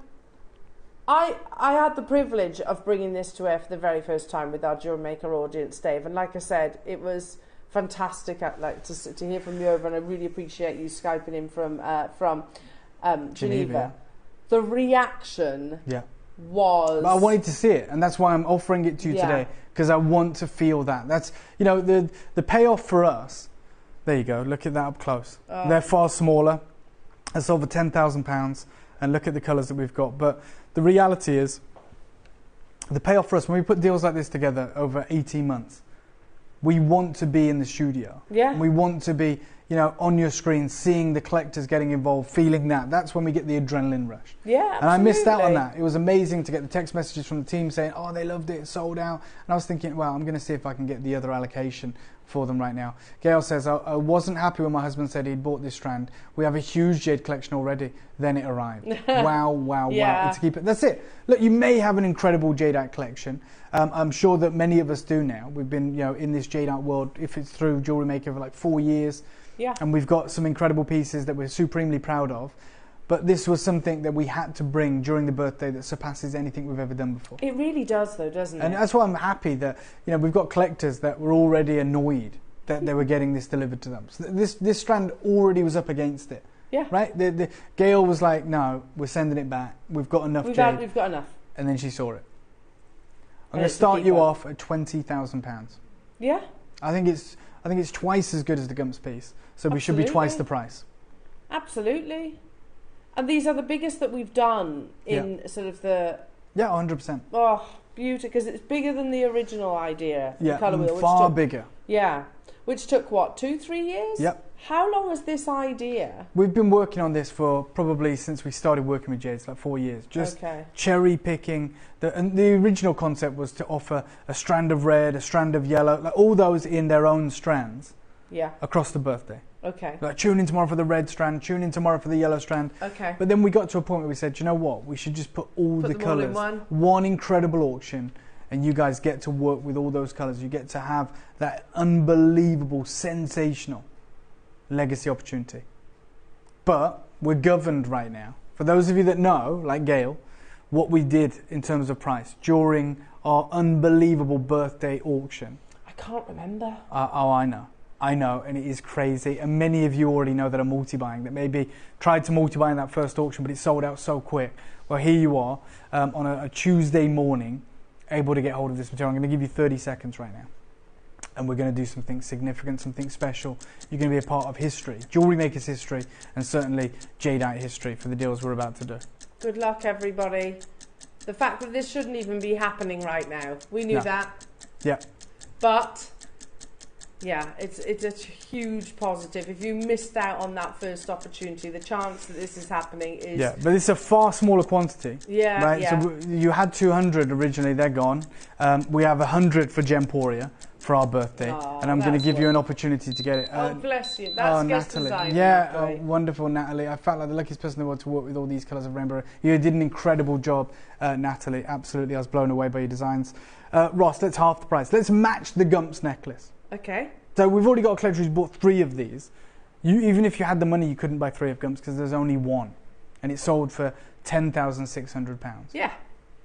I had the privilege of bringing this to air for the very first time with our JewelleryMaker audience, Dave, and like I said, it was fantastic. To hear from you over, and I really appreciate you Skyping in from Geneva. The reaction was... But I wanted to see it, and that's why I'm offering it to you today, because I want to feel that. That's, you know, the payoff for us. There you go. Look at that up close. Oh. They're far smaller. It's over £10,000, and look at the colours that we've got. But the reality is, the payoff for us, when we put deals like this together over 18 months, we want to be in the studio. Yeah. We want to be, you know, on your screen, seeing the collectors getting involved, feeling that. That's when we get the adrenaline rush. Yeah, absolutely. And I missed out on that. It was amazing to get the text messages from the team saying, oh, they loved it, it's sold out. And I was thinking, well, I'm going to see if I can get the other allocation for them right now. Gail says, I wasn't happy when my husband said he'd bought this strand. We have a huge jade collection already. Then it arrived. Wow, wow, wow. It's keep it. That's it. Look, you may have an incredible jadeite collection. I'm sure that many of us do now. We've been, you know, in this jadeite world, if it's through JewelleryMaker, for like 4 years. Yeah. And we've got some incredible pieces that we're supremely proud of. But this was something that we had to bring during the birthday that surpasses anything we've ever done before. It really does, though, doesn't it? And that's why I'm happy that, you know, we've got collectors that were already annoyed that they were getting this delivered to them. So this strand already was up against it. Yeah. Right? The Gail was like, no, we're sending it back. We've got enough jade. We've got enough. And then she saw it. I'm going to start you off at £20,000. Yeah. I think it's twice as good as the Gumps piece. So we should be twice the price. Absolutely. And these are the biggest that we've done in sort of the... Yeah, 100%. Oh, beauty, because it's bigger than the original idea. Yeah, the colour wheel, far bigger. Yeah, which took, what, 2-3 years? Yep. How long has this idea? We've been working on this for probably since we started working with jades, like 4 years. Just cherry picking. And the original concept was to offer a strand of red, a strand of yellow, like all those in their own strands. Yeah. Across the birthday. Okay. Like tune in tomorrow for the red strand, tune in tomorrow for the yellow strand. Okay. But then we got to a point where we said, you know what, we should just put the colours. One incredible auction, and you guys get to work with all those colours. You get to have that unbelievable, sensational legacy opportunity. But we're governed right now. For those of you that know, like Gail, what we did in terms of price during our unbelievable birthday auction. I can't remember. I know, and it is crazy. And many of you already know that I'm multi-buying, that maybe tried to multi-buy in that first auction, but it sold out so quick. Well, here you are on a Tuesday morning, able to get hold of this material. I'm going to give you 30 seconds right now. And we're going to do something significant, something special. You're going to be a part of history, JewelleryMaker's history, and certainly jadeite history for the deals we're about to do. Good luck, everybody. The fact that this shouldn't even be happening right now, we knew that. Yeah. But... yeah, it's a huge positive. If you missed out on that first opportunity, the chance that this is happening is... yeah, but it's a far smaller quantity. Yeah, right? yeah. So you had 200 originally, they're gone. We have 100 for Gemporia for our birthday. And I'm going to give you an opportunity to get it. Oh, bless you. That's guest Natalie. design. Yeah, wonderful, Natalie. I felt like the luckiest person in the world to work with all these colours of rainbow. You did an incredible job, Natalie. Absolutely, I was blown away by your designs. Ross, let's half the price. Let's match the Gumps necklace. Okay. So we've already got a collector who's bought 3 of these. Even if you had the money, you couldn't buy 3 of Gumps because there's only 1. And it sold for £10,600. Yeah,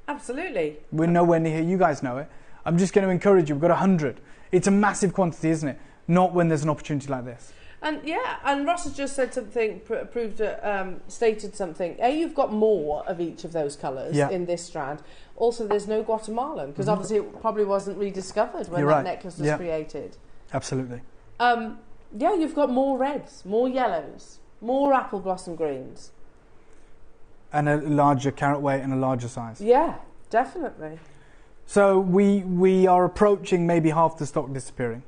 absolutely. We're nowhere near here. You guys know it. I'm just going to encourage you. We've got 100. It's a massive quantity, isn't it? Not when there's an opportunity like this. And yeah, and Ross has just said something, stated something. You've got more of each of those colours in this strand. Also, there's no Guatemalan, because obviously it probably wasn't rediscovered when that necklace was created. Absolutely. Yeah, you've got more reds, more yellows, more apple blossom greens. And a larger carat weight and a larger size. Yeah, definitely. So we are approaching maybe half the stock disappearing.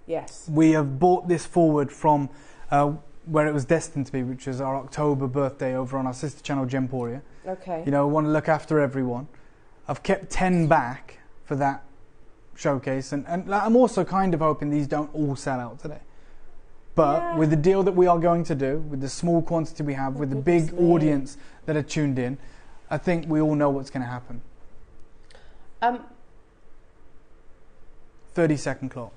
Yes. We have brought this forward from where it was destined to be, which is our October birthday over on our sister channel, Gemporia. Okay. You know, we want to look after everyone. I've kept 10 back for that showcase, and I'm also kind of hoping these don't all sell out today. But with the deal that we are going to do, with the small quantity we have, with the big audience that are tuned in, I think we all know what's going to happen. 30-second clock.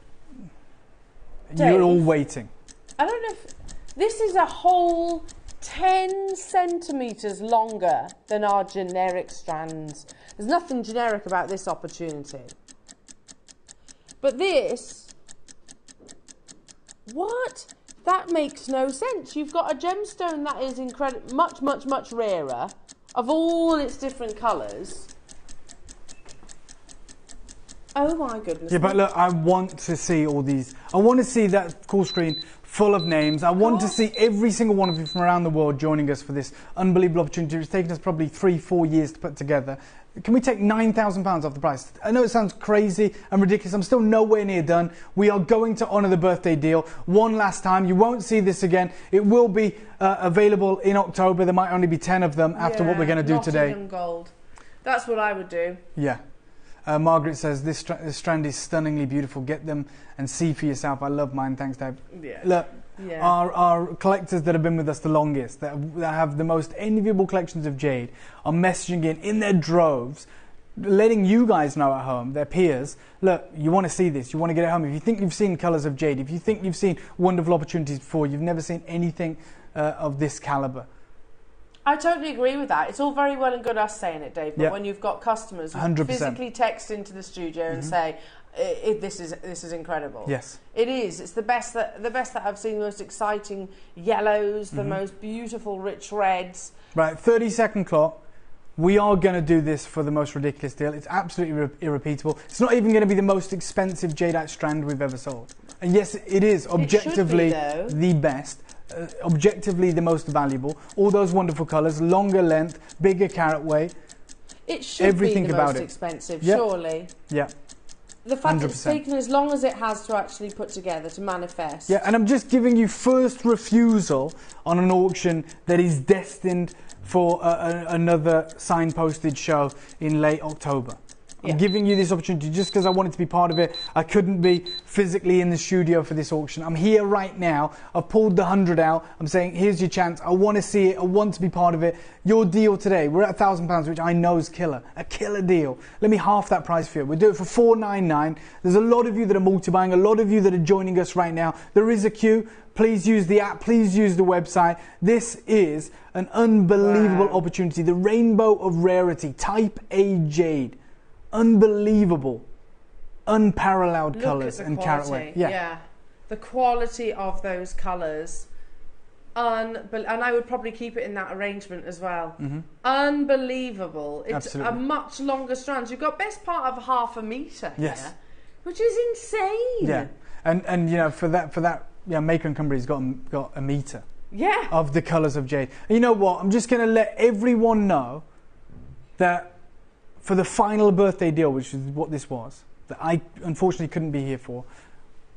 Dave, you're all waiting. I don't know if this is a whole 10 centimetres longer than our generic strands. There's nothing generic about this opportunity. But this, what? That makes no sense. You've got a gemstone that is much rarer, of all its different colours. Oh my goodness. Yeah, but look, I want to see all these. I want to see that call screen full of names. I want to see every single one of you from around the world joining us for this unbelievable opportunity. It's taken us probably 3-4 years to put together. Can we take £9,000 off the price? I know it sounds crazy and ridiculous. I'm still nowhere near done. We are going to honour the birthday deal one last time. You won't see this again. It will be available in October. There might only be 10 of them after what we're going to do today. Not even gold. That's what I would do. Yeah. Margaret says, this strand is stunningly beautiful. Get them and see for yourself. I love mine. Thanks, Dave. Yeah. Look, our collectors that have been with us the longest, that have the most enviable collections of jade, are messaging in their droves, letting you guys know at home, their peers, look, you want to see this. You want to get it home. If you think you've seen colours of jade, if you think you've seen wonderful opportunities before, you've never seen anything of this calibre. I totally agree with that. It's all very well and good us saying it, Dave, but when you've got customers who 100%. physically text into the studio and say, this is incredible. Yes. It is. It's the best that I've seen, the most exciting yellows, the most beautiful rich reds. Right, 30-second clock. We are going to do this for the most ridiculous deal. It's absolutely irrepeatable. It's not even going to be the most expensive jadeite strand we've ever sold. And yes, it is objectively the best. Objectively the most valuable. All those wonderful colours, longer length, bigger carat weight. It should be the most expensive, surely. Yeah. The fact 100%. that it's taken as long as it has to actually put together, to manifest. Yeah, and I'm just giving you first refusal on an auction that is destined for another signposted show in late October. I'm giving you this opportunity just because I wanted to be part of it. I couldn't be physically in the studio for this auction. I'm here right now. I've pulled the 100 out. I'm saying, here's your chance. I want to see it. I want to be part of it. Your deal today, we're at £1,000, which I know is killer. A killer deal. Let me half that price for you. We'll do it for $499. There's a lot of you that are multi-buying, a lot of you that are joining us right now. There is a queue. Please use the app. Please use the website. This is an unbelievable opportunity. The rainbow of rarity. Type A jade. Unbelievable, unparalleled colours and carat weight. Yeah, the quality of those colours, and I would probably keep it in that arrangement as well. Unbelievable. It's a much longer strand. You've got best part of half a metre here, which is insane. Yeah, and you know, for that, Maker and Cumbria has got a metre. Yeah. Of the colours of jade. And you know what? I'm just going to let everyone know that. For the final birthday deal, which is what this was, that I unfortunately couldn't be here for,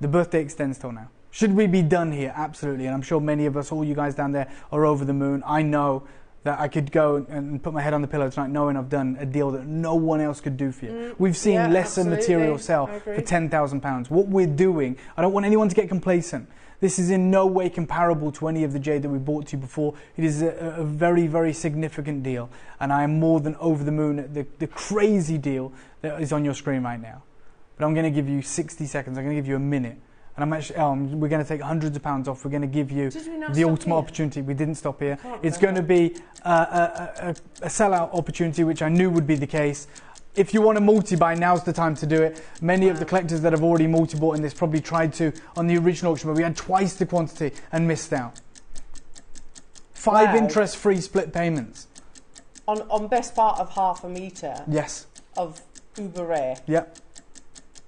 the birthday extends till now. Should we be done here? Absolutely. And I'm sure many of us, all you guys down there, are over the moon. I know that I could go and put my head on the pillow tonight knowing I've done a deal that no one else could do for you. We've seen lesser material sell for £10,000. What we're doing, I don't want anyone to get complacent. This is in no way comparable to any of the jade that we bought to you before. It is a very, very significant deal. And I am more than over the moon at the crazy deal that is on your screen right now. But I'm going to give you 60 seconds. I'm going to give you a minute. And I'm actually, we're going to take hundreds of pounds off. We're going to give you the ultimate opportunity. We didn't stop here. It's going to be a sellout opportunity, which I knew would be the case. If you want to multi-buy, now's the time to do it. Many of the collectors that have already multi-bought in this probably tried to on the original auction, but we had twice the quantity and missed out. 5 interest-free split payments. On best part of half a metre? Yes. Of uber rare? Yep.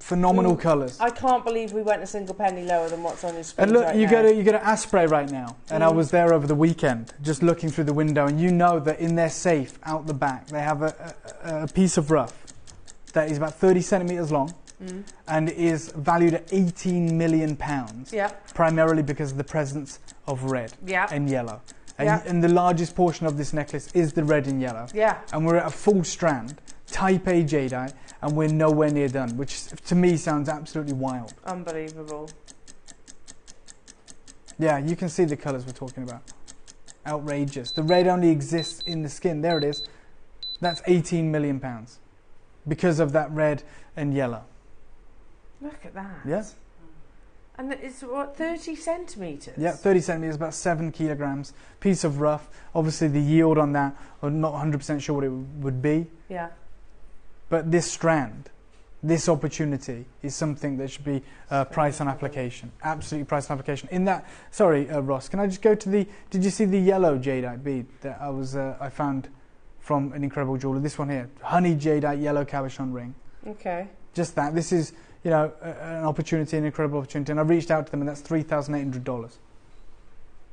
Phenomenal colours. I can't believe we went a single penny lower than what's on your screen. And look, right you now. get an Asprey right now, and I was there over the weekend, just looking through the window, and you know that in their safe out the back, they have a piece of rough that is about 30 centimetres long, and is valued at £18 million. Primarily because of the presence of red and yellow. And the largest portion of this necklace is the red and yellow. And we're at a full strand, Type A jadeite, and we're nowhere near done, which to me sounds absolutely wild. Unbelievable. Yeah, you can see the colours we're talking about. Outrageous. The red only exists in the skin. There it is. That's £18 million because of that red and yellow. Look at that. Yes. And it's what, 30 centimetres? Yeah, 30 centimetres, about 7 kilograms. Piece of rough. Obviously, the yield on that, I'm not 100% sure what it would be. Yeah. But this strand this opportunity is something that should be price on application. Absolutely price on application. In that, sorry, Ross, can I just go to the, did you see the yellow jadeite bead that I found from an incredible jeweler? This one here, honey jadeite yellow cabochon ring. Okay. Just that. This is, you know, an opportunity, an incredible opportunity. And I reached out to them, and that's $3,800.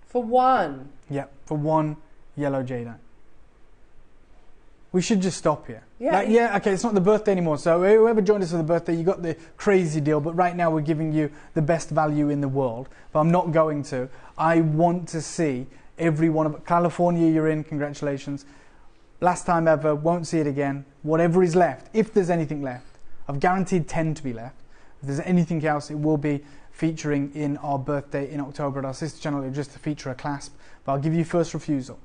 For one? Yeah, for one yellow jadeite. We should just stop here. Yeah. Like, yeah, okay, it's not the birthday anymore. So whoever joined us for the birthday, you got the crazy deal. But right now we're giving you the best value in the world. But I'm not going to. I want to see every one of... California, you're in. Congratulations. Last time ever. Won't see it again. Whatever is left, if there's anything left, I've guaranteed 10 to be left. If there's anything else, it will be featuring in our birthday in October at our sister channel. It'll just feature a clasp. But I'll give you first refusal.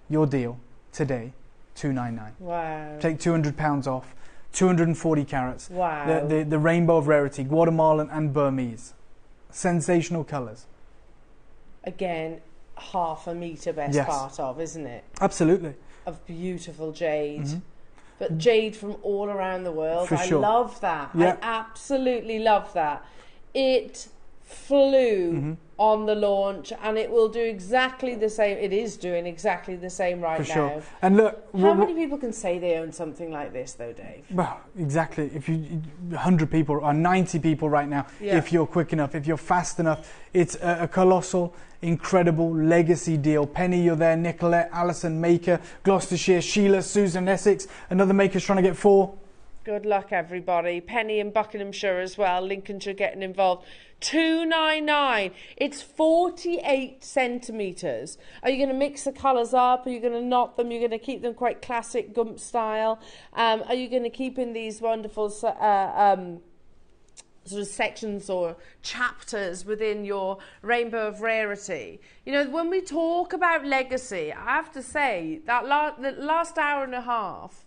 Your deal today. $299. Wow. Take £200 off. 240 carats. Wow. The rainbow of rarity, Guatemalan and Burmese. Sensational colours. Again, half a metre best Yes. part of, isn't it? Absolutely. Of beautiful jade. Mm-hmm. But jade from all around the world. For sure. I love that. Yeah. I absolutely love that. It flew on the launch, and it will do exactly the same. It is doing exactly the same right For now. sure. And look, How many people can say they own something like this, though, Dave? Well, exactly. If you 100 people or 90 people right now, Yeah. if you're quick enough, if you're fast enough, it's a colossal, incredible legacy deal. Penny, you're there. Nicolette, Alison, Maker, Gloucestershire, Sheila, Susan, Essex. Another Maker's trying to get 4. Good luck, everybody. Penny in Buckinghamshire as well. Lincolnshire getting involved. $299. It's 48 centimetres. Are you going to mix the colours up? Are you going to knot them? You're going to keep them quite classic Gump style? Are you going to keep in these wonderful sort of sections or chapters within your rainbow of rarity? You know, when we talk about legacy, I have to say that the last hour and a half,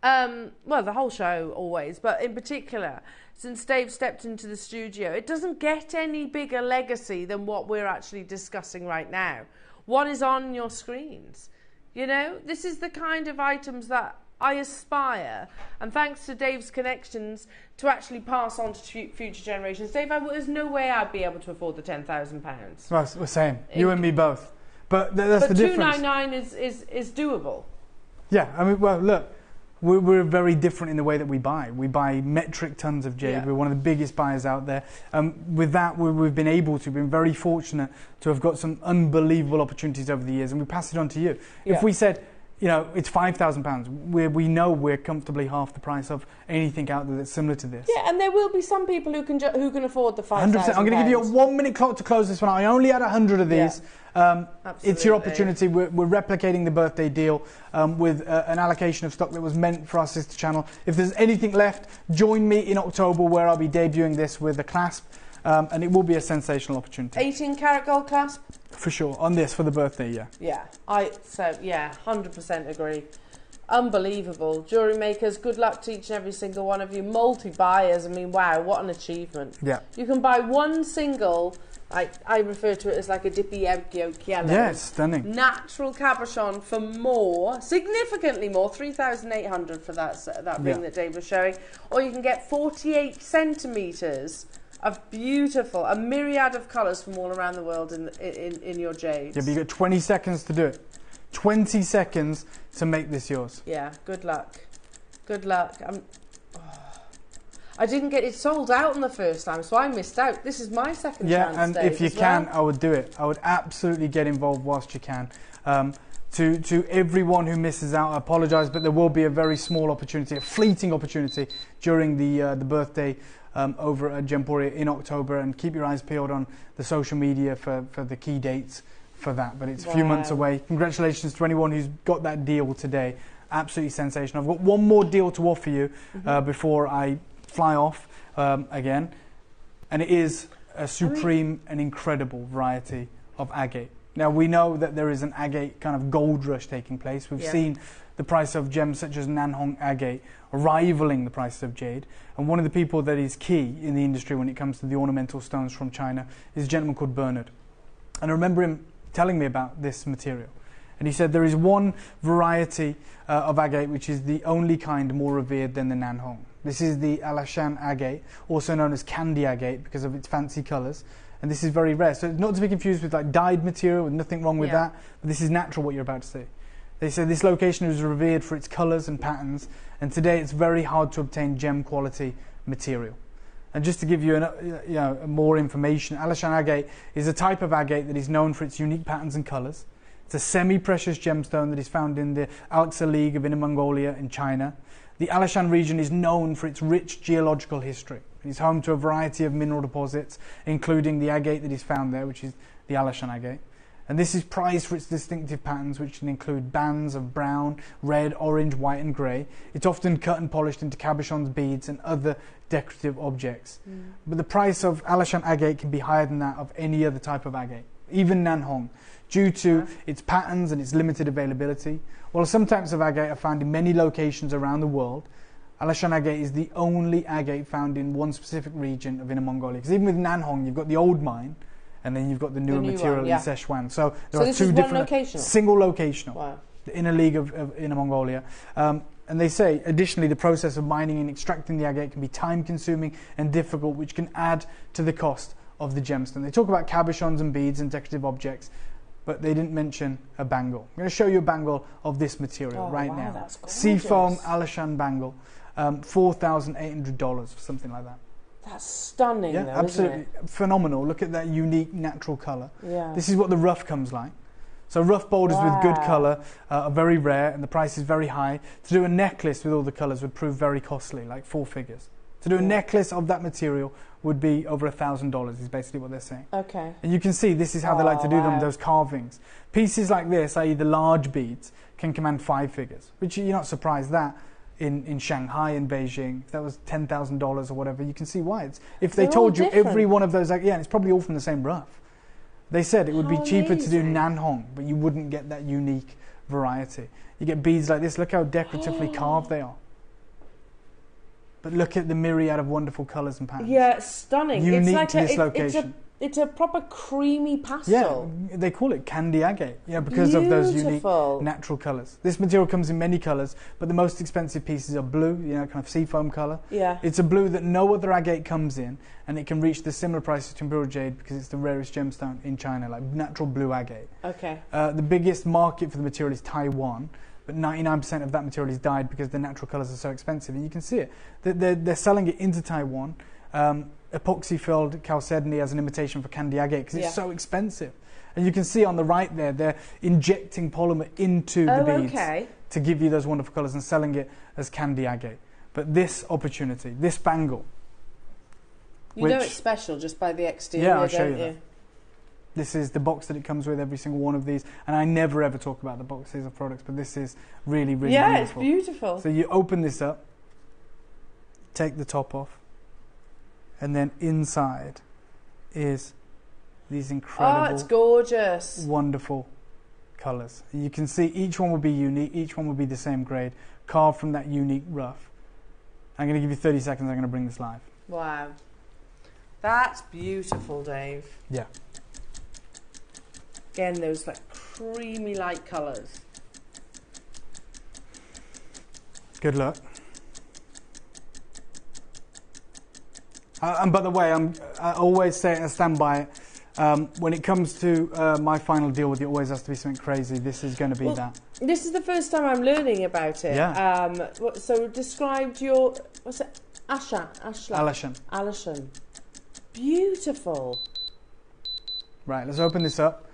well, the whole show always, but in particular, since Dave stepped into the studio, it doesn't get any bigger legacy than what we're actually discussing right now. What is on your screens? You know, this is the kind of items that I aspire, and thanks to Dave's connections, to actually pass on to future generations. Dave, there's no way I'd be able to afford the £10,000. Well, we're same. You and me both. But that's the difference. $299 is doable. Yeah, I mean, well, look. We're very different in the way that we buy. We buy metric tons of jade. Yeah. We're one of the biggest buyers out there. With that, we've been very fortunate to have got some unbelievable opportunities over the years, and we pass it on to you. Yeah. If we said, you know, it's £5,000, we know we're comfortably half the price of anything out there that's similar to this. Yeah, and there will be some people who can afford the £5,000. 100%. I'm going to give you a 1 minute clock to close this one out. I only had 100 of these. Yeah. It's your opportunity. We're replicating the birthday deal with an allocation of stock that was meant for our sister channel. If there's anything left, join me in October where I'll be debuting this with a clasp, and it will be a sensational opportunity. 18 karat gold clasp? For sure. On this for the birthday, yeah. Yeah, 100% agree. Unbelievable. Jewellery makers, good luck to each and every single one of you. Multi-buyers, I mean, wow, what an achievement. Yeah. You can buy one single, I refer to it as like a dippy egg yolk yellow. Yeah, it's stunning. Natural cabochon for more, significantly more, $3,800 for that ring that Dave was showing. Or you can get 48 centimetres of beautiful, a myriad of colours from all around the world in your jades. Yeah, but you got 20 seconds to do it. 20 seconds to make this yours. Yeah, good luck. Good luck. I didn't get it sold out on the first time, so I missed out. This is my second chance. Yeah, and if you can, I would do it. I would absolutely get involved whilst you can. To everyone who misses out, I apologise, but there will be a very small opportunity, a fleeting opportunity during the birthday over at Gemporia in October, and keep your eyes peeled on the social media for the key dates for that. But it's a few months away. Congratulations to anyone who's got that deal today. Absolutely sensational. I've got one more deal to offer you before I fly off again, and it is a supreme and incredible variety of agate. Now, we know that there is an agate kind of gold rush taking place. We've seen the price of gems such as Nanhong agate rivaling the price of jade. And one of the people that is key in the industry when it comes to the ornamental stones from China is a gentleman called Bernard. And I remember him telling me about this material. And he said there is one variety of agate which is the only kind more revered than the Nanhong. This is the Alashan agate, also known as candy agate because of its fancy colours. And this is very rare. So not to be confused with like dyed material, with nothing wrong with that. But this is natural, what you're about to see. They say this location is revered for its colours and patterns, and today it's very hard to obtain gem quality material. And just to give you more information, Alashan agate is a type of agate that is known for its unique patterns and colours. It's a semi-precious gemstone that is found in the Alxa League of Inner Mongolia in China. The Alashan region is known for its rich geological history. It is home to a variety of mineral deposits, including the agate that is found there, which is the Alashan agate. And this is prized for its distinctive patterns, which can include bands of brown, red, orange, white and grey. It's often cut and polished into cabochons, beads and other decorative objects. But the price of Alashan agate can be higher than that of any other type of agate, even Nanhong, due to its patterns and its limited availability. While some types of agate are found in many locations around the world, Alashan agate is the only agate found in one specific region of Inner Mongolia. Because even with Nanhong, you've got the old mine, and then you've got the newer material in Sichuan. So there are two different, single locational, Wow. the Inner League of Inner Mongolia. And they say, additionally, the process of mining and extracting the agate can be time-consuming and difficult, which can add to the cost of the gemstone. They talk about cabochons and beads and decorative objects, but they didn't mention a bangle. I'm going to show you a bangle of this material now. That's gorgeous. Seafoam Alashan bangle, $4,800 for something like that. That's stunning, Yeah, though, absolutely isn't it? phenomenal. Look at that unique natural colour. Yeah. This is what the rough comes like. So rough boulders with good colour are very rare, and the price is very high. To do a necklace with all the colours would prove very costly, like 4 figures. To do a necklace of that material would be over $1,000, is basically what they're saying. Okay. And you can see this is how they like to do them, those carvings. Pieces like this, i.e. the large beads, can command 5 figures, which you're not surprised that in Shanghai and Beijing, if that was $10,000 or whatever, you can see why. If they told you every one of those, it's probably all from the same rough. They said it would be cheaper to do Nanhong, but you wouldn't get that unique variety. You get beads like this, look how decoratively carved they are. But look at the myriad of wonderful colours and patterns. Yeah, stunning. Unique it's like to this location. It's a proper creamy pastel. Yeah, they call it candy agate, because of those unique natural colours. This material comes in many colours, but the most expensive pieces are blue, kind of seafoam colour. Yeah. It's a blue that no other agate comes in, and it can reach the similar prices to imperial jade because it's the rarest gemstone in China, like natural blue agate. Okay. The biggest market for the material is Taiwan, but 99% of that material is dyed because the natural colours are so expensive, and you can see it. They're selling it into Taiwan. Epoxy-filled chalcedony as an imitation for candy agate because it's so expensive. And you can see on the right there, they're injecting polymer into the beads to give you those wonderful colours and selling it as candy agate. But this opportunity, this bangle... You know it's special just by the exterior, I'll show don't you you? that. This is the box that it comes with, every single one of these. And I never ever talk about the boxes of products, but this is really, really beautiful. Yeah, it's beautiful. So you open this up, take the top off, and then inside is these incredible, it's gorgeous, wonderful colours. You can see each one will be unique, each one will be the same grade, carved from that unique rough. I'm going to give you 30 seconds, I'm going to bring this live. Wow. That's beautiful, Dave. Yeah. Again, those like creamy light colours. Good luck. And by the way, I always say it and I stand by it. When it comes to my final deal with you, it always has to be something crazy. This is going to be that. This is the first time I'm learning about it. Yeah. So describe your, what's it? Alashan. Beautiful. Right, let's open this up.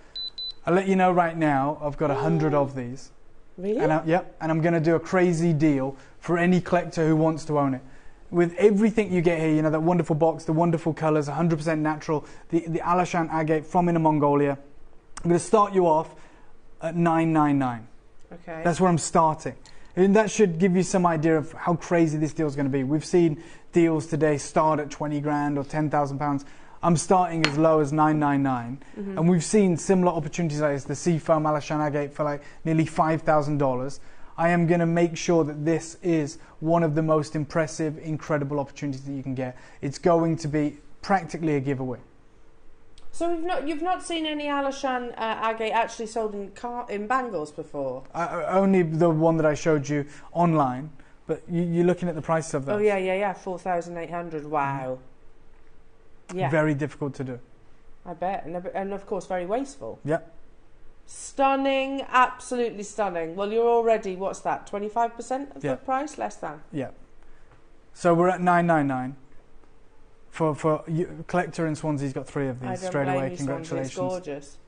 I'll let you know right now, I've got 100 of these. Really? And I'm going to do a crazy deal for any collector who wants to own it. With everything you get here, that wonderful box, the wonderful colours, 100% natural, the Alashan agate from Inner Mongolia. I'm going to start you off at $999. Okay. That's where I'm starting. And that should give you some idea of how crazy this deal is going to be. We've seen deals today start at 20 grand or £10,000. I'm starting as low as $999. And we've seen similar opportunities like this, the Seafoam Alashan agate for like nearly $5,000. I am going to make sure that this is one of the most impressive, incredible opportunities that you can get. It's going to be practically a giveaway. So you've not seen any Alashan agate actually sold in bangles before? Only the one that I showed you online. but you're looking at the price of those. Oh yeah, 4,800. Wow. Yeah. Very difficult to do. I bet, and of course very wasteful. Yep. Stunning, absolutely stunning. Well, you're already, what's that, 25% of the Yep. price, less than. Yeah. So we're at $9.99. For you, collector in Swansea's got 3 of these straight away. Congratulations. It's gorgeous.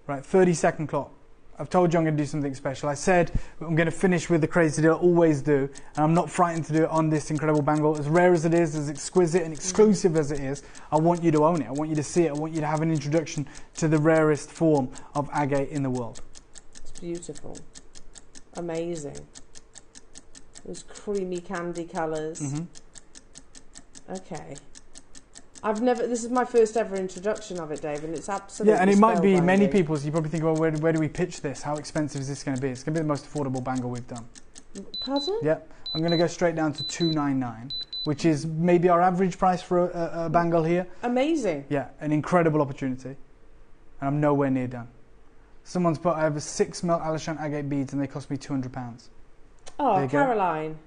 Right, 30-second clock. I've told you I'm going to do something special. I said I'm going to finish with the crazy deal. I always do. And I'm not frightened to do it on this incredible bangle. As rare as it is, as exquisite and exclusive as it is, I want you to own it. I want you to see it. I want you to have an introduction to the rarest form of agate in the world. It's beautiful. Amazing. Those creamy candy colours. Okay. This is my first ever introduction of it, Dave, and it's absolutely Yeah, and it might be spellbinding. many people's. You probably think, well, where do we pitch this? How expensive is this going to be? It's going to be the most affordable bangle we've done. Pardon? Yeah, I'm going to go straight down to $299, which is maybe our average price for a bangle here. Amazing. Yeah, an incredible opportunity, and I'm nowhere near done. Someone's put, I have a 6mm Alashan agate beads, and they cost me £200. Oh, Caroline.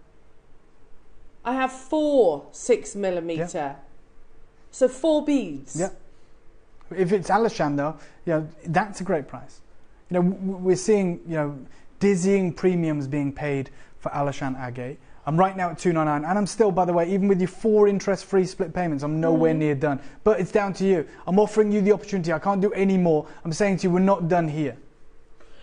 I have 4 6mm. Yeah. So 4 beads. Yeah. If it's Alashan though, that's a great price. We're seeing, dizzying premiums being paid for Alashan agate. I'm right now at $299, and I'm still, by the way, even with your 4 interest-free split payments, I'm nowhere near done. But it's down to you. I'm offering you the opportunity. I can't do any more. I'm saying to you, we're not done here.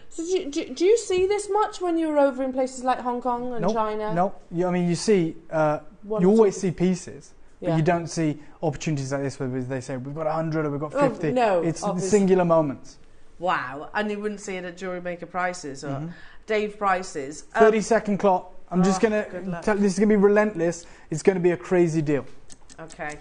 So do you see this much when you're over in places like Hong Kong and China? No. You see, you always see pieces. But you don't see opportunities like this where they say, we've got 100 or we've got 50. No, it's obviously. Singular moments. Wow. And you wouldn't see it at JewelleryMaker prices or Dave prices. 30-second clock. I'm just going to tell you, this is going to be relentless. It's going to be a crazy deal. Okay.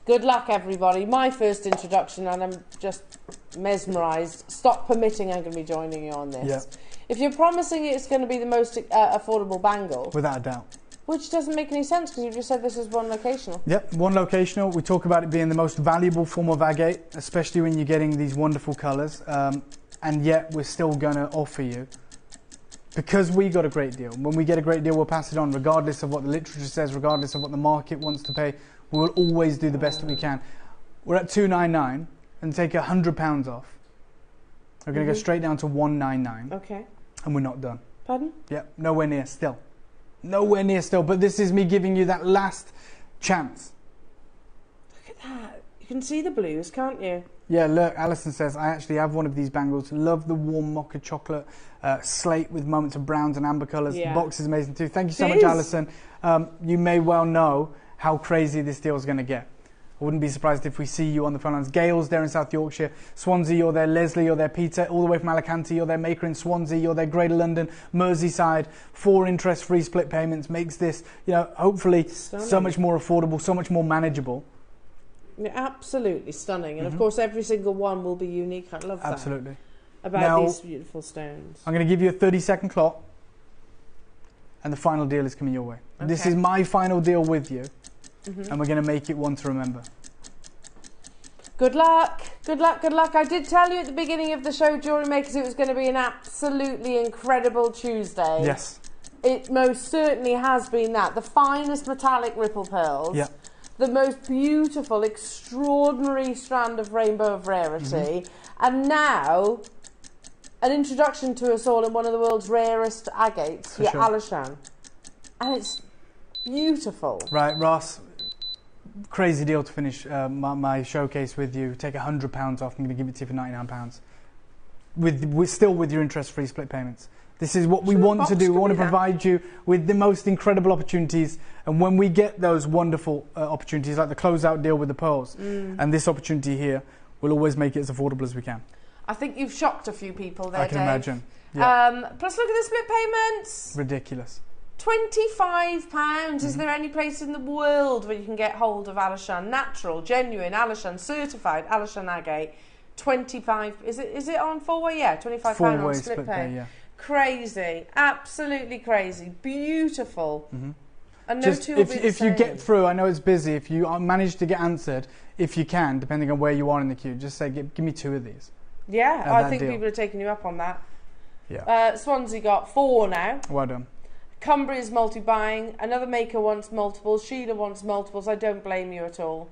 Good luck, everybody. My first introduction, and I'm just mesmerised. Stop permitting I'm going to be joining you on this. Yeah. If you're promising it's going to be the most affordable bangle... Without a doubt. Which doesn't make any sense because you just said this is one locational. Yep, one locational. We talk about it being the most valuable form of agate, especially when you're getting these wonderful colours. And yet we're still going to offer you, because we got a great deal. When we get a great deal, we'll pass it on, regardless of what the literature says, regardless of what the market wants to pay. We'll always do the best that we can. We're at $299 and take £100 off. We're going to go straight down to $199. Okay. And we're not done. Pardon? Yep, nowhere near still. Nowhere near still, but this is me giving you that last chance. Look at that. You can see the blues, can't you? Yeah, look, Alison says, I actually have one of these bangles. Love the warm mocha chocolate slate with moments of browns and amber colours. Yeah. The box is amazing too. Thank you so much, Alison. You may well know how crazy this deal is going to get. I wouldn't be surprised if we see you on the phone lines. Gail's there in South Yorkshire. Swansea, you're there. Leslie, you're there. Peter, all the way from Alicante, you're there. Maker in Swansea, you're there. Greater London, Merseyside. 4 interest-free split payments makes this, hopefully so much more affordable, so much more manageable. Yeah, absolutely stunning. And of course, every single one will be unique. I love that. Absolutely. About now, these beautiful stones. I'm going to give you a 30-second clock, and the final deal is coming your way. Okay. This is my final deal with you. And we're going to make it one to remember. Good luck, good luck, good luck. I did tell you at the beginning of the show, JewelleryMakers, it was going to be an absolutely incredible Tuesday. Yes. It most certainly has been that. The finest metallic ripple pearls. Yeah. The most beautiful, extraordinary strand of rainbow of rarity. And now, an introduction to us all in one of the world's rarest agates, your Alashan. And it's beautiful. Right, Ross. Crazy deal to finish my showcase with you. Take £100 off. I'm going to give it to you for £99. Still with your interest-free split payments. This is what we want to do. We want to provide you with the most incredible opportunities. And when we get those wonderful opportunities, like the closeout deal with the pearls, and this opportunity here, we'll always make it as affordable as we can. I think you've shocked a few people there, I can Dave. imagine. Yeah. Plus, look at the split payments. Ridiculous. £25. Is there any place in the world where you can get hold of Alashan? Natural, genuine Alashan, certified Alashan agate. 25. Is it on 4-way? Yeah, £25 on split pay. Yeah. Crazy, absolutely crazy, beautiful. And no two will be the if you get through, I know it's busy. If you manage to get answered, if you can, depending on where you are in the queue, just say, give me 2 of these. Yeah, I think people are taking you up on that. Yeah. Swansea got 4 now. Well done. Cumbria's multi-buying. Another maker wants multiples. Sheila wants multiples. I don't blame you at all.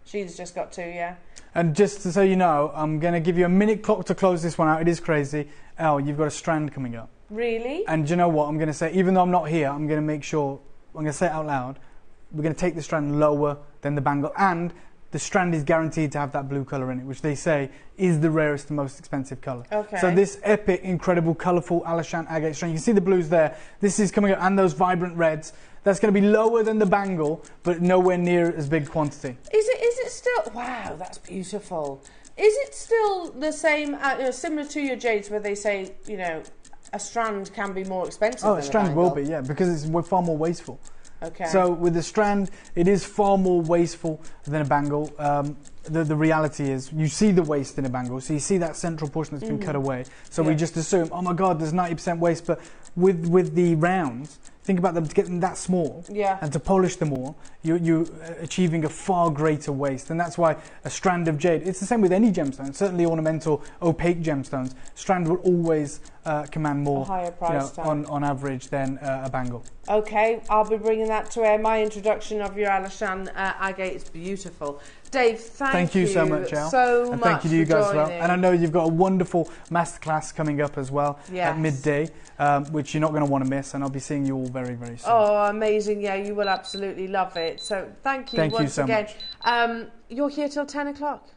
Sheila's just got 2, yeah. And just so you know, I'm going to give you a minute clock to close this one out. It is crazy. Elle, you've got a strand coming up. Really? And do you know what? I'm going to say, even though I'm not here, I'm going to make sure, I'm going to say it out loud, we're going to take the strand lower than the bangle, and the strand is guaranteed to have that blue colour in it, which they say is the rarest and most expensive colour. Okay. So this epic, incredible, colourful Alashan agate strand, you can see the blues there, this is coming up, and those vibrant reds. That's going to be lower than the bangle, but nowhere near as big quantity. Is it still... Wow, that's beautiful. Is it still the same, similar to your jades, where they say, you know, a strand can be more expensive than a strand will be, yeah, because we're far more wasteful. Okay. So with the strand, it is far more wasteful than a bangle. The reality is, you see the waste in a bangle, so you see that central portion that's been cut away. So we just assume, oh my God, there's 90% waste. But with the rounds, think about them to get them that small, and to polish them all, you're achieving a far greater waste. And that's why a strand of jade, it's the same with any gemstone, certainly ornamental, opaque gemstones, strand will always command more, a higher price on average than a bangle. Okay, I'll be bringing that to air. My introduction of your Alashan agate is beautiful. Dave, thank you so much, Elle. And thank you to you guys as well. And I know you've got a wonderful masterclass coming up as well at midday, which you're not going to want to miss, and I'll be seeing you all very, very soon. Oh, amazing. Yeah, you will absolutely love it. So thank you once again. You're here till 10 o'clock?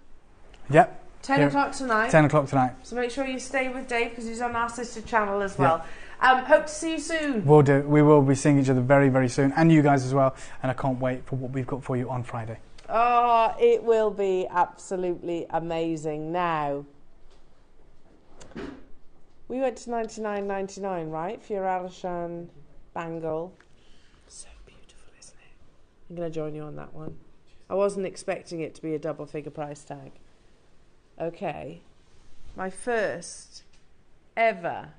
Yep. 10 o'clock tonight? 10 o'clock tonight. So make sure you stay with Dave, because he's on our sister channel as well. Hope to see you soon. We'll do. We will be seeing each other very, very soon, and you guys as well. And I can't wait for what we've got for you on Friday. Oh, it will be absolutely amazing. Now, we went to $99.99, right, for your Alashan bangle. So beautiful, isn't it? I'm going to join you on that one. I wasn't expecting it to be a double figure price tag. Okay, my first ever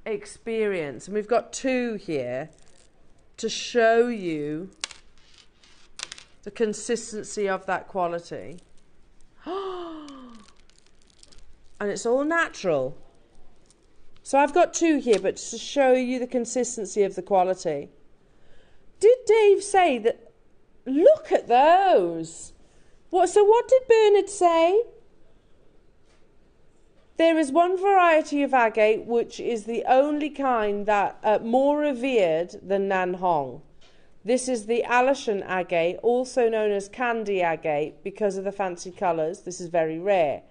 experience, and we've got 2 here to show you the consistency of that quality. And it's all natural. So I've got 2 here, but to show you the consistency of the quality. Did Dave say that? Look at those. So what did Bernard say? There is one variety of agate which is the only kind that more revered than Nan Hong. This is the Alashan agate, also known as candy agate because of the fancy colours. This is very rare.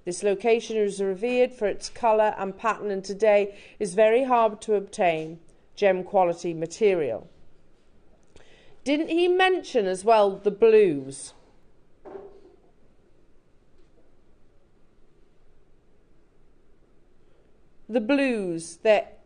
This location is revered for its colour and pattern, and today is very hard to obtain gem quality material. Didn't he mention as well the blues? The blues, that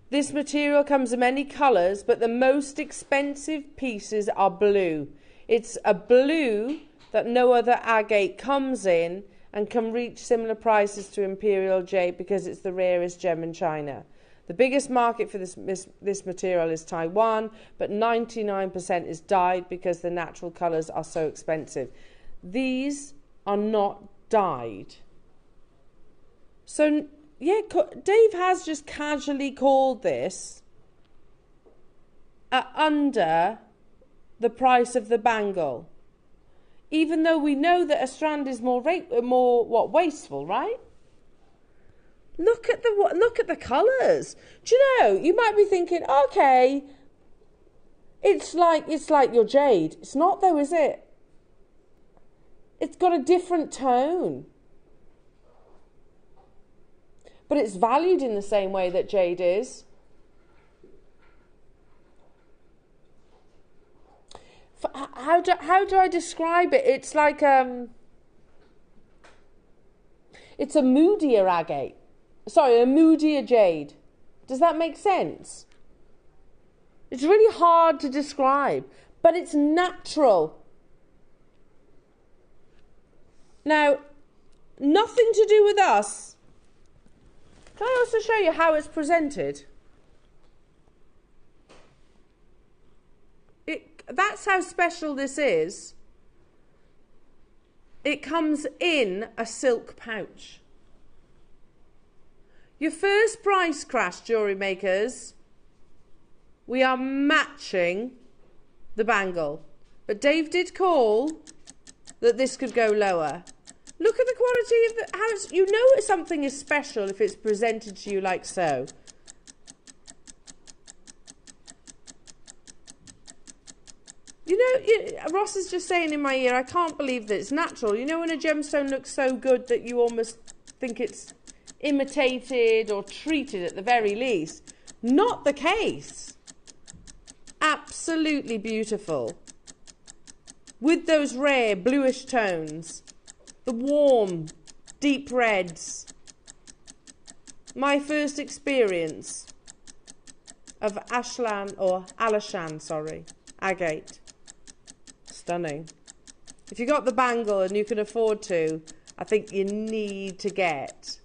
this material comes in many colours, but the most expensive pieces are blue. It's a blue that no other agate comes in and can reach similar prices to imperial jade because it's the rarest gem in China. The biggest market for this material is Taiwan, but 99% is dyed because the natural colours are so expensive. These are not dyed. So, yeah, Dave has just casually called this under the price of the bangle, even though we know that a strand is more wasteful, right? Look at the colours. Do you know? You might be thinking, okay, it's like your jade. It's not though, is it? It's got a different tone. But it's valued in the same way that jade is. How do I describe it? It's like it's a moodier agate. Sorry, a moodier jade. Does that make sense? It's really hard to describe, but it's natural. Now, nothing to do with us. Can I also show you how it's presented? That's how special this is. It comes in a silk pouch. Your first price crash, jewellery makers. We are matching the bangle. But Dave did call that this could go lower. Look at the quality of the, how it's, you know something is special if it's presented to you like so. You know, Ross is just saying in my ear, I can't believe that it's natural. You know when a gemstone looks so good that you almost think it's imitated or treated at the very least? Not the case. Absolutely beautiful. With those rare bluish tones. The warm, deep reds. My first experience of Alashan, agate. Stunning. If you got the bangle and you can afford to, I think you need to get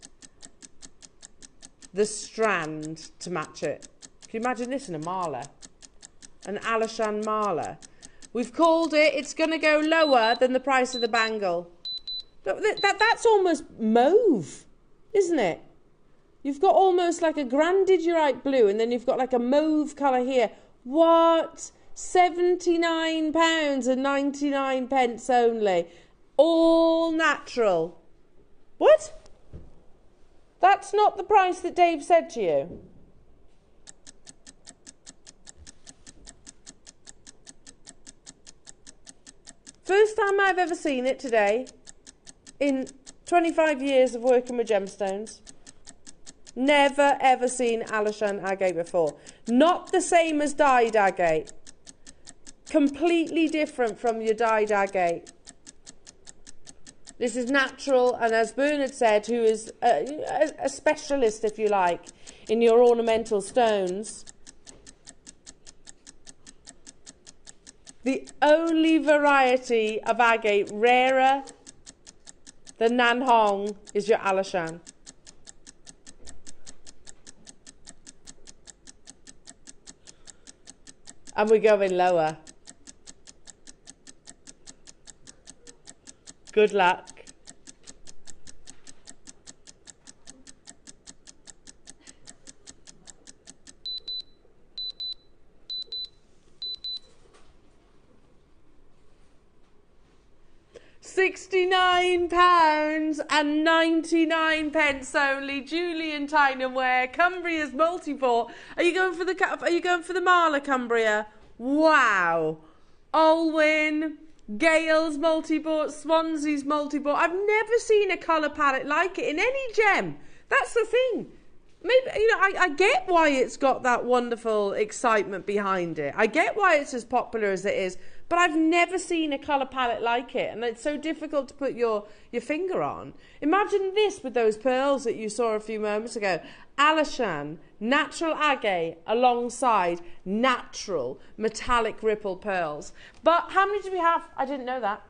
the strand to match it. Can you imagine this in a mala? An Alashan mala. We've called it, it's going to go lower than the price of the bangle. That's almost mauve, isn't it? You've got almost like a grandidierite blue and then you've got like a mauve colour here. What? £79 and 99 pence only. All natural. What? That's not the price that Dave said to you. First time I've ever seen it today. In 25 years of working with gemstones, never ever seen Alashan agate before. Not the same as dyed agate. Completely different from your dyed agate. This is natural, and as Bernard said, who is a specialist, if you like, in your ornamental stones, the only variety of agate rarer the Nan Hong is your Alashan. And we're going lower. Good luck. £69 and 99 pence only. Julian Tynanware, Cumbria's multiport. Are you going for the Marla Cumbria? Wow. Olwyn, Gale's multiport, Swansea's multiport. I've never seen a colour palette like it in any gem. That's the thing. Maybe, you know, I get why it's got that wonderful excitement behind it. I get why it's as popular as it is. But I've never seen a colour palette like it, and it's so difficult to put your finger on. Imagine this with those pearls that you saw a few moments ago. Alashan, natural agate, alongside natural metallic ripple pearls. But how many do we have? I didn't know that.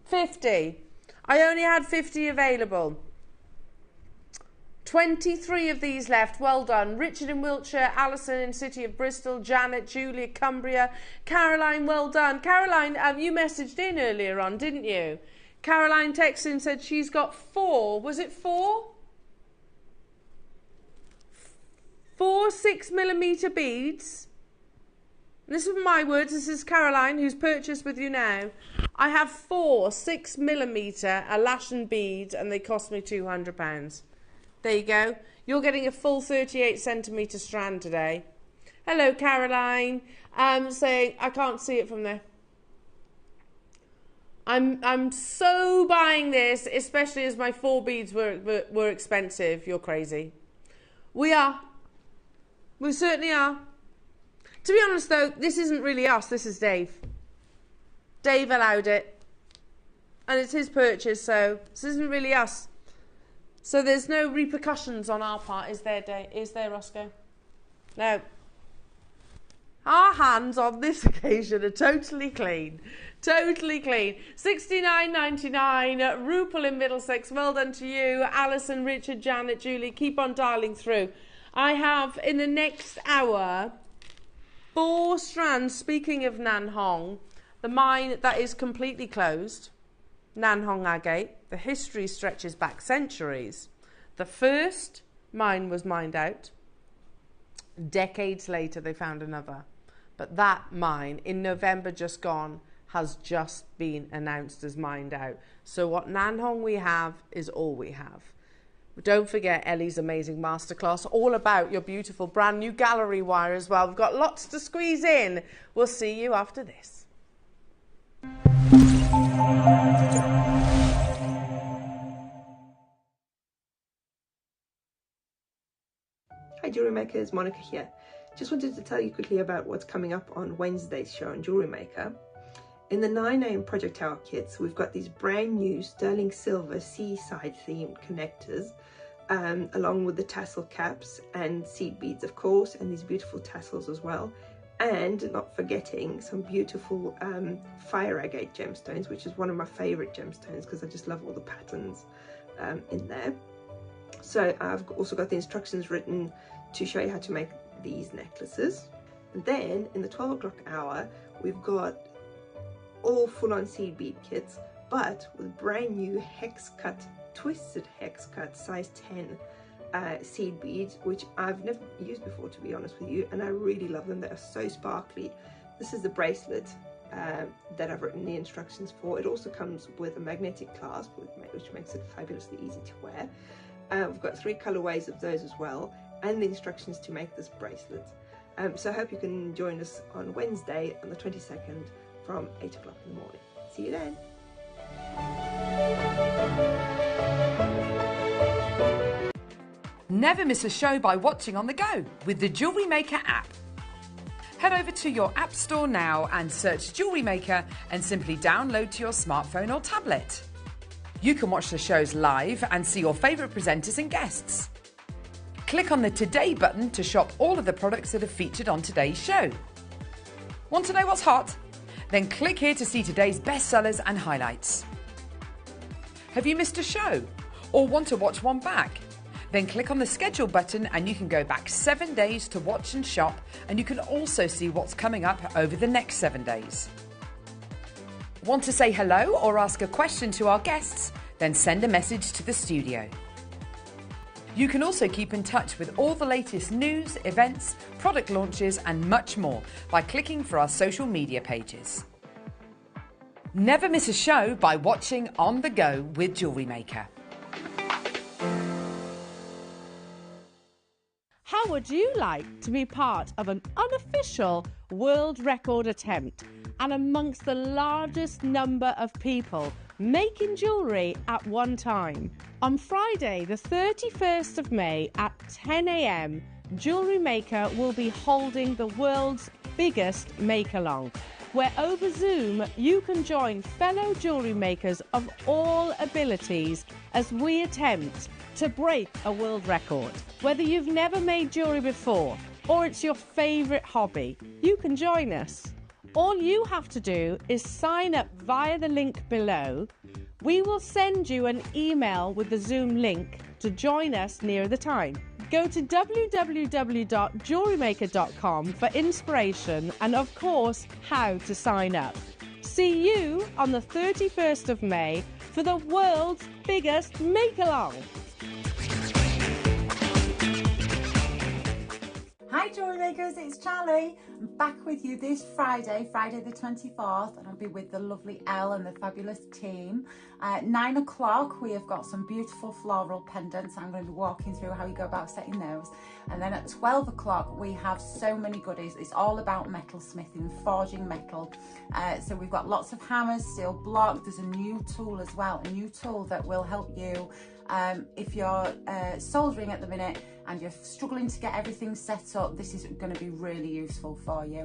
50. I only had 50 available. 23 of these left. Well done. Richard in Wiltshire, Alison in City of Bristol, Janet, Julia, Cumbria, Caroline, well done. Caroline, you messaged in earlier on, didn't you? Caroline texted and said she's got 4. Was it 4? 4 6mm beads. This is my words. This is Caroline, who's purchased with you now. I have 4 6mm Alashan beads, and they cost me £200. There you go. You're getting a full 38 centimetre strand today. Hello, Caroline. Saying I can't see it from there. I'm so buying this, especially as my 4 beads were expensive. You're crazy. We are. We certainly are. To be honest, though, this isn't really us. This is Dave. Dave allowed it, and it's his purchase, so this isn't really us. So there's no repercussions on our part, is there, Roscoe? No. Our hands on this occasion are totally clean. Totally clean. £69.99. Rupal in Middlesex. Well done to you. Alison, Richard, Janet, Julie. Keep on dialing through. I have, in the next hour, 4 strands. Speaking of Nan Hong, the mine that is completely closed. Nan Hong agate. The history stretches back centuries. The first mine was mined out. Decades later, they found another. But that mine, in November just gone, has just been announced as mined out. So what Nanhong we have is all we have. Don't forget Ellie's amazing masterclass, all about your beautiful brand new gallery wire as well. We've got lots to squeeze in. We'll see you after this. Hi Jewelry Makers, Monica here. Just wanted to tell you quickly about what's coming up on Wednesday's show on Jewelry Maker. In the 9am Project Tower kits, we've got these brand new sterling silver seaside themed connectors, along with the tassel caps and seed beads of course, and these beautiful tassels as well. And not forgetting some beautiful fire agate gemstones, which is one of my favorite gemstones because I just love all the patterns in there. So I've also got the instructions written to show you how to make these necklaces. And then in the 12 o'clock hour, we've got all full-on seed bead kits, but with brand new hex cut, twisted hex cut size 10 seed beads, which I've never used before, to be honest with you, and I really love them. They are so sparkly. This is the bracelet that I've written the instructions for. It also comes with a magnetic clasp, which makes it fabulously easy to wear. We've got 3 colorways of those as well, and the instructions to make this bracelet. So I hope you can join us on Wednesday on the 22nd from 8 o'clock in the morning. See you then. Never miss a show by watching on the go with the JewelleryMaker app. Head over to your app store now and search JewelleryMaker and simply download to your smartphone or tablet. You can watch the shows live and see your favourite presenters and guests. Click on the Today button to shop all of the products that are featured on today's show. Want to know what's hot? Then click here to see today's bestsellers and highlights. Have you missed a show or want to watch one back? Then click on the schedule button and you can go back 7 days to watch and shop, and you can also see what's coming up over the next 7 days. Want to say hello or ask a question to our guests? Then send a message to the studio. You can also keep in touch with all the latest news, events, product launches and much more by clicking for our social media pages. Never miss a show by watching on the go with JewelleryMaker. How would you like to be part of an unofficial world record attempt and amongst the largest number of people making jewellery at one time? On Friday, the 31st of May at 10 a.m, JewelleryMaker will be holding the world's biggest make-along, where over Zoom you can join fellow jewellery makers of all abilities as we attempt to break a world record. Whether you've never made jewellery before or it's your favourite hobby, you can join us. All you have to do is sign up via the link below. We will send you an email with the Zoom link to join us near the time. Go to www.jewellerymaker.com for inspiration and, of course, how to sign up. See you on the 31st of May for the world's biggest make-along. Hi Jewellery Makers, it's Charlie. I'm back with you this Friday, Friday the 24th, and I'll be with the lovely Elle and the fabulous team. At 9 o'clock we have got some beautiful floral pendants. I'm going to be walking through how you go about setting those. And then at 12 o'clock we have so many goodies. It's all about metal smithing, forging metal. So we've got lots of hammers, steel block. There's a new tool as well, a new tool that will help you if you're soldering at the minute and you're struggling to get everything set up. This is going to be really useful for you.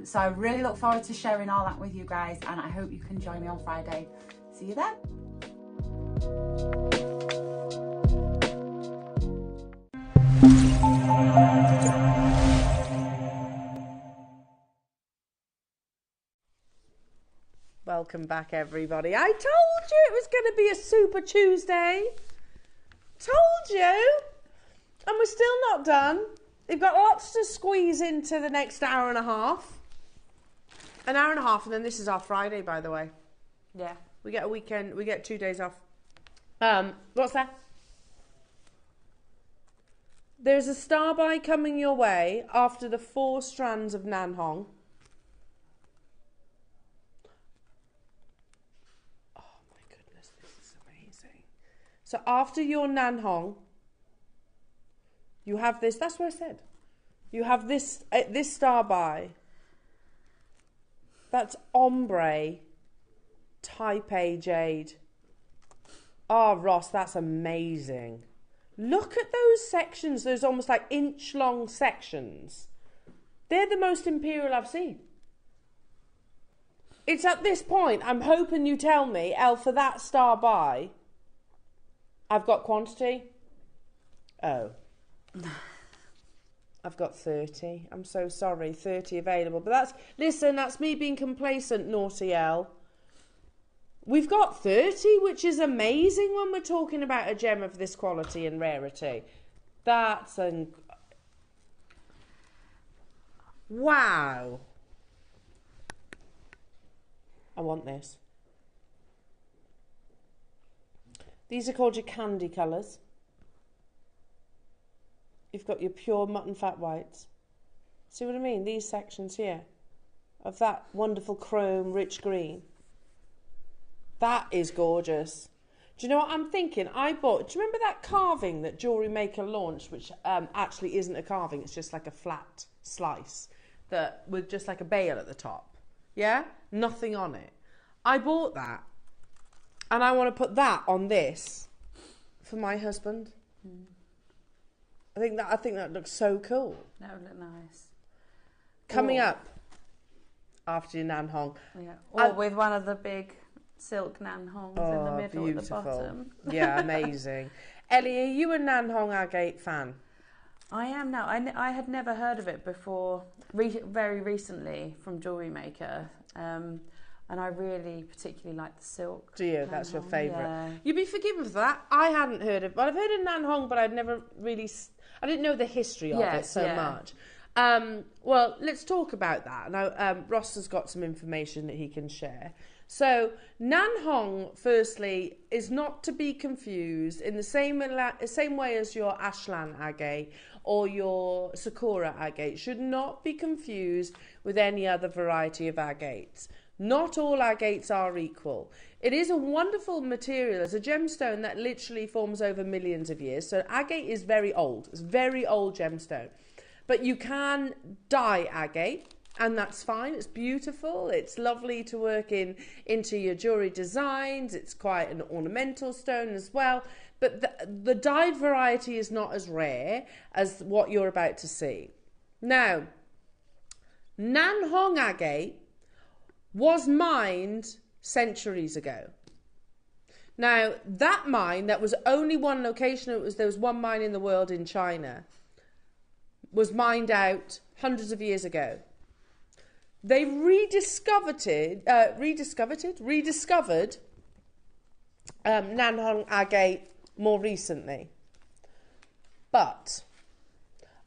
So I really look forward to sharing all that with you guys, and I hope you can join me on Friday. See you then. Welcome back, everybody. I told you it was going to be a Super Tuesday. Told you. And we're still not done. We've got lots to squeeze into the next hour and a half. An hour and a half, and then this is our Friday, by the way. Yeah. We get a weekend, we get 2 days off. What's that? There's a star buy coming your way after the 4 strands of Nan Hong. Oh my goodness, this is amazing. So after your Nan Hong, you have this, that's what I said. You have this, this star buy. That's ombre, type A jade. Oh, Ross, that's amazing. Look at those sections, those almost like inch-long sections. They're the most imperial I've seen. It's at this point, I'm hoping you tell me, Elle, for that star buy, I've got quantity. Oh. I've got 30. I'm so sorry, 30 available. But that's, listen, that's me being complacent, naughty Elle. We've got 30, which is amazing when we're talking about a gem of this quality and rarity. That's an... Wow. I want this. These are called your candy colours. You've got your pure mutton fat whites. See what I mean? These sections here of that wonderful chrome, rich green. That is gorgeous. Do you know what I'm thinking? Do you remember that carving that JewelleryMaker launched, which actually isn't a carving, it's just like a flat slice that with just like a bail at the top. Yeah? Nothing on it. I bought that. And I want to put that on this for my husband. I think that looks so cool. That would look nice. Coming up after your Nan Hong. Yeah. Or with one of the big silk Nan Hongs in the middle beautiful. at the bottom. Yeah, amazing. Ellie, are you a Nan Hong agate fan? I am now. I had never heard of it before, very recently from JewelleryMaker. And I really particularly like the silk. Do you? That's your favourite. Yeah. You'd be forgiven for that. I hadn't heard of... Well, I've heard of Nan Hong, but I'd never really... I didn't know the history of it so much. Well, let's talk about that. Now, Ross has got some information that he can share. So, Nan Hong, firstly, is not to be confused in the same way as your Ashlan agate or your Sakura agate. Should not be confused with any other variety of agates. Not all agates are equal. It is a wonderful material. It's a gemstone that literally forms over millions of years. So agate is very old. It's a very old gemstone. But you can dye agate, and that's fine. It's beautiful. It's lovely to work into your jewellery designs. It's quite an ornamental stone as well. But the dyed variety is not as rare as what you're about to see. Now, Nan Hong agate was mined centuries ago. Now, that mine, that was only one location, there was one mine in the world in China, was mined out hundreds of years ago. They rediscovered Nan Hong agate more recently. But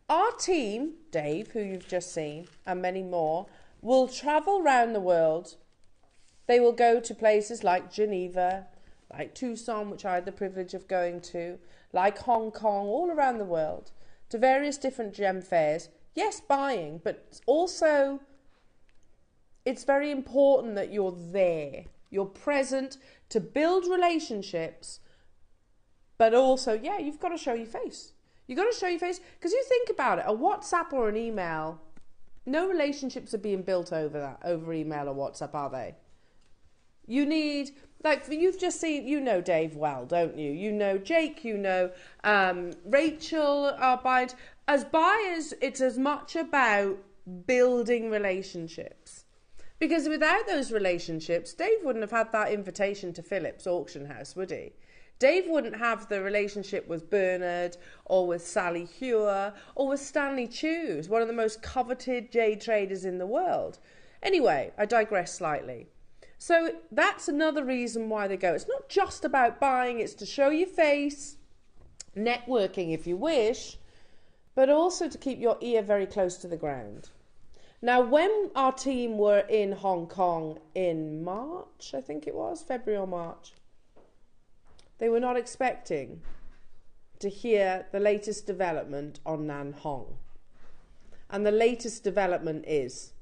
our team, Dave, who you've just seen, and many more, will travel around the world. They will go to places like Geneva, like Tucson, which I had the privilege of going to, like Hong Kong, all around the world, to various different gem fairs. Yes, buying, but also it's very important that you're there. You're present to build relationships, but also, yeah, you've got to show your face. You've got to show your face, because you think about it, a WhatsApp or an email, no relationships are being built over email or WhatsApp, are they? You need, like, you've just seen, you know Dave well, don't you? You know Jake, you know Rachel, our buyers. As buyers, it's as much about building relationships. Because without those relationships, Dave wouldn't have had that invitation to Philip's auction house, would he? Dave wouldn't have the relationship with Bernard or with Sally Hewer or with Stanley Chews, one of the most coveted jade traders in the world. Anyway, I digress slightly. So that's another reason why they go. It's not just about buying, it's to show your face, networking if you wish, but also to keep your ear very close to the ground. Now, when our team were in Hong Kong in March, I think it was, February or March, they were not expecting to hear the latest development on Nan Hong. And the latest development is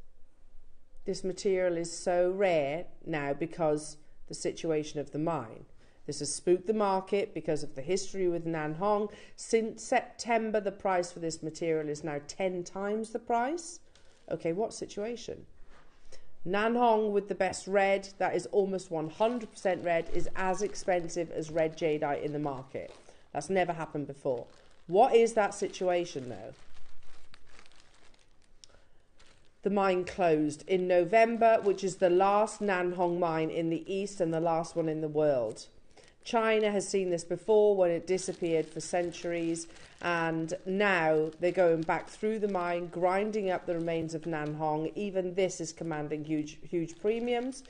this material is so rare now because the situation of the mine. This has spooked the market because of the history with Nan Hong. Since September, the price for this material is now 10 times the price. Okay, what situation? Nan Hong with the best red, that is almost 100% red, is as expensive as red jadeite in the market. That's never happened before. What is that situation though? The mine closed in November, which is the last Nan Hong mine in the East and the last one in the world. China has seen this before when it disappeared for centuries, and now they're going back through the mine, grinding up the remains of Nan Hong. Even this is commanding huge premiums.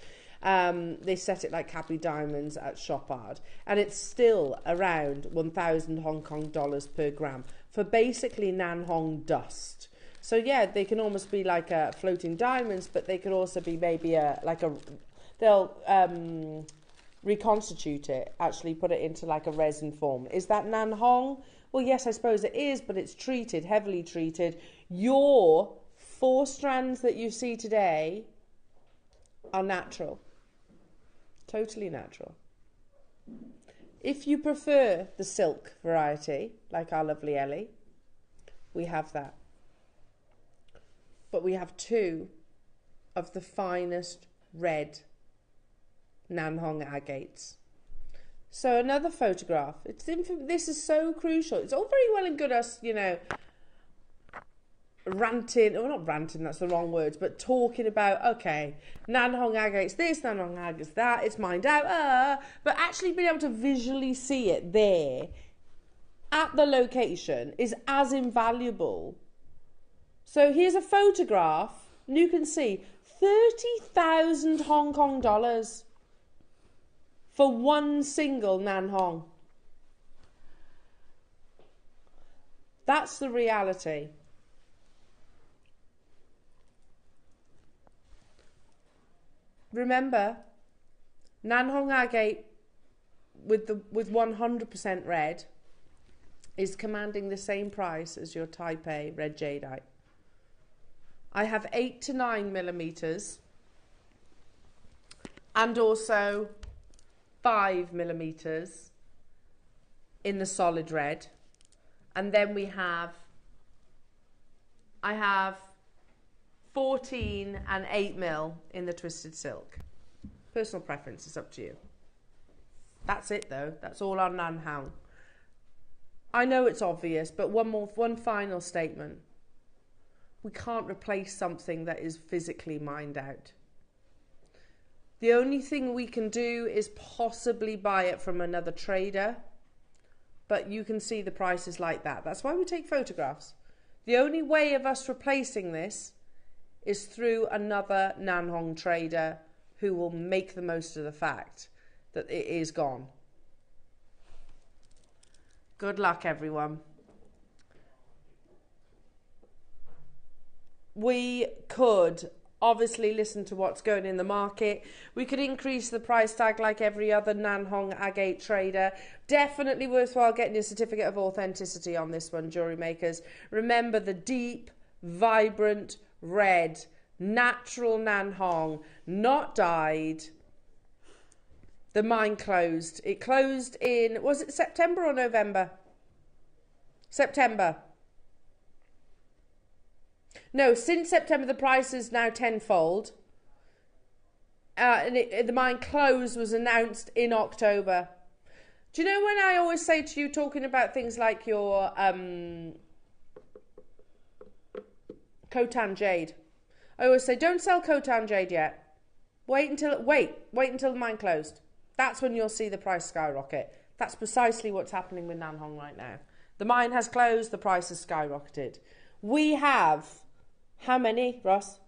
They set it like happy diamonds at Chopard, and it's still around 1,000 Hong Kong dollars per gram for basically Nan Hong dust. So yeah, they can almost be like floating diamonds, but they could also be maybe they'll reconstitute it, actually put it into like a resin form. Is that Nan Hong? Well, yes, I suppose it is, but it's treated, heavily treated. Your 4 strands that you see today are natural, totally natural. If you prefer the silk variety, like our lovely Ellie, we have that. But we have 2 of the finest red Nan Hong agates. So another photograph. This is so crucial. It's all very well and good us, you know, ranting, or not ranting, that's the wrong words, but talking about, okay, Nan Hong agates this, Nan Hong agates that, it's mined out, but actually being able to visually see it there at the location is as invaluable. So here's a photograph, and you can see 30,000 Hong Kong dollars for one single Nan Hong. That's the reality. Remember, Nan Hong agate with 100% red is commanding the same price as your Taipei red jadeite. I have 8 to 9 millimeters and also 5 millimeters in the solid red, and then I have 14 and 8 mil in the twisted silk. Personal preference, is up to you. That's it though, that's all on Nan Hong. I know it's obvious, but one final statement. We can't replace something that is physically mined out. The only thing we can do is possibly buy it from another trader, but you can see the prices like that. That's why we take photographs. The only way of us replacing this is through another Nan Hong trader who will make the most of the fact that it is gone. Good luck, everyone. We could obviously listen to what's going in the market. We could increase the price tag like every other Nan Hong agate trader. Definitely worthwhile getting your certificate of authenticity on this one, jewellery makers. Remember the deep, vibrant red, natural Nan Hong, not dyed. The mine closed. It closed in, was it September or November? September. No, since September, the price is now tenfold. And the mine close was announced in October. Do you know when I always say to you, talking about things like your Khotan jade, I always say, don't sell Khotan jade yet. Wait until the mine closed. That's when you'll see the price skyrocket. That's precisely what's happening with Nan Hong right now. The mine has closed, the price has skyrocketed. We have, how many, Ross?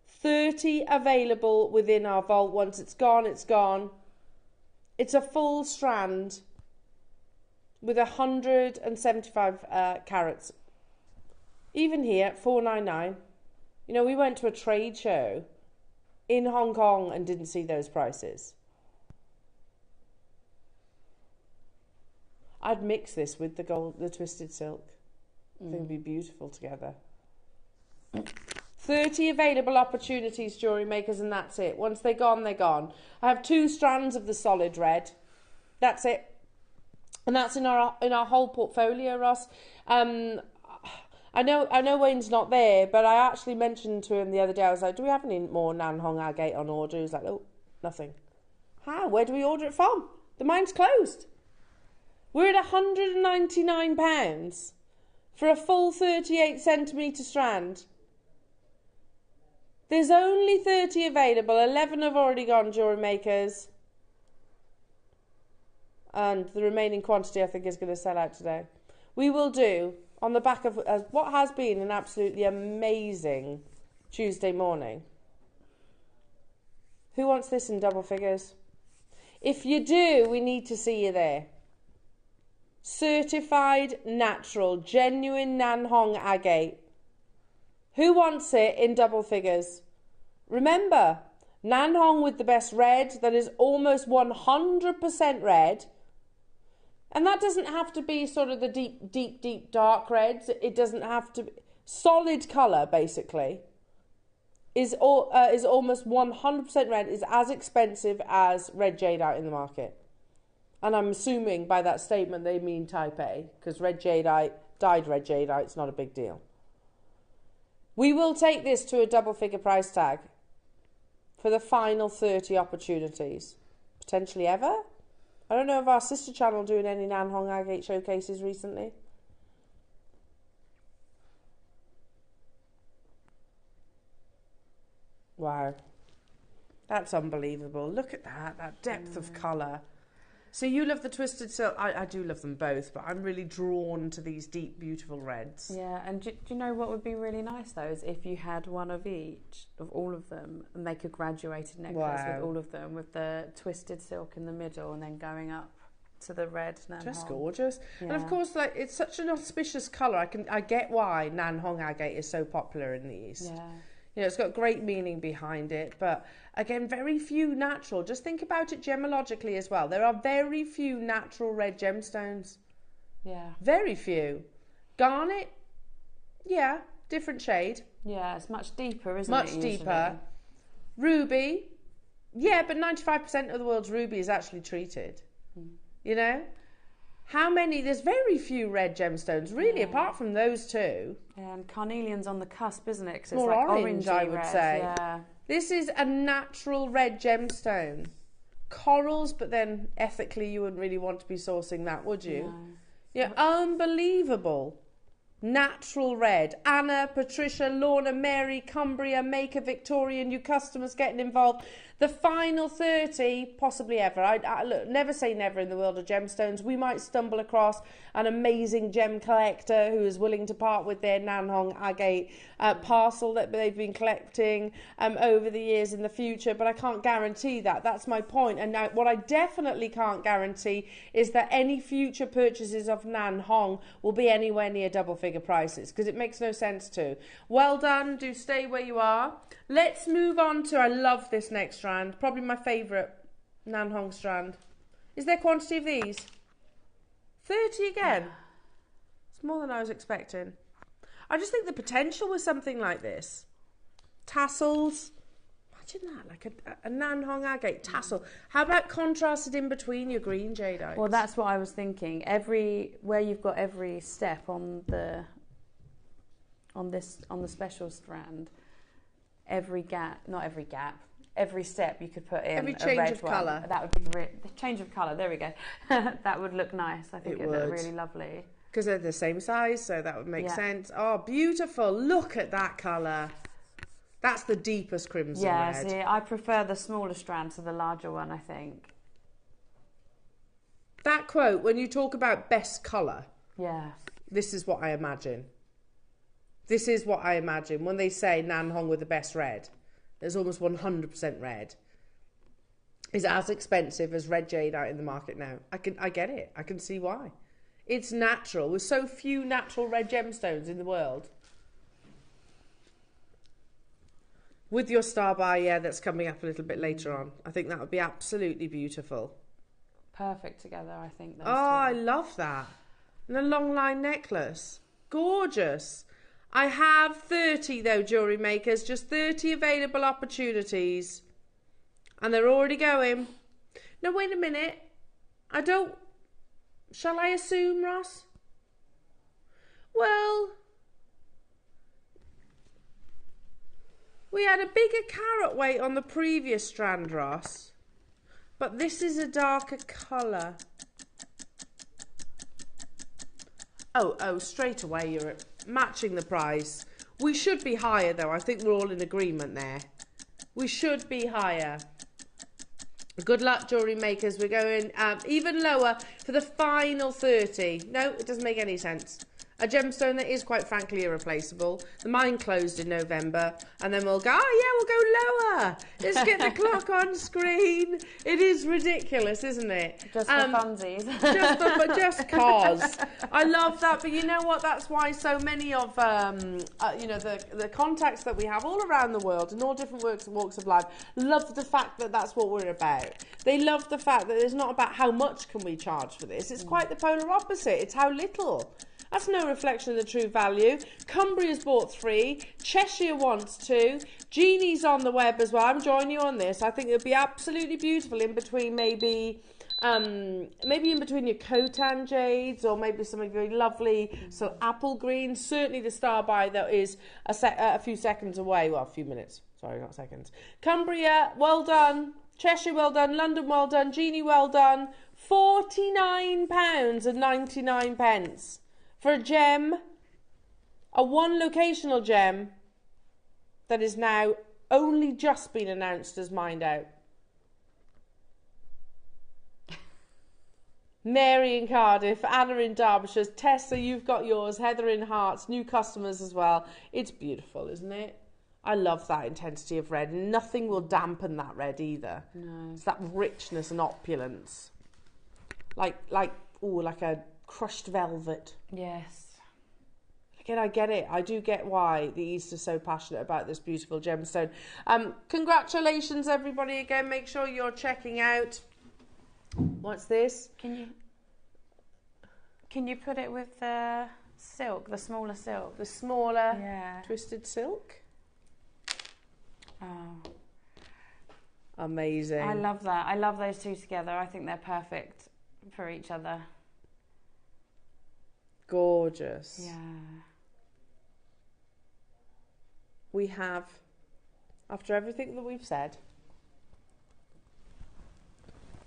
30 available within our vault. Once it's gone, it's gone. It's a full strand with 175 carats. Even here at $4.99. You know, we went to a trade show in Hong Kong and didn't see those prices. I'd mix this with the twisted silk. I think it'd be beautiful together. 30 available opportunities, jewellery makers, and that's it. Once they're gone, they're gone. I have 2 strands of the solid red. That's it. And that's in our whole portfolio, Ross. I know Wayne's not there, but I actually mentioned to him the other day, I was like, do we have any more Nan Hong agate on order? He was like, oh, nothing. How? Where do we order it from? The mine's closed. We're at £199 for a full 38 centimetre strand. There's only 30 available. 11 have already gone, jewellery makers. And the remaining quantity, I think, is going to sell out today. We will do, on the back of what has been an absolutely amazing Tuesday morning. Who wants this in double figures? If you do, we need to see you there. Certified, natural, genuine Nan Hong agate. Who wants it in double figures? Remember, Nan Hong with the best red, that is almost 100% red. And that doesn't have to be sort of the deep dark reds. It doesn't have to be. Solid colour, basically, is almost 100% red, is as expensive as red jadeite in the market. And I'm assuming by that statement they mean type A, because red jadeite, dyed red jadeite, it's not a big deal. We will take this to a double figure price tag for the final 30 opportunities. Potentially ever. I don't know if our sister channel doing any Nan Hong agate showcases recently. Wow. That's unbelievable. Look at that depth of colour. So you love the twisted silk. I do love them both, but I'm really drawn to these deep, beautiful reds. Yeah, and do you know what would be really nice though, is if you had one of each, of all of them, and make a graduated necklace with all of them, with the twisted silk in the middle and then going up to the red Nan Hong. Just gorgeous. Yeah. And of course, like, it's such an auspicious colour. I get why Nan Hong agate is so popular in the East. Yeah. You know, it's got great meaning behind it, but again, very few natural. Just think about it gemologically as well. There are very few natural red gemstones. Yeah. Very few. Garnet, yeah, different shade. Yeah, it's much deeper, isn't it? Much deeper. Ruby, yeah, but 95% of the world's ruby is actually treated. You know? How many? There's very few red gemstones, really, apart from those two. Yeah, and carnelian's on the cusp, isn't it? 'Cause it's more like orange, I would red. say. Yeah. This is a natural red gemstone. Corals, but then ethically you wouldn't really want to be sourcing that, would you? No. Yeah, unbelievable. Natural red. Anna, Patricia, Lorna, Mary, Cumbria, Maker, Victoria, new customers getting involved. The final 30, possibly ever. Look, never say never in the world of gemstones. We might stumble across an amazing gem collector who is willing to part with their Nan Hong agate parcel that they've been collecting over the years in the future, but I can't guarantee that. That's my point. And now what I definitely can't guarantee is that any future purchases of Nan Hong will be anywhere near double figure prices, because it makes no sense to. Well done. Do stay where you are. Let's move on to, I love this next strand, probably my favourite Nan Hong strand. Is there quantity of these? 30 again. It's more than I was expecting. I just think the potential with something like this. Tassels. Imagine that, like a Nan Hong agate tassel. How about contrasted in between your green jadeite? Well, that's what I was thinking. Where you've got every step on the special strand, every step you could put in every a change red of one. colour. That would be the change of colour. There we go. That would look nice. I think it would look really lovely. Because they're the same size, so that would make sense. Oh, beautiful. Look at that colour. That's the deepest crimson red. Yeah, see, I prefer the smaller strand to the larger one, I think. That quote, when you talk about best colour, yeah, this is what I imagine. This is what I imagine. When they say Nan Hong with the best red, there's almost 100% red, is as expensive as red jadeite in the market now. I get it. I can see why. It's natural. With so few natural red gemstones in the world. With your star bar, yeah, that's coming up a little bit later on. I think that would be absolutely beautiful. perfect together, I think. Those Oh, two. I love that. And a long line necklace. Gorgeous. I have 30 though, jewellery makers, just 30 available opportunities. And they're already going. Now, wait a minute. Shall I assume, Ross? Well, we had a bigger carat weight on the previous strand, Ross. But this is a darker colour. Oh, straight away you're matching the price. We should be higher though. I think we're all in agreement there. We should be higher. Good luck, jewellery makers. We're going even lower for the final 30. No, it doesn't make any sense. A gemstone that is quite frankly irreplaceable. The mine closed in November, and then we'll go, we'll go lower. Let's get the clock on screen. It is ridiculous, isn't it? Just for funsies. just cause. I love that, but you know what? That's why so many of the contacts that we have all around the world in all different walks of life love the fact that that's what we're about. They love the fact that it's not about how much can we charge for this. It's quite the polar opposite. It's how little. That's no reflection of the true value. Cumbria's bought 3. Cheshire wants 2. Jeannie's on the web as well. I'm joining you on this. I think it would be absolutely beautiful in between maybe in between your Khotan jades or maybe some of your lovely apple greens. Certainly the star buy that is a few seconds away. Well, a few minutes. Sorry, not seconds. Cumbria, well done. Cheshire, well done. London, well done. Jeannie, well done. £49.99 for a gem, a one locational gem that is now only just been announced as mined out. Mary in Cardiff, Anna in Derbyshire, Tessa, you've got yours, Heather in Hearts, new customers as well. It's beautiful, isn't it? I love that intensity of red. Nothing will dampen that red either. No. It's that richness and opulence. Like a crushed velvet. Yes. Again, I get it. I do get why the East is so passionate about this beautiful gemstone. Congratulations, everybody. Again, make sure you're checking out. What's this? Can you put it with the silk, the smaller silk? The smaller twisted silk? Oh. Amazing. I love that. I love those two together. I think they're perfect for each other. Gorgeous. Yeah. We have, after everything that we've said,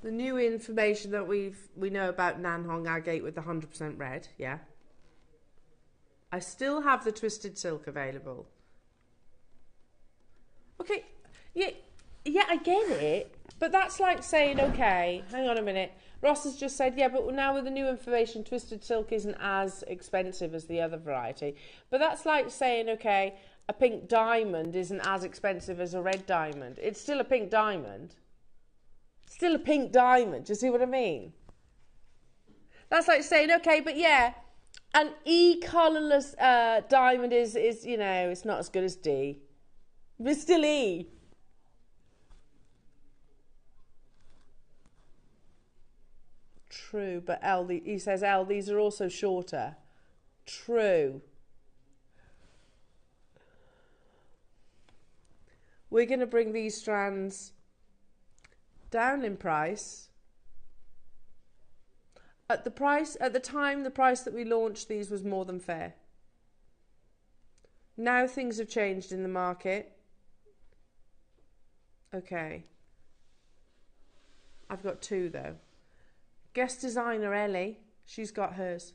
the new information that we know about Nanhong agate with the 100% red, yeah. I still have the twisted silk available. Okay, yeah, I get it, but that's like saying, okay, hang on a minute. Ross has just said, yeah, but now with the new information, twisted silk isn't as expensive as the other variety. But that's like saying, okay, a pink diamond isn't as expensive as a red diamond. It's still a pink diamond. Still a pink diamond. Do you see what I mean? That's like saying, okay, but yeah, an E colourless diamond is it's not as good as D. But it's still E. True, but he says, these are also shorter. True. We're going to bring these strands down in price. At the time, the price that we launched these was more than fair. Now things have changed in the market. Okay. I've got 2 though. Guest designer Ellie, she's got hers.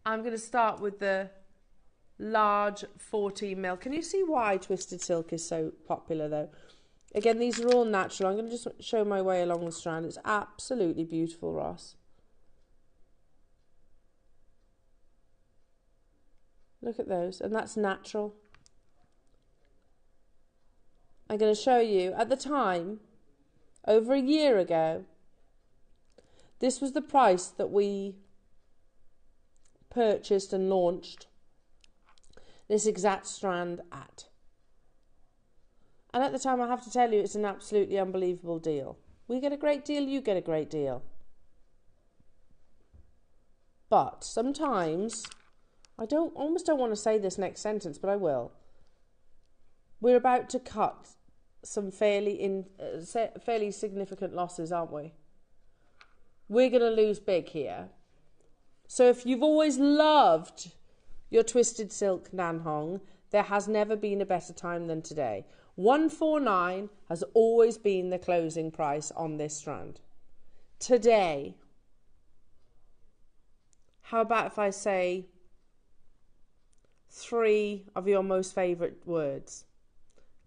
I'm going to start with the large 14mm. Can you see why twisted silk is so popular though? Again, these are all natural. I'm going to just show my way along the strand. It's absolutely beautiful, Ross. Look at those, and that's natural. I'm going to show you, at the time, over a year ago, this was the price that we purchased and launched this exact strand at. And at the time, I have to tell you, it's an absolutely unbelievable deal. We get a great deal, you get a great deal. But sometimes, I almost don't want to say this next sentence, but I will. We're about to cut some fairly significant losses, aren't we? We're going to lose big here. So if you've always loved your twisted silk Nanhong, there has never been a better time than today. 149 has always been the closing price on this strand. Today, how about if I say 3 of your most favourite words?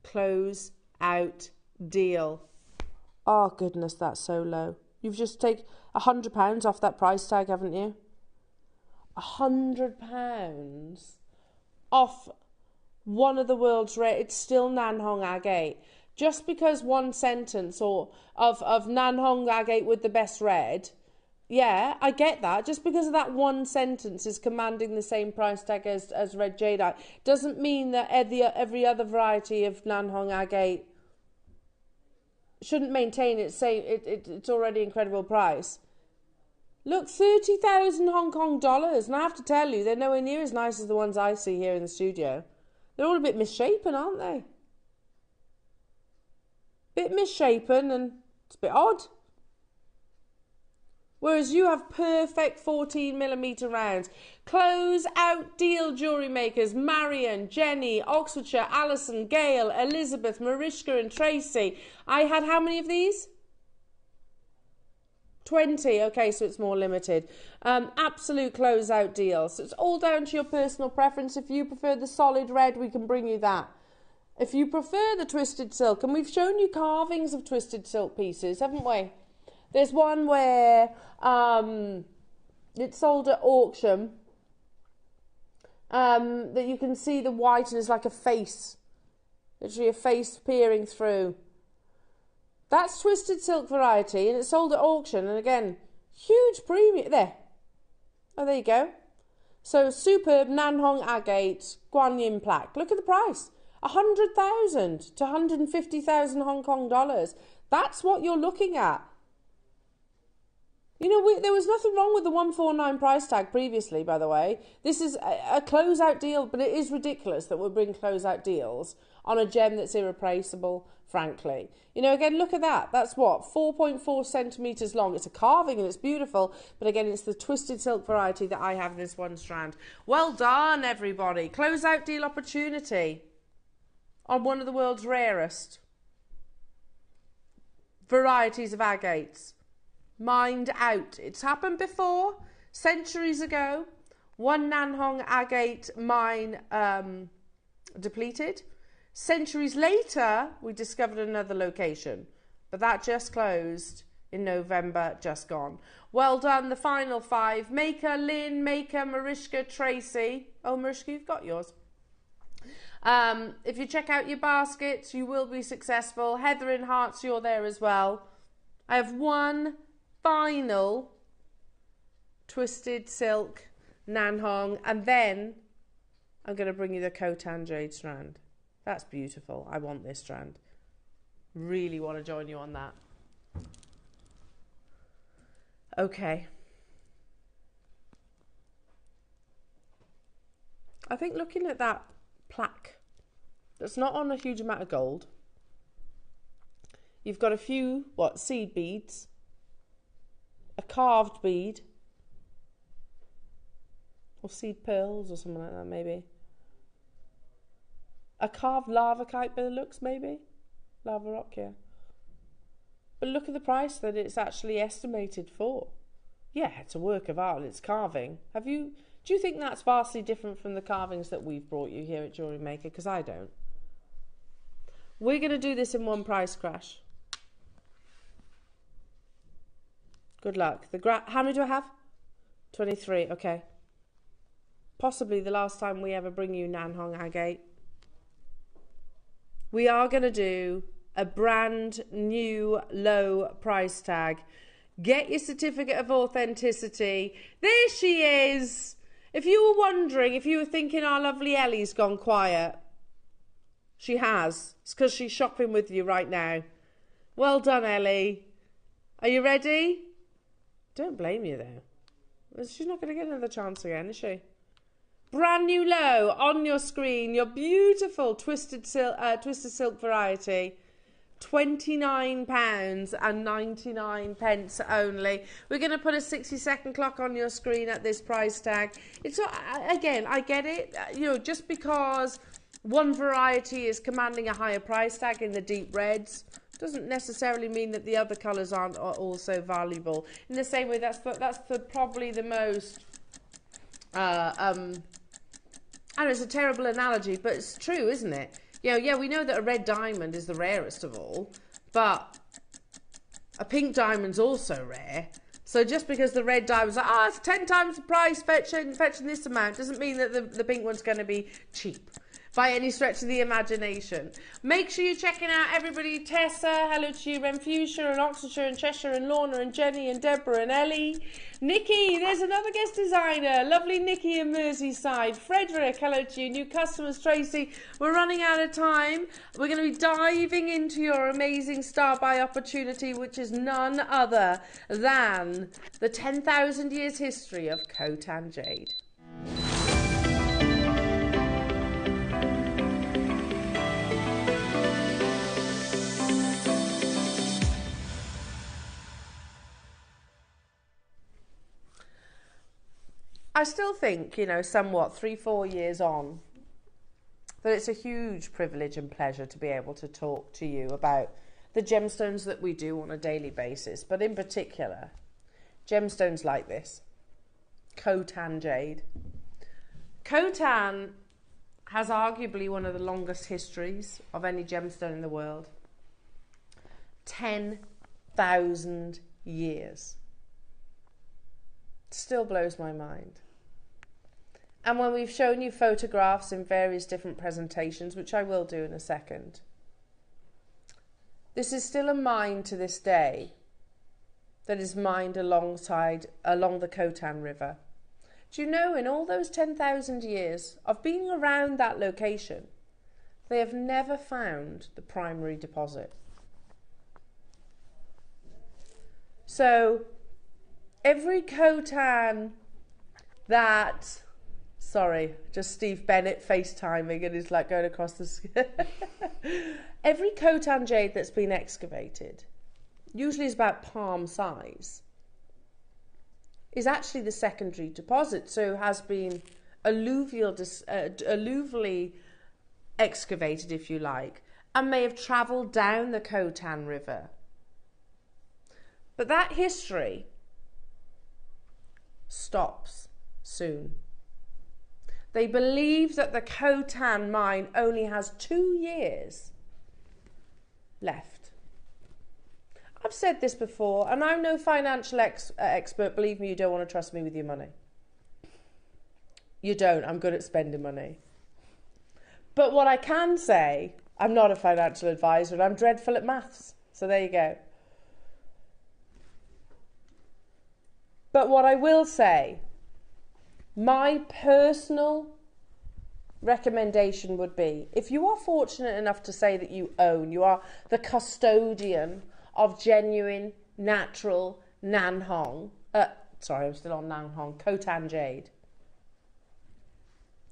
Close out deal. Oh goodness, that's so low. You've just taken £100 off that price tag, haven't you? £100 off one of the world's rare. It's still Nanhong agate. Just because one sentence of Nanhong agate with the best red, yeah, I get that. Just because of that one sentence is commanding the same price tag as red jadeite, doesn't mean that every other variety of Nanhong agate shouldn't maintain its already incredible price. Look, 30,000 Hong Kong dollars, and I have to tell you, they're nowhere near as nice as the ones I see here in the studio. They're all a bit misshapen, aren't they? Bit misshapen, and it's a bit odd. Whereas you have perfect 14mm rounds. Close out deal, jewellery makers. Marion, Jenny, Oxfordshire, Alison, Gail, Elizabeth, Mariska and Tracy. I had how many of these? 20. Okay, so it's more limited. Absolute closeout deal. So it's all down to your personal preference. If you prefer the solid red, we can bring you that. If you prefer the twisted silk, and we've shown you carvings of twisted silk pieces, haven't we? There's one where it's sold at auction that you can see the white and it's like a face. Literally a face peering through. That's twisted silk variety and it's sold at auction. And again, huge premium. There. Oh, there you go. So superb Nanhong agate Guanyin plaque. Look at the price. 100,000 to 150,000 Hong Kong dollars. That's what you're looking at. You know, there was nothing wrong with the 149 price tag previously, by the way. This is a closeout deal, but it is ridiculous that we'll bring closeout deals on a gem that's irreplaceable, frankly. You know, again, look at that. That's what, 4.4 centimetres long. It's a carving and it's beautiful, but again, it's the twisted silk variety that I have in this one strand. Well done, everybody. Closeout deal opportunity on one of the world's rarest varieties of agates. Mind out. It's happened before, centuries ago. One Nanhong agate mine depleted. Centuries later, we discovered another location, but that just closed in November, just gone. Well done, the final 5. Maker, Lynn, Maker, Mariska, Tracy. Oh, Mariska, you've got yours. If you check out your baskets, you will be successful. Heather in Hearts, you're there as well. I have one final twisted silk Nanhong, and then I'm going to bring you the Khotan jade strand. That's beautiful. I want this strand. Really want to join you on that. Okay. I think looking at that plaque that's not on a huge amount of gold, you've got a few, seed beads, a carved bead, or seed pearls or something like that, maybe. A carved lava kite by the looks, maybe. Lava rock, yeah. But look at the price that it's actually estimated for. Yeah, it's a work of art, it's carving. Do you think that's vastly different from the carvings that we've brought you here at Jewellery Maker? Because I don't. We're going to do this in one price crash. Good luck. How many do I have? 23, okay. Possibly the last time we ever bring you Nanhong agate. We are going to do a brand new low price tag. Get your certificate of authenticity. There she is. If you were wondering, if you were thinking our lovely Ellie's gone quiet, She has. It's because she's shopping with you right now. Well done, Ellie. Are you ready? Don't blame you, though. She's not going to get another chance again, is she? Brand new low on your screen. Your beautiful twisted silk variety. £29.99 only. We're going to put a 60-second clock on your screen at this price tag. It's again, I get it. You know, just because one variety is commanding a higher price tag in the deep reds doesn't necessarily mean that the other colours aren't also valuable. In the same way, that's probably the most. I know it's a terrible analogy, but it's true, isn't it? Yeah, we know that a red diamond is the rarest of all, but a pink diamond's also rare. So just because the red diamond's like, it's 10 times the price, fetching this amount, doesn't mean that the pink one's going to be cheap by any stretch of the imagination. Make sure you're checking out everybody. Tessa, hello to you, Renfusia and Oxfordshire and Cheshire and Lorna and Jenny and Deborah and Ellie. Nikki, there's another guest designer. Lovely Nikki in Merseyside. Frederick, hello to you. New customers, Tracy. We're running out of time. We're going to be diving into your amazing star buy opportunity, which is none other than the 10,000 years history of Khotan Jade. I still think, you know, somewhat 3-4 years on, that it's a huge privilege and pleasure to be able to talk to you about the gemstones that we do on a daily basis, but in particular, gemstones like this, Khotan Jade. Khotan has arguably one of the longest histories of any gemstone in the world. 10,000 years. Still blows my mind. And when we've shown you photographs in various different presentations, which I will do in a second, this is still a mine to this day that is mined along the Khotan River. Do you know, in all those 10,000 years of being around that location, they have never found the primary deposit. So every Khotan that, sorry, just Steve Bennett FaceTiming and he's like going across the every Khotan jade that's been excavated, usually is about palm size, is actually the secondary deposit, so has been alluvially excavated, if you like, and may have travelled down the Khotan River. But that history stops soon. They believe that the Khotan mine only has 2 years left. I've said this before, and I'm no financial expert. Believe me, you don't want to trust me with your money. You don't. I'm good at spending money. But what I can say, I'm not a financial advisor and I'm dreadful at maths. So there you go. But what I will say, my personal recommendation would be, if you are fortunate enough to say that you are the custodian of genuine, natural Nanhong, sorry, I'm still on Nanhong, Khotan jade.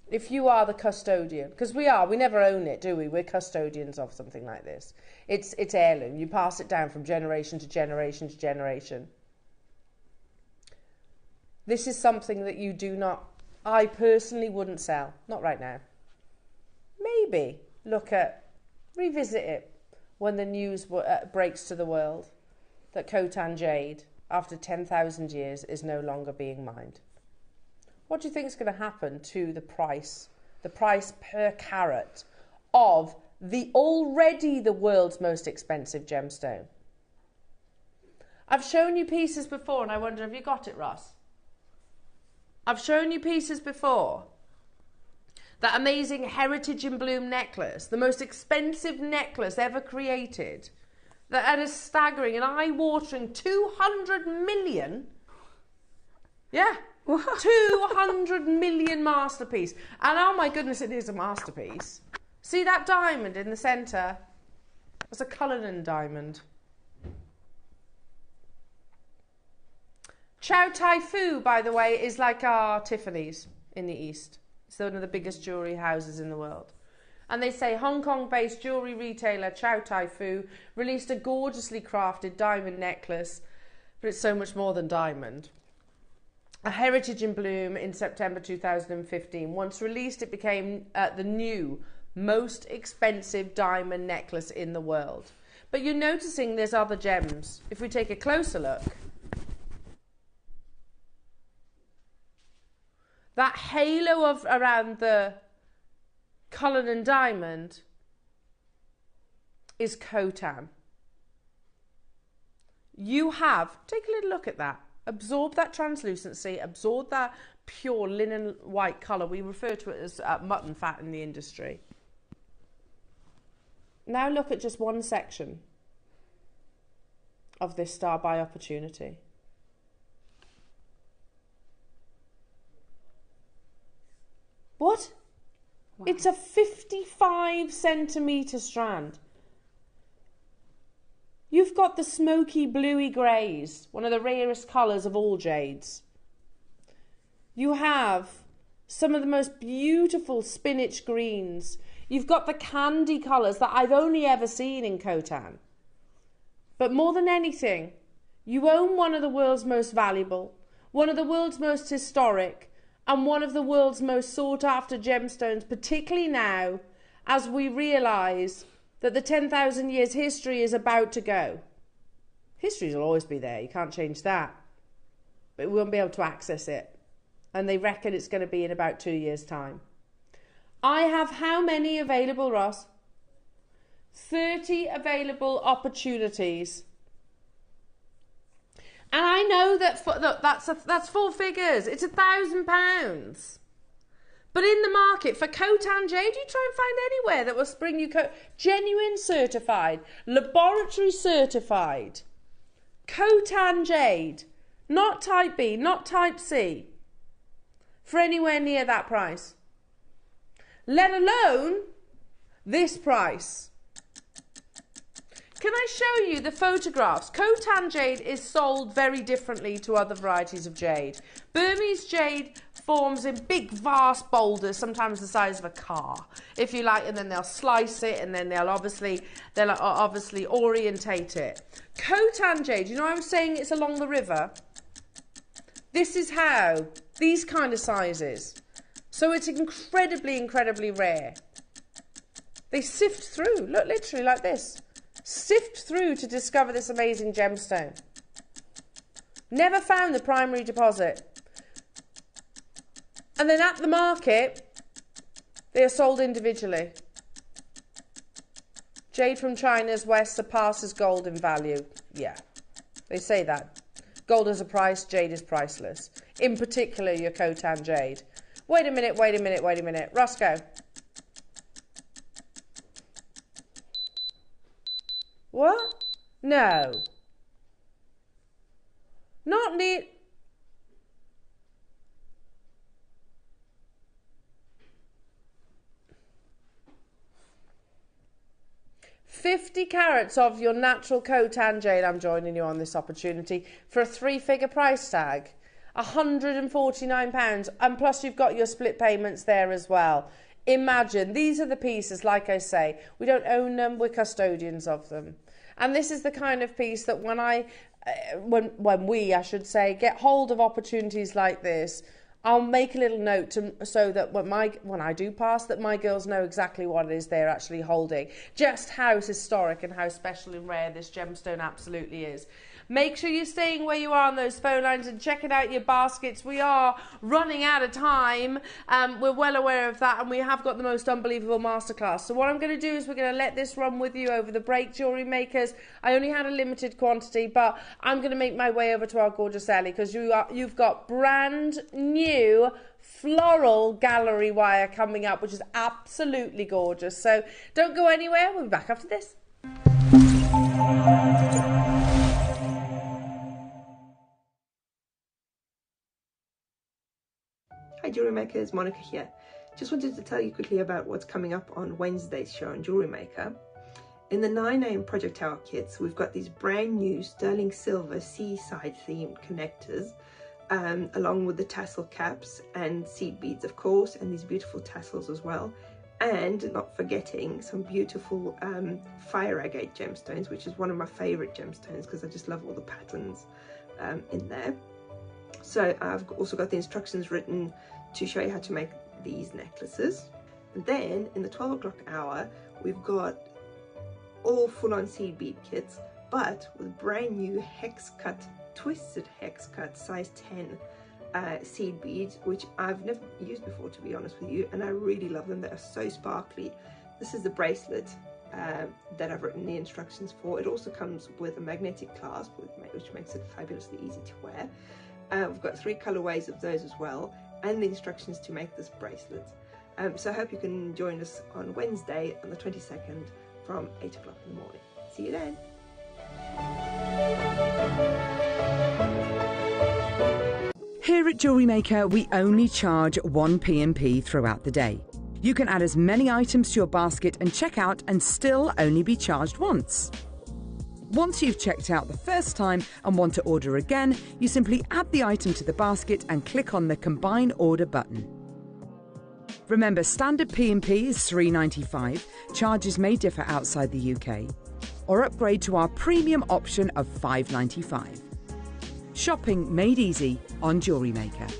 If you are the custodian, because we never own it, do we? We're custodians of something like this. It's heirloom. You pass it down from generation to generation to generation. This is something that you do not, I personally wouldn't sell. Not right now. Maybe revisit it when the news breaks to the world that Khotan jade, after 10,000 years, is no longer being mined. What do you think is going to happen to the price per carat of already the world's most expensive gemstone? I've shown you pieces before, and I wonder, have you got it, Ross? I've shown you pieces before. That amazing Heritage in Bloom necklace, the most expensive necklace ever created, that at a staggering and eye-watering 200 million, yeah, what? 200 million masterpiece. And oh my goodness, it is a masterpiece. See that diamond in the centre? It's a Cullinan diamond. Chow Tai Fook, by the way, is like our Tiffany's in the East. It's one of the biggest jewellery houses in the world. And they say Hong Kong-based jewellery retailer Chow Tai Fook released a gorgeously crafted diamond necklace, but it's so much more than diamond. A heritage in bloom in September 2015. Once released, it became the new most expensive diamond necklace in the world. But you're noticing there's other gems. If we take a closer look, that halo of around the Cullinan diamond is Khotan. You have, take a little look at that. Absorb that translucency, absorb that pure linen white colour. We refer to it as mutton fat in the industry. Now look at just one section of this star by opportunity. What? Wow. It's a 55 centimetre strand. You've got the smoky bluey greys, one of the rarest colours of all jades. You have some of the most beautiful spinach greens. You've got the candy colours that I've only ever seen in Khotan. But more than anything, you own one of the world's most valuable, one of the world's most historic, and one of the world's most sought after gemstones, particularly now as we realise that the 10,000 years history is about to go. History will always be there, you can't change that. But we won't be able to access it. And they reckon it's going to be in about 2 years' time. I have how many available, Ross? 30 available opportunities. And I know that look, that's 4 figures. It's £1,000. But in the market for Khotan jade, you try and find anywhere that will bring you genuine certified, laboratory certified Khotan jade, not type B, not type C, for anywhere near that price. Let alone this price. Can I show you the photographs? Khotan jade is sold very differently to other varieties of jade. Burmese jade forms in big, vast boulders, sometimes the size of a car, if you like, and then they'll slice it, and then they'll obviously orientate it. Khotan jade, you know I was saying it's along the river? This is how, these kind of sizes. So it's incredibly, incredibly rare. They sift through, look, literally like this. Sift through to discover this amazing gemstone. Never found the primary deposit. And then at the market, they are sold individually. Jade from China's west surpasses gold in value. Yeah, they say that. Gold is a price, jade is priceless. In particular, your Khotan jade. Wait a minute, wait a minute, wait a minute. Roscoe. What? No. Not near. $50 carats of your natural Khotan jade. I'm joining you on this opportunity for a 3-figure price tag. £149, and plus you've got your split payments there as well. Imagine, these are the pieces, like I say, we don't own them, we're custodians of them. And this is the kind of piece that when we, I should say, get hold of opportunities like this, I'll make a little note so that when I do pass, that my girls know exactly what it is they're actually holding. Just how historic and how special and rare this gemstone absolutely is. Make sure you're staying where you are on those phone lines and checking out your baskets. We are running out of time. We're well aware of that, and we have got the most unbelievable masterclass. So what I'm going to do is we're going to let this run with you over the break, jewellery makers. I only had a limited quantity, but I'm going to make my way over to our gorgeous Ellie, because you've got brand new floral gallery wire coming up, which is absolutely gorgeous. So don't go anywhere. We'll be back after this. Hi Jewellery Makers, Monica here. Just wanted to tell you quickly about what's coming up on Wednesday's show on JewelleryMaker. In the 9am Project Tower kits, we've got these brand new sterling silver seaside themed connectors, along with the tassel caps and seed beads, of course, and these beautiful tassels as well. And not forgetting some beautiful fire agate gemstones, which is one of my favorite gemstones because I just love all the patterns in there. So I've also got the instructions written to show you how to make these necklaces. And then in the 12 o'clock hour, we've got all full-on seed bead kits, but with brand new hex cut, twisted hex cut size 10 seed beads, which I've never used before, to be honest with you, and I really love them. They are so sparkly. This is the bracelet that I've written the instructions for. It also comes with a magnetic clasp, which makes it fabulously easy to wear. We've got 3 colorways of those as well, and the instructions to make this bracelet. So I hope you can join us on Wednesday on the 22nd from 8 o'clock in the morning. See you then. Here at JewelleryMaker, we only charge 1 P&P throughout the day. You can add as many items to your basket and check out and still only be charged once. Once you've checked out the first time and want to order again, you simply add the item to the basket and click on the Combine Order button. Remember, standard P&P is $3.95, charges may differ outside the UK, or upgrade to our premium option of $5.95. Shopping made easy on JewelleryMaker.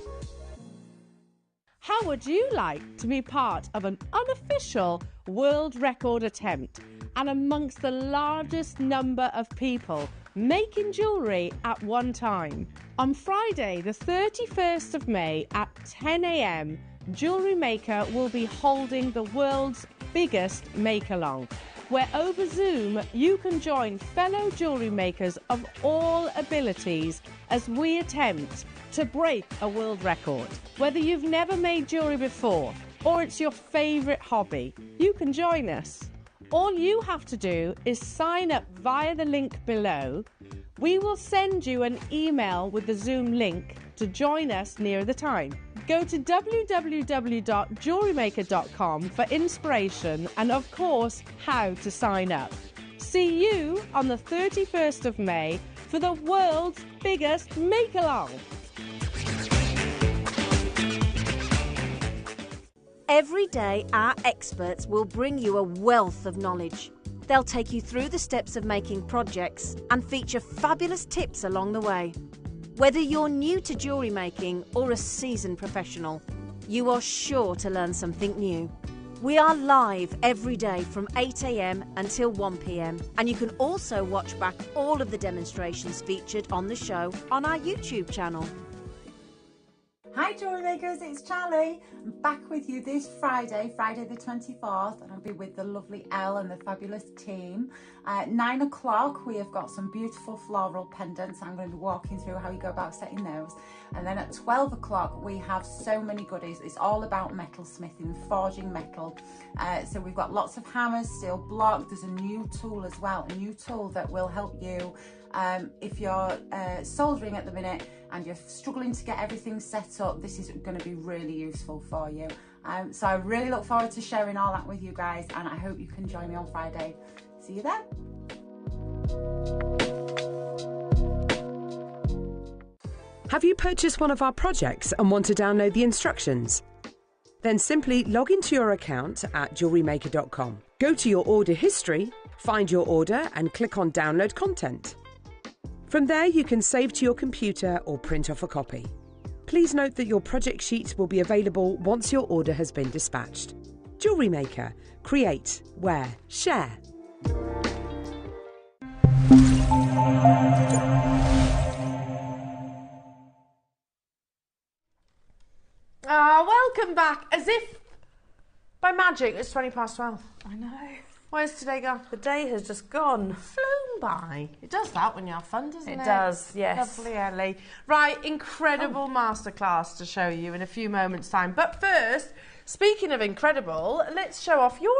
How would you like to be part of an unofficial world record attempt and amongst the largest number of people making jewellery at one time? On Friday, the 31st of May at 10 a.m, JewelleryMaker will be holding the world's biggest make-along, where over Zoom you can join fellow jewellery makers of all abilities as we attempt to break a world record. Whether you've never made jewellery before or it's your favourite hobby, you can join us. All you have to do is sign up via the link below. We will send you an email with the Zoom link to join us near the time. Go to www.jewellerymaker.com for inspiration and, of course, how to sign up. See you on the 31st of May for the world's biggest make-along. Every day, our experts will bring you a wealth of knowledge. They'll take you through the steps of making projects and feature fabulous tips along the way. Whether you're new to jewellery making or a seasoned professional, you are sure to learn something new. We are live every day from 8 a.m. until 1 p.m, and you can also watch back all of the demonstrations featured on the show on our YouTube channel. Hi jewellery makers, it's Charlie. I'm back with you this Friday, Friday the 24th, and I'll be with the lovely Elle and the fabulous team. At 9 o'clock we have got some beautiful floral pendants. I'm going to be walking through how you go about setting those. And then at 12 o'clock we have so many goodies. It's all about metal smithing, forging metal. So we've got lots of hammers, steel block. There's a new tool as well, a new tool that will help you if you're soldering at the minute and you're struggling to get everything set up. This is going to be really useful for you. So I really look forward to sharing all that with you guys, and I hope you can join me on Friday. See you then. Have you purchased one of our projects and want to download the instructions? Then simply log into your account at JewelleryMaker.com. Go to your order history, find your order and click on Download Content. From there you can save to your computer or print off a copy. Please note that your project sheet will be available once your order has been dispatched. JewelleryMaker. Create, wear, share. Welcome back. As if by magic it's 12:20. I know. Where's today gone? The day has just gone. Flown by. It does that when you have fun, doesn't it? It does, yes. Lovely, Ellie. Right, incredible masterclass to show you in a few moments' time. But first, speaking of incredible, let's show off your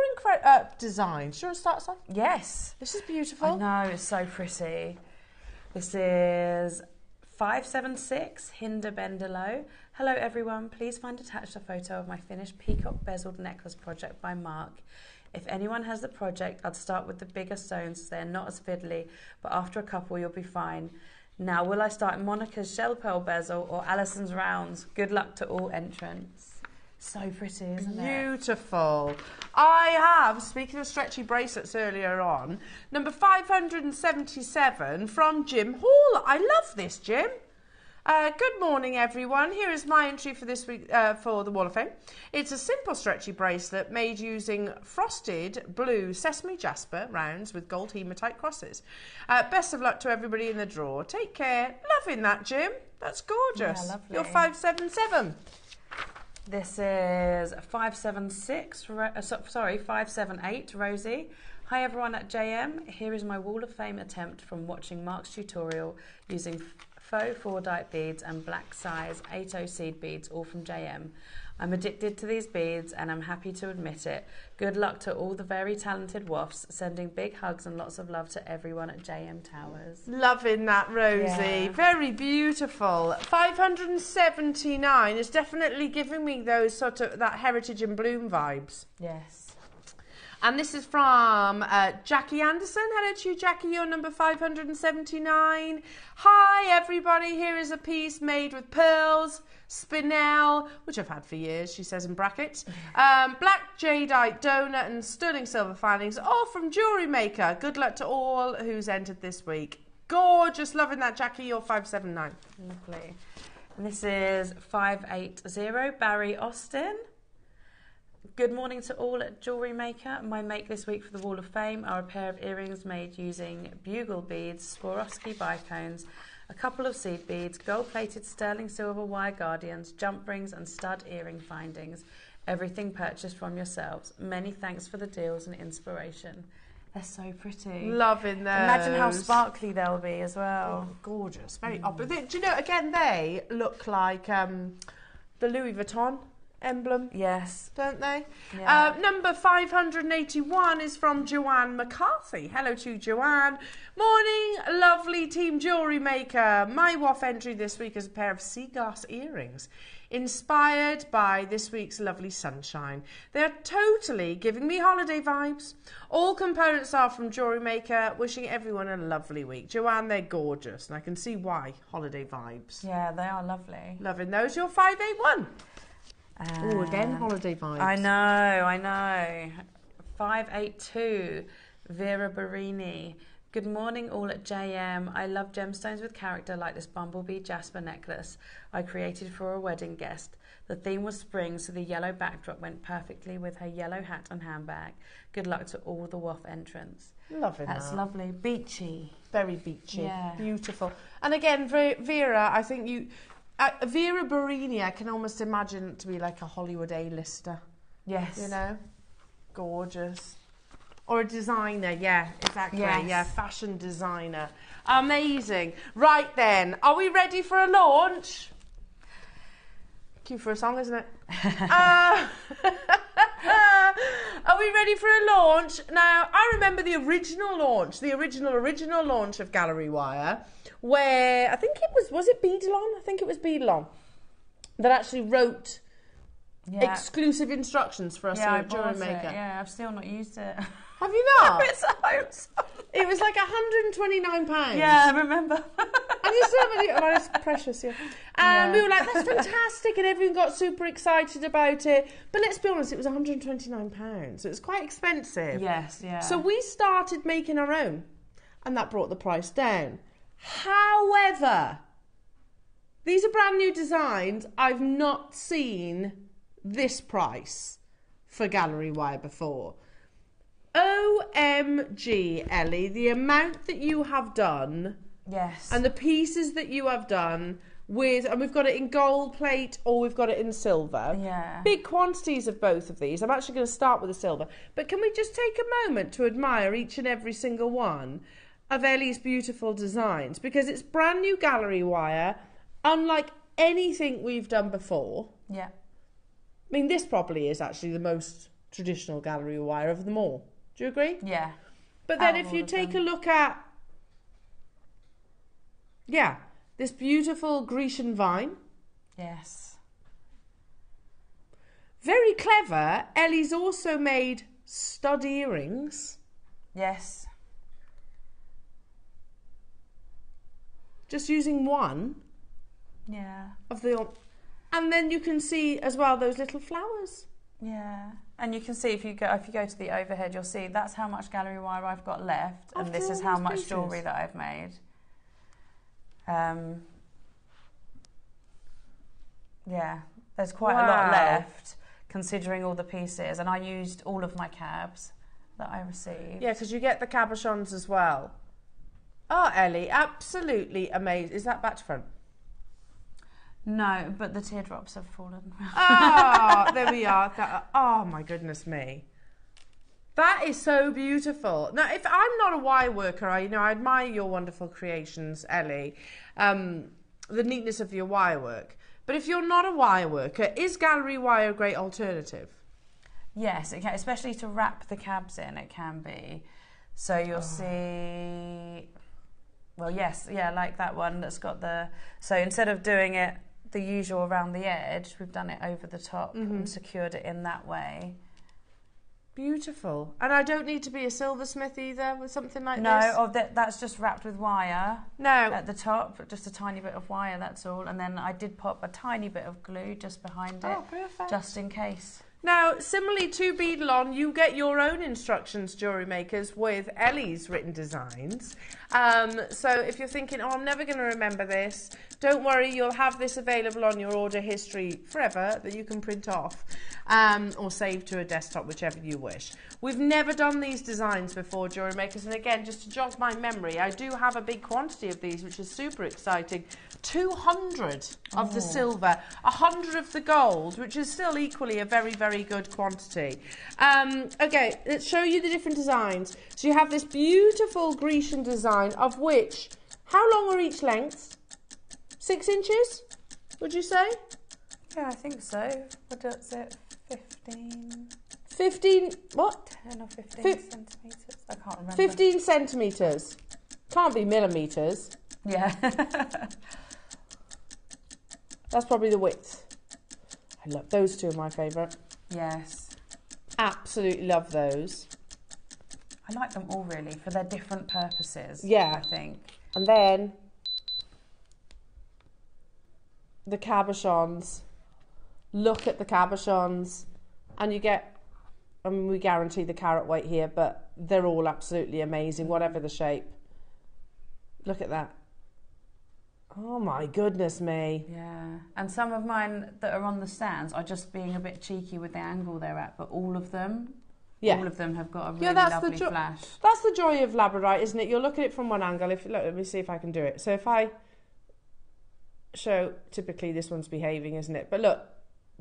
design. Do you want to start, Sam? Yes. This is beautiful. I know, it's so pretty. This is 576 Hinder Bendelow. Hello everyone, please find attached a photo of my finished peacock bezeled necklace project by Mark. If anyone has the project, I'd start with the bigger stones so they're not as fiddly, but after a couple you'll be fine. Now will I start Monica's shell pearl bezel or Alison's rounds? Good luck to all entrants. So pretty, isn't it? Beautiful. I have, speaking of stretchy bracelets earlier on, number 577 from Jim Hall. I love this, Jim. Good morning, everyone. Here is my entry for this week for the Wall of Fame. It's a simple stretchy bracelet made using frosted blue sesame jasper rounds with gold hematite crosses. Best of luck to everybody in the draw. Take care. Loving that, Jim. That's gorgeous. Yeah, lovely. You're 577. This is 578, Rosie. Hi everyone at JM. Here is my Wall of Fame attempt from watching Mark's tutorial using faux 4-dite beads and black size 80 seed beads, all from JM. I'm addicted to these beads and I'm happy to admit it. Good luck to all the very talented WAFs. Sending big hugs and lots of love to everyone at JM Towers. Loving that, Rosie. Yeah. Very beautiful. 579 is definitely giving me those sort of that heritage and bloom vibes. Yes. And this is from Jackie Anderson. Hello to you, Jackie. You're number 579. Hi, everybody. Here is a piece made with pearls, spinel, which I've had for years, she says in brackets, black jadeite donut and sterling silver filings, all from JewelleryMaker. Good luck to all who's entered this week. Gorgeous. Loving that, Jackie. You're 579. Lovely. And this is 580, Barry Austin. Good morning to all at JewelleryMaker. My make this week for the Wall of Fame are a pair of earrings made using bugle beads, Swarovski bicones, a couple of seed beads, gold-plated sterling silver wire guardians, jump rings and stud earring findings. Everything purchased from yourselves. Many thanks for the deals and inspiration. They're so pretty. Loving those. Imagine how sparkly they'll be as well. Oh, gorgeous. Very opera. Do you know, again, they look like the Louis Vuitton emblem. Yes. Don't they? Yeah. Number 581 is from Joanne McCarthy. Hello to you, Joanne. Morning, lovely team JewelleryMaker. My WAF entry this week is a pair of sea glass earrings inspired by this week's lovely sunshine. They're totally giving me holiday vibes. All components are from JewelleryMaker. Wishing everyone a lovely week. Joanne, they're gorgeous and I can see why. Holiday vibes. Yeah, they are lovely. Loving those. You're 581. Oh, again, holiday vibes. I know. 582, Vera Barini. Good morning all at JM. I love gemstones with character like this bumblebee jasper necklace I created for a wedding guest. The theme was spring, so the yellow backdrop went perfectly with her yellow hat and handbag. Good luck to all the WAF entrants. Loving That's that. lovely. Beachy. Very beachy. Yeah. Beautiful. And again, Vera, I think you... Vera Barini, I can almost imagine to be like a Hollywood A-lister. Yes. You know? Gorgeous. Or a designer, yeah, exactly. Yes. Yeah, fashion designer. Amazing. Right then, are we ready for a launch? Cue for a song, isn't it? Are we ready for a launch? Now, I remember the original launch, the original launch of Gallery Wire, where I think it was it Beadalon? I think it was Beadalon that actually wrote exclusive instructions for us here at JewelleryMaker. Yeah, I've still not used it. Have you not? It's at home. It was like £129. Yeah, I remember. And you still haven't, oh, it's precious, yeah. And we were like, that's fantastic, and everyone got super excited about it. But let's be honest, it was £129, so it was quite expensive. Yes, yeah. So we started making our own, and that brought the price down. However, these are brand new designs. I've not seen this price for Gallery Wire before. OMG, Ellie, the amount that you have done. Yes. And the pieces that you have done with, and we've got it in gold plate or we've got it in silver. Yeah. Big quantities of both of these. I'm actually going to start with the silver. But can we just take a moment to admire each and every single one of Ellie's beautiful designs? Because it's brand new Gallery Wire, unlike anything we've done before. Yeah. I mean, this probably is actually the most traditional Gallery Wire of them all. Do you agree? Yeah. But then if you take a look at, This beautiful Grecian vine. Yes. Very clever. Ellie's also made stud earrings. Yes. Just using one. Yeah. Of the, and then you can see as well those little flowers. Yeah. And you can see if you go to the overhead, you'll see that's how much gallery wire I've got left, and this is how much jewellery that I've made. Yeah, there's quite a lot left, considering all the pieces, and I used all of my cabs that I received. Yeah, because you get the cabochons as well. Oh, Ellie, absolutely amazing. Is that back to front? No, but the teardrops have fallen. Oh, there we are. Oh, my goodness me. That is so beautiful. Now, if I'm not a wire worker, I admire your wonderful creations, Ellie, the neatness of your wire work. But if you're not a wire worker, is gallery wire a great alternative? Yes, it can, especially to wrap the cabs in, it can be. So you'll see, well, yes, yeah, like that one that's got the, so instead of doing it the usual around the edge, we've done it over the top and secured it in that way. Beautiful. And I don't need to be a silversmith either with something like this? No, that's just wrapped with wire. No. At the top, just a tiny bit of wire, that's all. And then I did pop a tiny bit of glue just behind it. Oh, perfect. Just in case. Now, similarly to Beadle-On, you get your own instructions, jewellery makers, with Ellie's written designs. So if you're thinking, oh, I'm never going to remember this, don't worry, you'll have this available on your order history forever that you can print off or save to a desktop, whichever you wish. We've never done these designs before, jewellery makers, and again, just to jog my memory, I do have a big quantity of these, which is super exciting. 200 of the silver, 100 of the gold, which is still equally a very, very good quantity. Okay, let's show you the different designs. So you have this beautiful Grecian design, of which, how long are each length? 6 inches, would you say? Yeah, I think so. What is it? 15? 15, what? 10 or 15 centimetres? I can't remember. 15 centimetres. Can't be millimetres. Yeah. That's probably the width. I love those two, are my favourite. Yes. Absolutely love those. I like them all really for their different purposes. Yeah. I think. And then the cabochons. Look at the cabochons. And you get, I mean, we guarantee the carat weight here, but they're all absolutely amazing, whatever the shape. Look at that. Oh my goodness me. Yeah. And some of mine that are on the stands are just being a bit cheeky with the angle they're at, but all of them, all of them have got a really lovely flash. That's the joy of labradorite, isn't it? You'll look at it from one angle. Look, let me see if I can do it. So if I show, typically this one's behaving, isn't it? But look,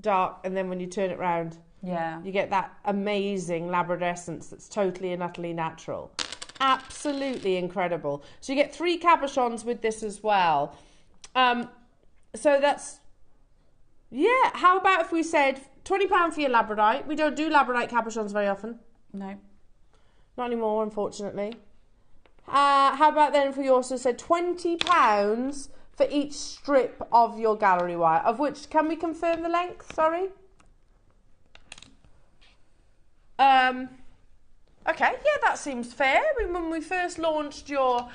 dark, and then when you turn it round, you get that amazing labradorescence that's totally and utterly natural. Absolutely incredible. So you get 3 cabochons with this as well. So that's, yeah, how about if we said £20 for your labradorite? We don't do labradorite cabochons very often. No. Not anymore, unfortunately. How about then if we also said £20 for each strip of your gallery wire, of which, can we confirm the length, sorry? Okay, yeah, that seems fair. I mean, when we first launched your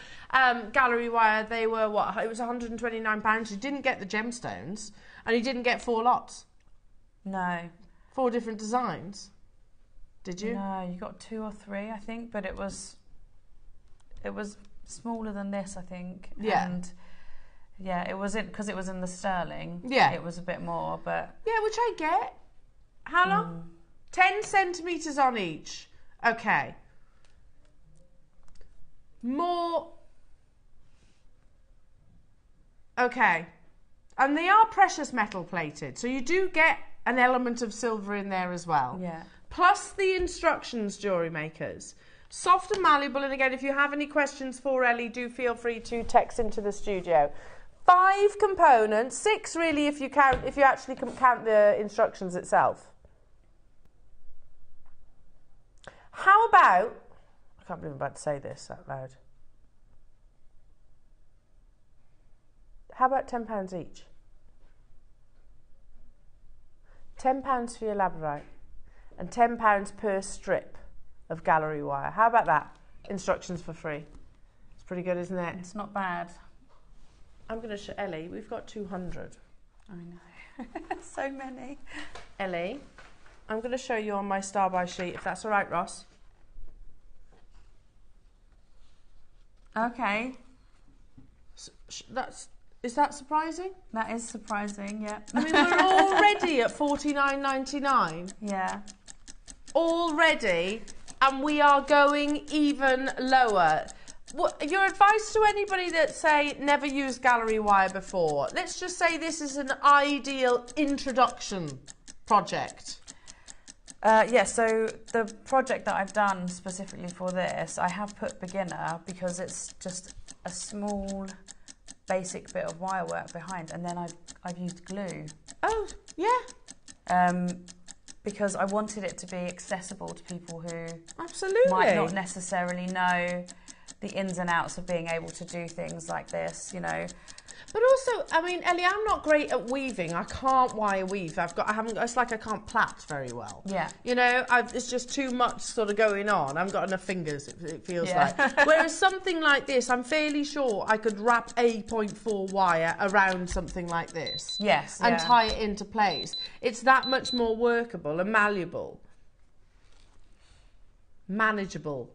gallery wire, they were, what, it was £129. You didn't get the gemstones, and you didn't get 4 lots. No. 4 different designs. Did you? No, you got 2 or 3, I think, but it was smaller than this, I think. Yeah. And yeah, it was because it was in the sterling. Yeah. It was a bit more, but yeah, which I get. How long? 10 centimetres on each. Okay. More. Okay. And they are precious metal plated, so you do get an element of silver in there as well. Yeah. Plus the instructions, jewellery makers. Soft and malleable, and again, if you have any questions for Ellie, do feel free to text into the studio. 5 components, 6 really if you actually count the instructions itself. How about, I can't believe I'm about to say this out loud. How about £10 each? £10 for your labradorite and £10 per strip of gallery wire. How about that? Instructions for free. It's pretty good, isn't it? It's not bad. I'm going to show Ellie. We've got 200. I know. So many. Ellie, I'm going to show you on my star-by sheet, if that's all right, Ross. Okay. Is that surprising? That is surprising, yeah. I mean, we're already at $49.99. Yeah. Already, and we are going even lower. What, your advice to anybody that say never used gallery wire before? Let's just say this is an ideal introduction project. Yeah, so the project that I've done specifically for this, I have put beginner because it's just a small basic bit of wire work behind, and then I've used glue. Oh, yeah. Because I wanted it to be accessible to people who absolutely might not necessarily know the ins and outs of being able to do things like this, you know. But also, I mean, Ellie, I'm not great at weaving. I can't wire weave. It's like I can't plait very well. Yeah. You know, it's just too much sort of going on. I haven't got enough fingers, it feels like. Whereas something like this, I'm fairly sure I could wrap 8.4 wire around something like this. Yes. And tie it into place. It's that much more workable and malleable. Manageable.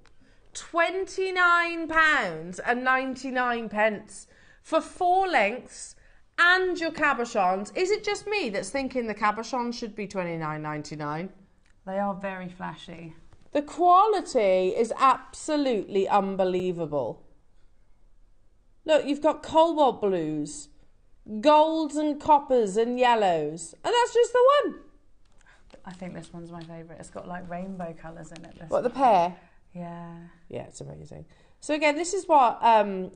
£29.99 for 4 lengths and your cabochons. Is it just me that's thinking the cabochons should be £29.99? They are very flashy. The quality is absolutely unbelievable. Look, you've got cobalt blues, golds and coppers and yellows, and that's just the one. I think this one's my favourite. It's got like rainbow colours in it. What, the pair? Yeah. Yeah, it's amazing. So again, this is what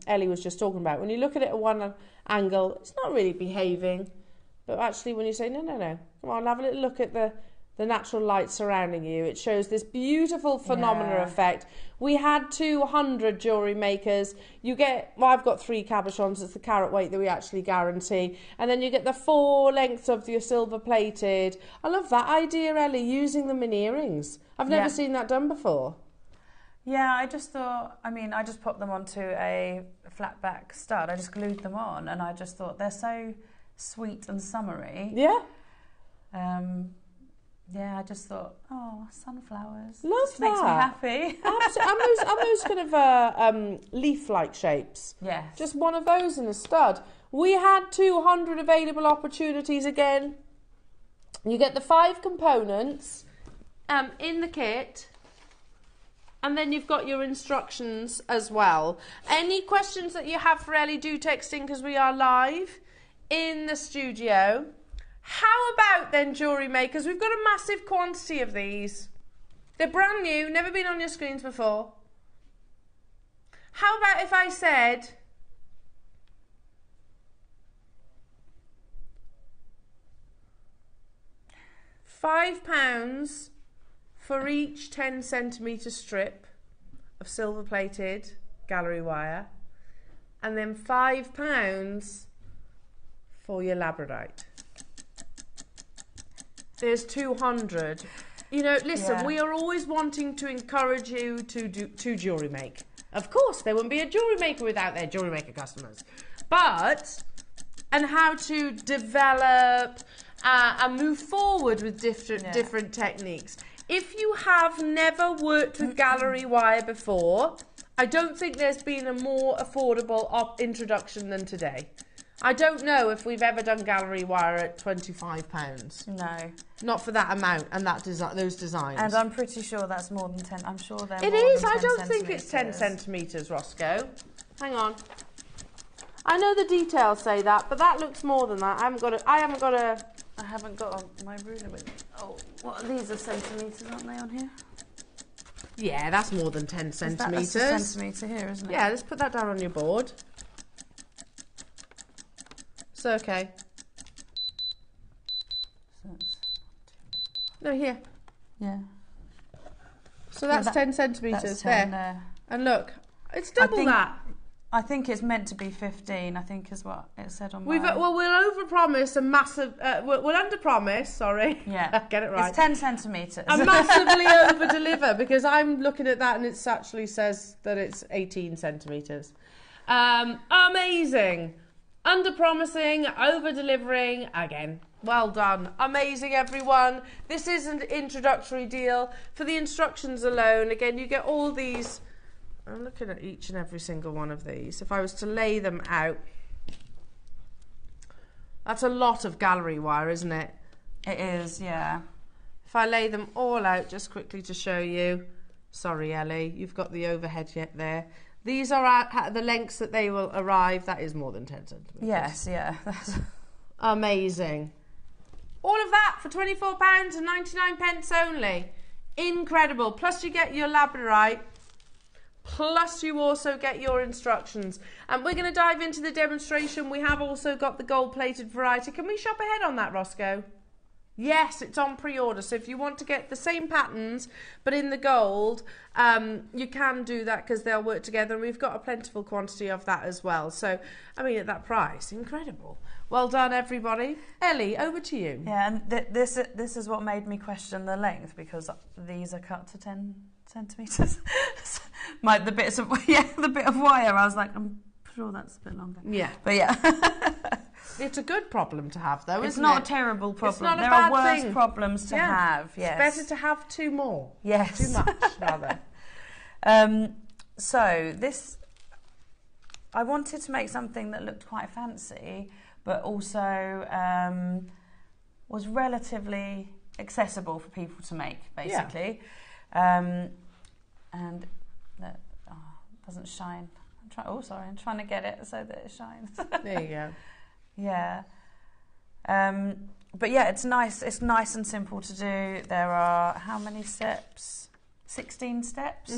Ellie was just talking about. When you look at it at one angle, it's not really behaving. But actually, when you say, no, come on, have a little look at the natural light surrounding you, it shows this beautiful phenomena effect. We had 200 jewellery makers. You get, well, I've got 3 cabochons. It's the carat weight that we actually guarantee. And then you get the 4 lengths of your silver plated. I love that idea, Ellie, using them in earrings. I've never seen that done before. Yeah, I just thought, I mean, I just popped them onto a flat back stud. I just glued them on, and I just thought they're so sweet and summery. Yeah. Yeah, I just thought, oh, sunflowers. Love just that. Makes me happy. Absolutely. And those kind of leaf-like shapes. Yes. Just one of those in a stud. We had 200 available opportunities again. You get the 5 components in the kit. And then you've got your instructions as well. Any questions that you have for Ellie, do text in because we are live in the studio. How about then, jewellery makers? We've got a massive quantity of these. They're brand new, never been on your screens before. How about if I said £5 for each 10 centimetre strip of silver plated gallery wire, and then £5 for your labradorite. There's 200. You know, listen, we are always wanting to encourage you to jewellery make. Of course, there wouldn't be a jewellery maker without their jewellery maker customers. But, and how to develop and move forward with different techniques. If you have never worked with gallery wire before, I don't think there's been a more affordable introduction than today. I don't know if we've ever done gallery wire at £25. No. Not for that amount and those designs. And I'm pretty sure that's more than 10. I'm sure they're it more is. than 10 I don't think it's 10 centimetres, Roscoe. Hang on. I know the details say that, but that looks more than that. I haven't got my ruler with me. Oh, what are these? Are centimetres, aren't they, on here? Yeah, that's more than 10 centimetres. That's a centimetre here, isn't it? Yeah, let's put that down on your board. So, okay. No, here. Yeah. So that's 10 centimetres there. And look, it's double that. I think it's meant to be 15. I think is what it said on. Well, we'll overpromise a massive. We'll underpromise. Sorry. Yeah. Get it right. It's 10 centimeters. And massively overdeliver, because I'm looking at that and it actually says that it's 18 centimeters. Amazing. Underpromising, over-delivering again. Well done. Amazing, everyone. This is an introductory deal. For the instructions alone, again, you get all these. I'm looking at each and every single one of these. If I was to lay them out, that's a lot of gallery wire, isn't it? It is, yeah. If I lay them all out just quickly to show you. Sorry, Ellie, you've got the overhead yet there. These are at the lengths that they will arrive. That is more than 10 centimetres. Yes, yeah. Amazing. All of that for £24.99 only. Incredible. Plus you get your labradorite. Plus you also get your instructions. And we're going to dive into the demonstration. We have also got the gold-plated variety. Can we shop ahead on that, Roscoe? Yes, it's on pre-order. So if you want to get the same patterns, but in the gold, you can do that because they'll work together. And we've got a plentiful quantity of that as well. So, I mean, at that price, incredible. Well done, everybody. Ellie, over to you. Yeah, and this is what made me question the length, because these are cut to 10 centimetres. The bit of wire, I was like, I'm sure that's a bit longer. Yeah. But yeah. It's a good problem to have, though, isn't it? It's not a terrible problem. It's not a there bad are worse thing. problems to have. Yes. It's better to have two more. Yes. Too much, rather. So this, I wanted to make something that looked quite fancy, but also was relatively accessible for people to make, basically. Yeah. And that doesn't shine. I'm trying to get it so that it shines. There you go. Yeah. But yeah, it's nice. It's nice and simple to do. There are how many steps? 16 steps.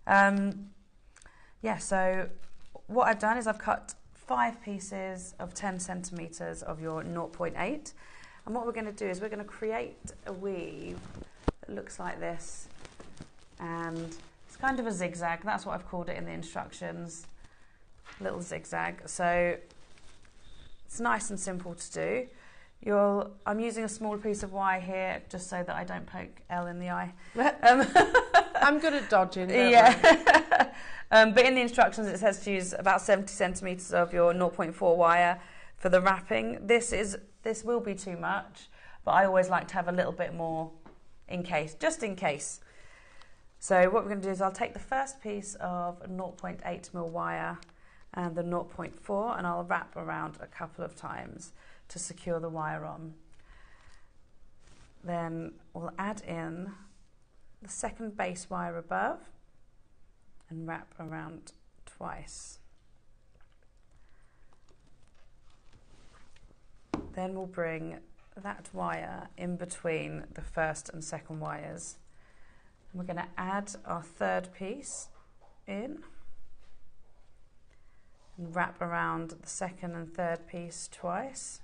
Mm-hmm. Yeah. So what I've done is I've cut 5 pieces of 10 centimeters of your 0.8, and what we're going to do is we're going to create a weave that looks like this, and it's kind of a zigzag. That's what I've called it in the instructions. Little zigzag. So it's nice and simple to do. I'm using a smaller piece of wire here just so that I don't poke Elle in the eye. I'm good at dodging. Yeah. But in the instructions it says to use about 70 centimetres of your 0.4 wire for the wrapping. This will be too much, but I always like to have a little bit more in case, just in case. So what we're going to do is I'll take the first piece of 0.8mm wire and the 0.4, and I'll wrap around a couple of times to secure the wire on. Then we'll add in the second base wire above and wrap around twice. Then we'll bring that wire in between the first and second wires. We're going to add our third piece in and wrap around the second and third piece twice,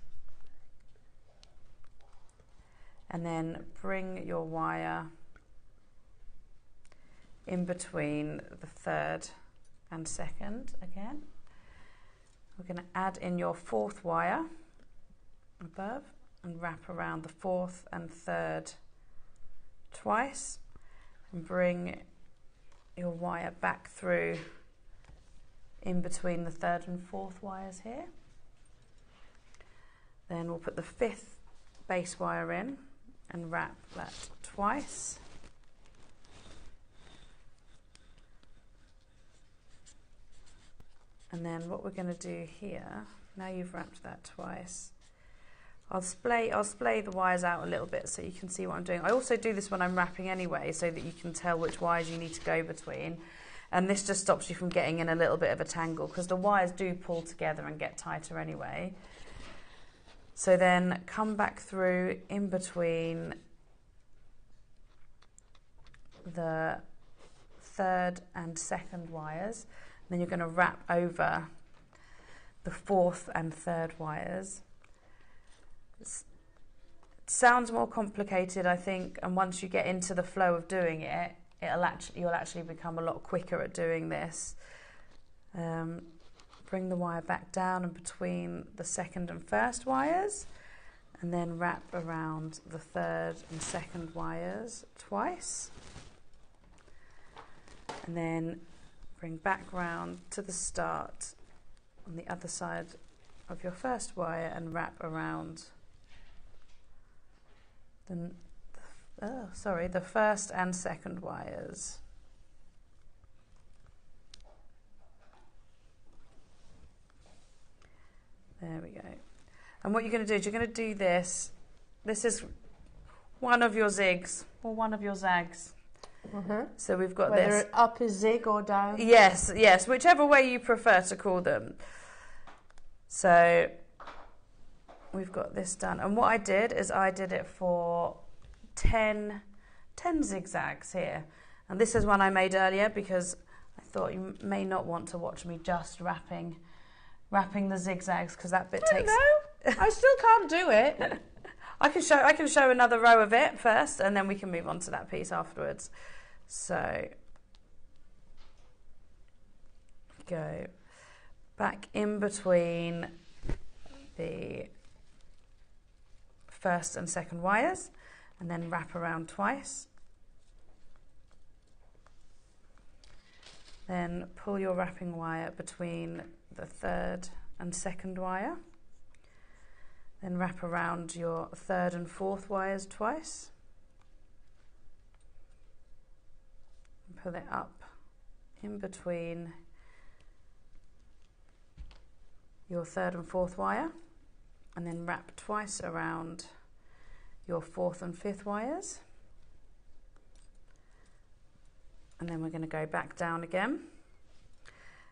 and then bring your wire in between the third and second again. We're going to add in your fourth wire above and wrap around the fourth and third twice, and bring your wire back through in between the third and fourth wires here. Then we'll put the fifth base wire in and wrap that twice. And then what we're going to do here, now you've wrapped that twice, I'll splay the wires out a little bit so you can see what I'm doing. I also do this when I'm wrapping anyway, so that you can tell which wires you need to go between. And this just stops you from getting in a little bit of a tangle, because the wires do pull together and get tighter anyway. So then come back through in between the third and second wires. And then you're going to wrap over the fourth and third wires. It sounds more complicated, I think, and once you get into the flow of doing it, you'll actually become a lot quicker at doing this. Bring the wire back down and between the second and first wires, and then wrap around the third and second wires twice, and then bring back round to the start on the other side of your first wire and wrap around the first and second wires. There we go. And what you're going to do is you're going to do this. This is one of your zigs or one of your zags. So we've got Whether this. up is zig or down. Yes, yes, whichever way you prefer to call them. So we've got this done. And what I did is I did it for 10 zigzags here. And this is one I made earlier because I thought you may not want to watch me just wrapping the zigzags because that bit takes... No, I still can't do it. I can show another row of it first and then we can move on to that piece afterwards. So go back in between the first and second wires and then wrap around twice. Then pull your wrapping wire between the third and second wire. Then wrap around your third and fourth wires twice. Pull it up in between your third and fourth wire, and then wrap twice around your fourth and fifth wires. And then we're going to go back down again.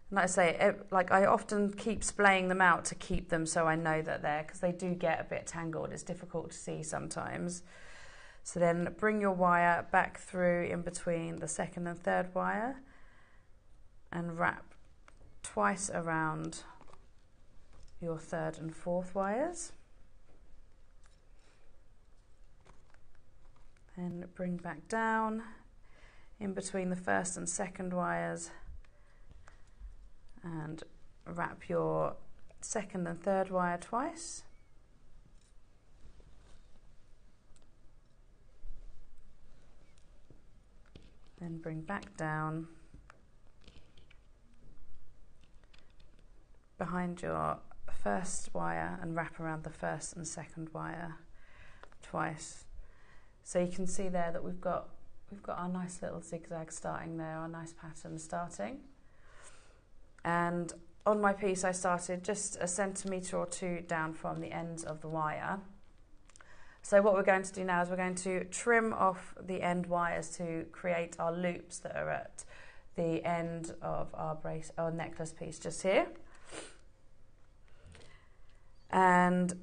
And like I say, I often keep splaying them out to keep them so I know that they're, because they do get a bit tangled. It's difficult to see sometimes. So then bring your wire back through in between the second and third wire and wrap twice around your third and fourth wires. Then bring back down in between the first and second wires and wrap your second and third wire twice. Then bring back down behind your first wire and wrap around the first and second wire twice. So you can see there that we've got our nice little zigzag starting there, our nice pattern starting. And on my piece I started just a centimetre or two down from the ends of the wire. So what we're going to do now is we're going to trim off the end wires to create our loops that are at the end of our necklace piece just here. And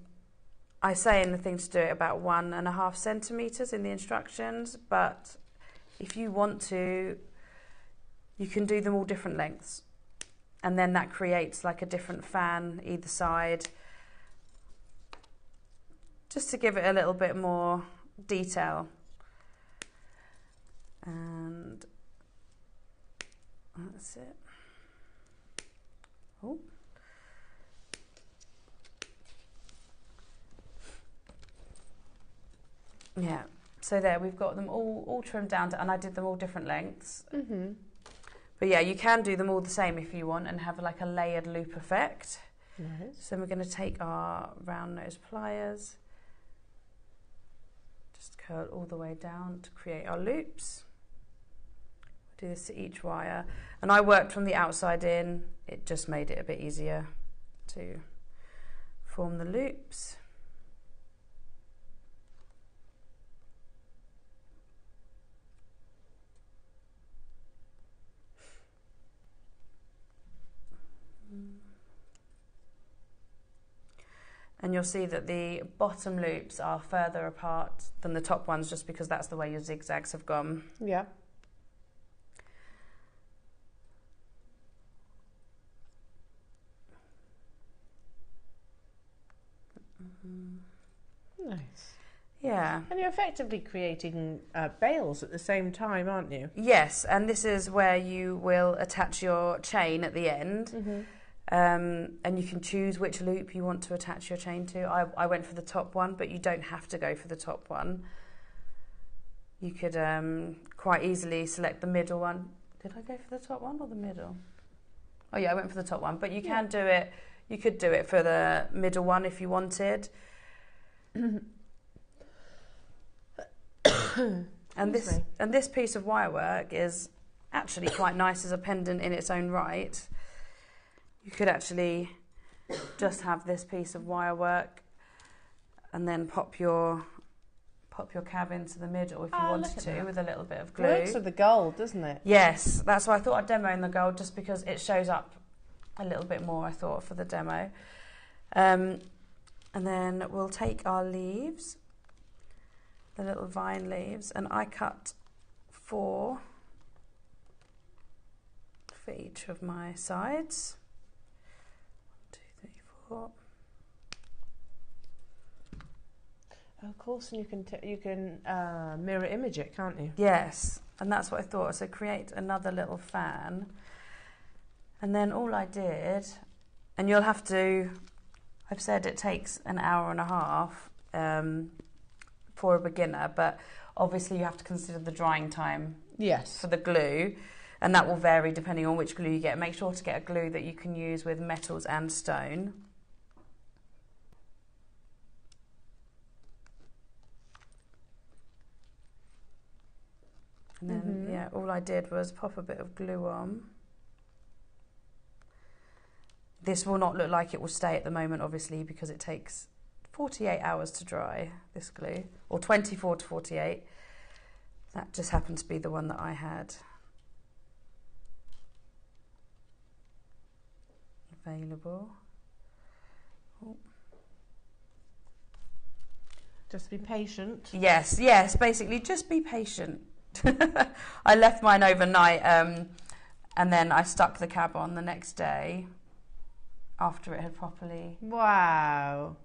I say in the thing to do it about 1.5 centimetres in the instructions, but if you want to, you can do them all different lengths. And then that creates like a different fan either side, just to give it a little bit more detail. And that's it. Oh. Yeah, so there we've got them all trimmed down to, and I did them all different lengths. Mm-hmm. But yeah, you can do them all the same if you want and have like a layered loop effect. Nice. So we're going to take our round nose pliers, just curl all the way down to create our loops. Do this to each wire. And I worked from the outside in, it just made it a bit easier to form the loops. And you'll see that the bottom loops are further apart than the top ones just because that's the way your zigzags have gone. Yeah. Mm-hmm. Nice. Yeah. And you're effectively creating bales at the same time, aren't you? Yes, and this is where you will attach your chain at the end. And you can choose which loop you want to attach your chain to. I went for the top one, but you don't have to go for the top one. You could quite easily select the middle one. Did I go for the top one or the middle? Oh yeah, I went for the top one, but you can do it. You could do it for the middle one if you wanted. And this piece of wire work is actually quite nice as a pendant in its own right. You could actually just have this piece of wire work and then pop your cab into the middle if you wanted to with a little bit of glue. It works with the gold, doesn't it? Yes, that's why I thought I'd demo in the gold, just because it shows up a little bit more, I thought, for the demo. And then we'll take our leaves, the little vine leaves, and I cut 4 for each of my sides. 1, 2, 3, 4. Of course, and you can mirror image it, can't you? Yes, and that's what I thought. So create another little fan, and then all I did, and you'll have to, I've said it takes an hour and a half for a beginner, but obviously you have to consider the drying time. Yes. For the glue, and that will vary depending on which glue you get. Make sure to get a glue that you can use with metals and stone. And then, yeah, all I did was pop a bit of glue on. This will not look like it will stay at the moment, obviously, because it takes 48 hours to dry, this glue, or 24 to 48. That just happened to be the one that I had available. Oh. Just be patient. Yes, yes, basically just be patient. I left mine overnight and then I stuck the cab on the next day after it had properly... Wow.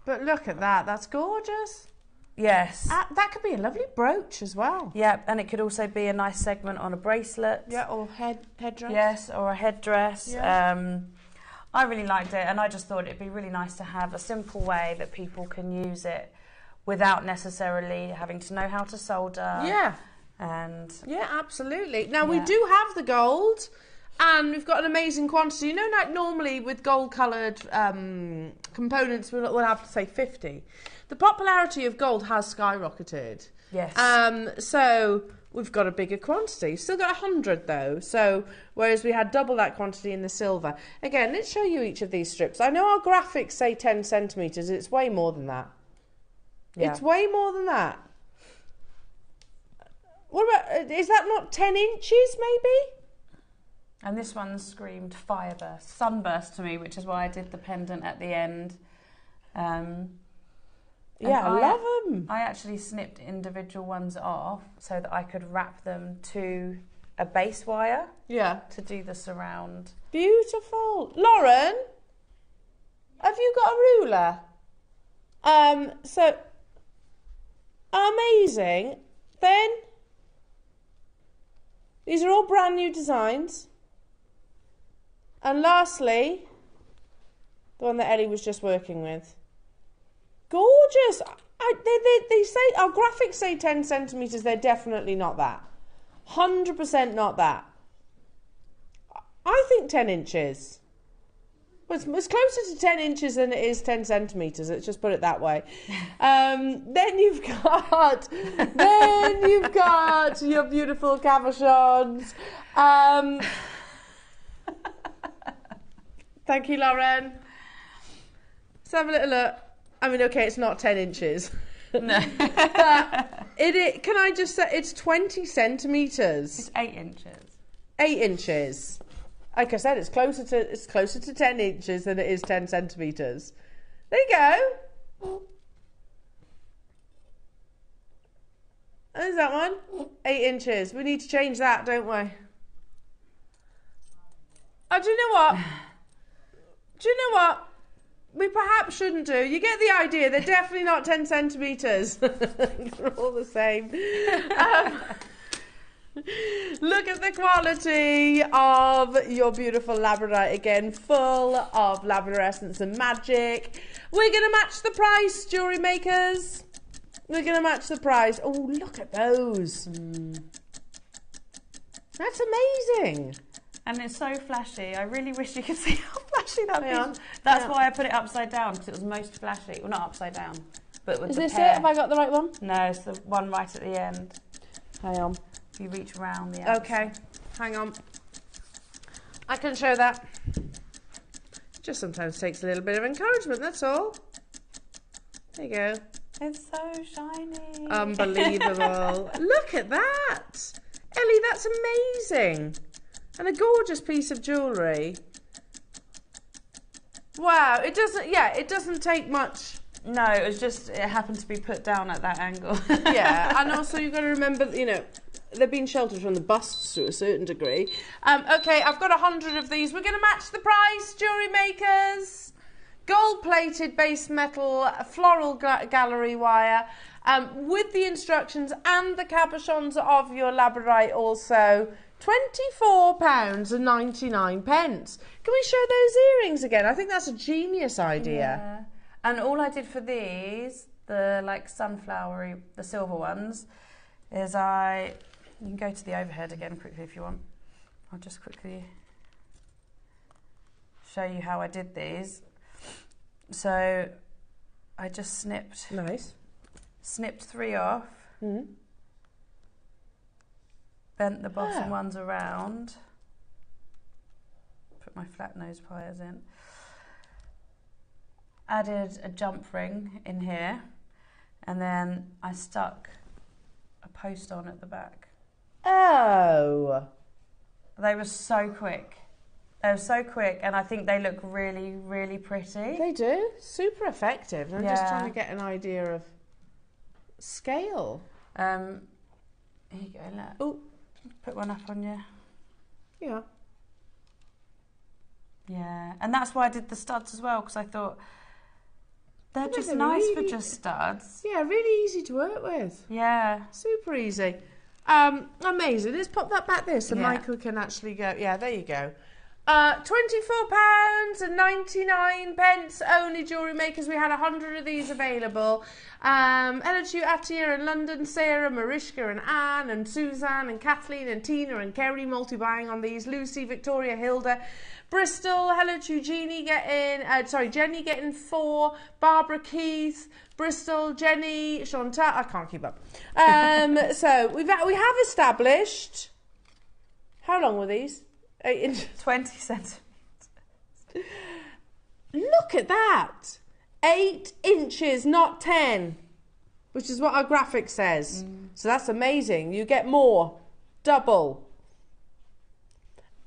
But look at that, that's gorgeous. Yes. That could be a lovely brooch as well. Yeah, and it could also be a nice segment on a bracelet. Yeah, or headdress. Yes, or a headdress. Yeah. I really liked it, and I just thought it'd be really nice to have a simple way that people can use it without necessarily having to know how to solder. Yeah. And yeah, absolutely. Now we do have the gold, and we've got an amazing quantity. You know, like normally with gold-coloured components, we'll have to say 50. The popularity of gold has skyrocketed. Yes. So we've got a bigger quantity. Still got 100 though. So whereas we had double that quantity in the silver. Again, let's show you each of these strips. I know our graphics say 10 centimetres. It's way more than that. Yeah. It's way more than that. What about, is that not 10 inches maybe? And this one screamed fireburst, sunburst to me, which is why I did the pendant at the end. Yeah, I love them. I actually snipped individual ones off so that I could wrap them to a base wire. Yeah. To do the surround. Beautiful. Lauren, have you got a ruler? So, amazing. Then, these are all brand new designs. And lastly, the one that Ellie was just working with. Gorgeous. They say, our graphics say 10 centimetres. They're definitely not that. 100% not that. I think 10 inches. Well, it's closer to 10 inches than it is 10 centimetres. Let's just put it that way. Then you've got your beautiful cabochons. Thank you, Lauren. Let's have a little look. I mean, okay, it's not 10 inches. No. Can I just say, it's 20 centimetres. It's 8 inches. 8 inches. Like I said, it's closer to 10 inches than it is 10 centimetres. There you go. There's that one. 8 inches. We need to change that, don't we? Oh, do you know what? we perhaps shouldn't do. You get the idea. They're definitely not 10 centimetres. They're all the same. Look at the quality of your beautiful labradorite again, full of labrador essence and magic. We're going to match the price, jewellery makers. We're going to match the price. Oh, look at those. That's amazing. And it's so flashy. I really wish you could see how flashy that is. That's why I put it upside down, because it was most flashy. Well, not upside down, but with Is the this pear. it? Have I got the right one? No, it's the one right at the end. Hang on. If you reach around the end. Okay, hang on. I can show that. Just sometimes takes a little bit of encouragement, that's all. There you go. It's so shiny. Unbelievable. Look at that. Ellie, that's amazing. And a gorgeous piece of jewellery. Wow, it doesn't take much. No, it happened to be put down at that angle. Yeah, and also you've got to remember, you know, they've been sheltered from the busts to a certain degree. Okay, I've got 100 of these. We're going to match the price, jewellery makers. Gold-plated base metal floral gallery wire with the instructions and the cabochons of your labradorite also. £24.99. Can we show those earrings again? I think that's a genius idea. Yeah. And all I did for these, the like sunflowery, the silver ones, is you can go to the overhead again quickly if you want. I'll just quickly show you how I did these. So I just snipped 3 off, bent the bottom ones around, put my flat nose pliers in, added a jump ring in here, and then I stuck a post on at the back. Oh. They were so quick. They were so quick, and I think they look really, really pretty. They do. Super effective. I'm just trying to get an idea of scale. Here you go. Put one up on you. Yeah. Yeah, and that's why I did the studs as well, because I thought they're just nice for just studs. Yeah, really easy to work with. Yeah. Super easy. Amazing. Let's pop that back there so Michael can actually go. Yeah, there you go. £24.99 only, jewellery makers. We had 100 of these available. Hello to you, Atia in London, Sarah, Mariska and Anne and Suzanne and Kathleen and Tina and Kerry multi-buying on these. Lucy, Victoria, Hilda, Bristol. Hello to you, Jenny getting 4. Barbara, Keith, Bristol, Jenny, Chantal. I can't keep up. So we have established. How long were these? 8 inches. 20 centimetres. Look at that. 8 inches, not 10, which is what our graphic says. So that's amazing. You get more, double.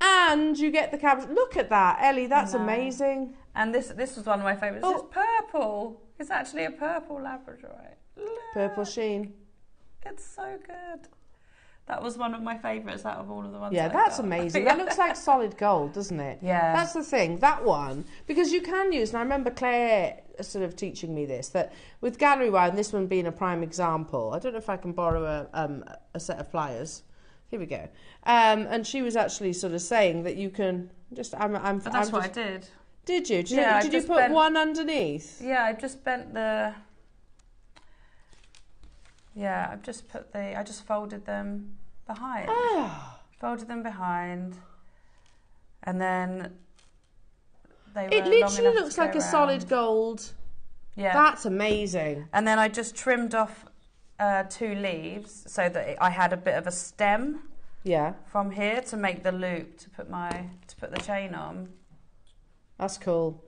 And you get the cabbage. Look at that, Ellie, that's amazing. And this was one of my favourites. It's purple. It's actually a purple labradorite. Look. Purple sheen. It's so good. That was one of my favourites out of all of the ones. Yeah, that's amazing. That looks like solid gold, doesn't it? Yeah. That's the thing, that one. Because you can use, and I remember Claire sort of teaching me this, that with gallery wire, and this one being a prime example, I don't know if I can borrow a set of pliers. Here we go. And she was actually sort of saying that you can just... But that's what I did. Did you? Did you put one underneath? Yeah, I just bent the... Yeah, I just folded them behind. Oh. Folded them behind, and then they were It literally looks like a solid gold. Yeah. That's amazing. And then I just trimmed off 2 leaves so that I had a bit of a stem. Yeah. From here to make the loop to put the chain on. That's cool.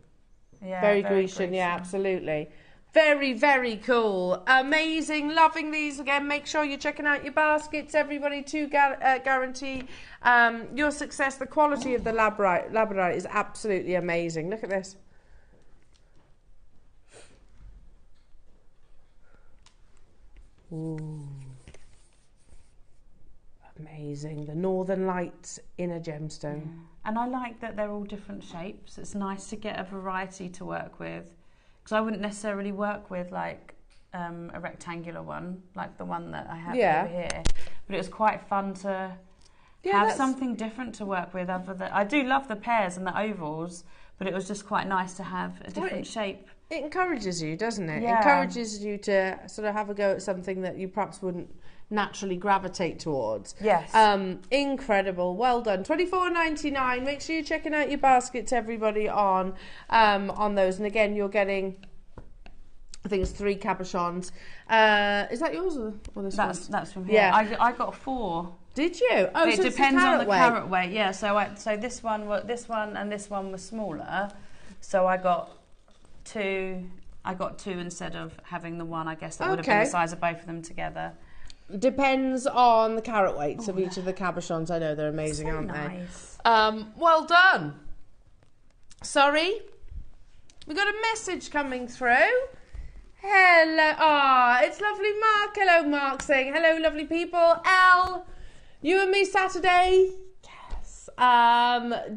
Yeah. Very Grecian, yeah, absolutely. Very, very cool. Amazing. Loving these again. Make sure you're checking out your baskets, everybody, to guarantee your success. The quality of the labradorite is absolutely amazing. Look at this. Ooh. Amazing. The Northern Lights in a gemstone. And I like that they're all different shapes. It's nice to get a variety to work with. Because I wouldn't necessarily work with like a rectangular one, like the one that I have over here. But it was quite fun to have something different to work with. I do love the pears and the ovals, but it was just quite nice to have a different shape. It encourages you, doesn't it? Yeah. It encourages you to sort of have a go at something that you perhaps wouldn't naturally gravitate towards. Yes. Incredible. Well done. $24.99. Make sure you're checking out your baskets, everybody, on those. And again, you're getting, I think it's 3 cabochons. Is that yours or this one? That's from here. Yeah. I got 4. Did you? Oh, it so depends on the weight. carat weight. Yeah. So this one and this one was smaller. So I got 2. I got 2 instead of having the 1. I guess that would have been the size of both of them together. Depends on the carat weights of each of the cabochons. I know they're amazing, aren't nice. they? Well done. Sorry, we got a message coming through. Hello. It's lovely Mark. Hello, Mark, saying hello, lovely people. Elle, you and me Saturday. Yes.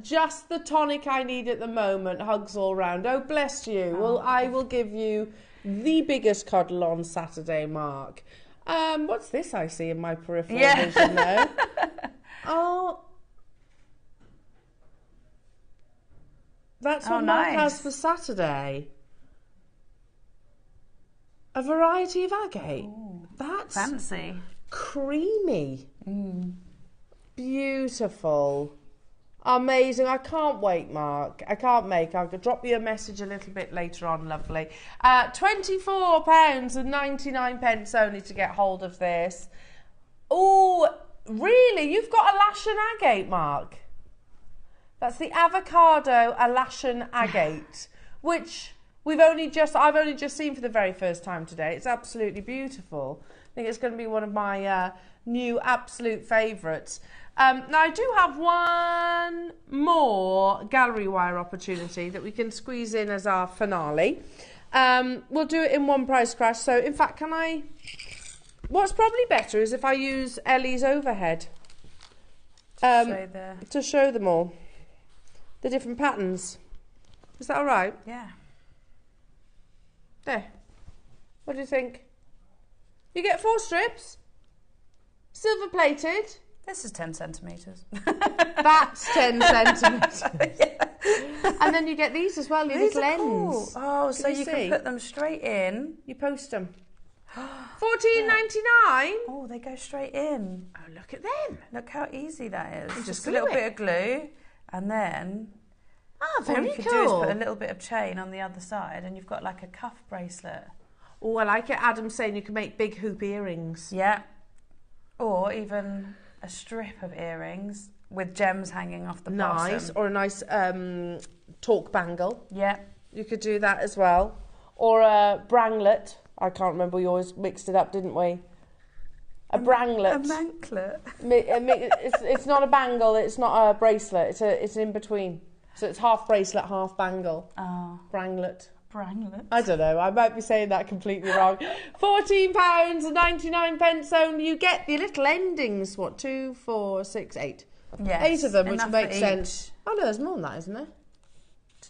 Just the tonic I need at the moment. Hugs all round. Oh, bless you. Well, I will give you the biggest cuddle on Saturday, Mark. What's this I see in my peripheral vision though? Oh, that's what Mark has for Saturday. A variety of agate. Ooh, that's fancy. Creamy. Beautiful. Amazing. I can't wait, Mark. I can't make. I'll drop you a message a little bit later on, lovely. £24.99 only to get hold of this. Oh, really? You've got Alashan agate, Mark? That's the avocado Alashan agate, which I've only just seen for the very first time today. It's absolutely beautiful. I think it's going to be one of my new absolute favourites. Now, I do have one more gallery wire opportunity that we can squeeze in as our finale. We'll do it in one price crash. So, in fact, what's probably better is if I use Ellie's overhead to show them all the different patterns. Is that all right? Yeah. There. What do you think? You get 4 strips, silver plated. This is 10 centimetres. That's 10 centimetres. And then you get these as well, your little ends. Cool. Oh, so you can put them straight in. You post them. $14.99. Oh, they go straight in. Oh, look at them. Look how easy that is. Just a little bit of glue, and then very all you could do is put a little bit of chain on the other side, and you've got like a cuff bracelet. Oh, I like it. Adam's saying you can make big hoop earrings. Yeah. Or even a strip of earrings with gems hanging off the bottom. Nice. Or a nice torque bangle. Yeah. You could do that as well. Or a branglet. I can't remember. We always mixed it up, didn't we? A branglet. A manklet. It's not a bangle. It's not a bracelet. It's in between. So it's half bracelet, half bangle. Oh. Branglet. Branglet. I don't know. I might be saying that completely wrong. £14.99 only. You get the little endings. What? 2, 4, 6, 8. Yes. 8 of them, which enough makes for sense. Oh no, there's more than that, isn't there?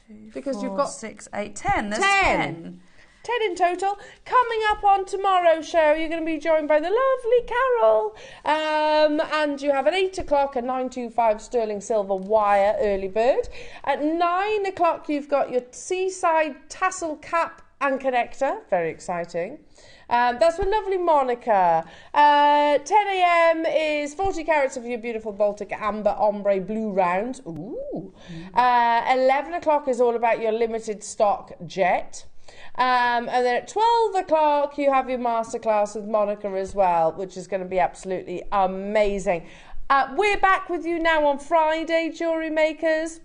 2, Because 4, you've got 6, 8, 10. There's 10 in total. Coming up on tomorrow's show, you're going to be joined by the lovely Carol. And you have at 8 o'clock a 925 sterling silver wire early bird. At 9 o'clock, you've got your seaside tassel cap and connector. Very exciting. That's with lovely Monica. 10 a.m. is 40 carats of your beautiful Baltic Amber Ombre Blue Round. Ooh. 11 o'clock is all about your limited stock jet. And then at 12 o'clock, you have your masterclass with Monica as well, which is going to be absolutely amazing. We're back with you now on Friday, Jewellery Makers.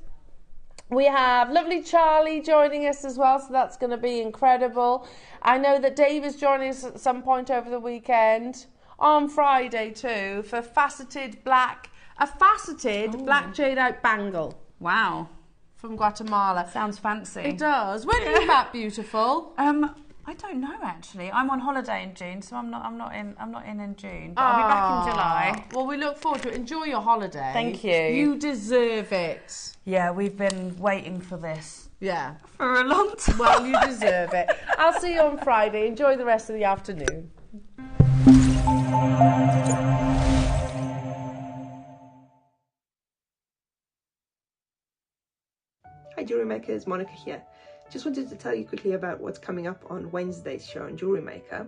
We have lovely Charlie joining us as well, so that's going to be incredible. I know that Dave is joining us at some point over the weekend, on Friday too, for a faceted black jadeite bangle. Wow. From Guatemala. Sounds fancy. It does. When are you back, beautiful? I don't know actually. I'm on holiday in June, so I'm not in June. But I'll be back in July. Well, we look forward to it. Enjoy your holiday. Thank you. You deserve it. Yeah, we've been waiting for this. Yeah. For a long time. Well, you deserve it. I'll see you on Friday. Enjoy the rest of the afternoon. Hi Jewellery Makers, Monica here. Just wanted to tell you quickly about what's coming up on Wednesday's show on Jewellery Maker.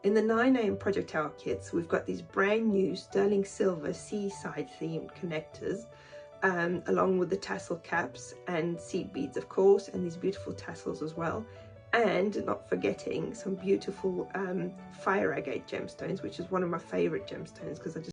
In the 9am Project Tower kits, we've got these brand new sterling silver seaside themed connectors, along with the tassel caps and seed beads of course, and these beautiful tassels as well. And not forgetting some beautiful fire agate gemstones, which is one of my favourite gemstones because I just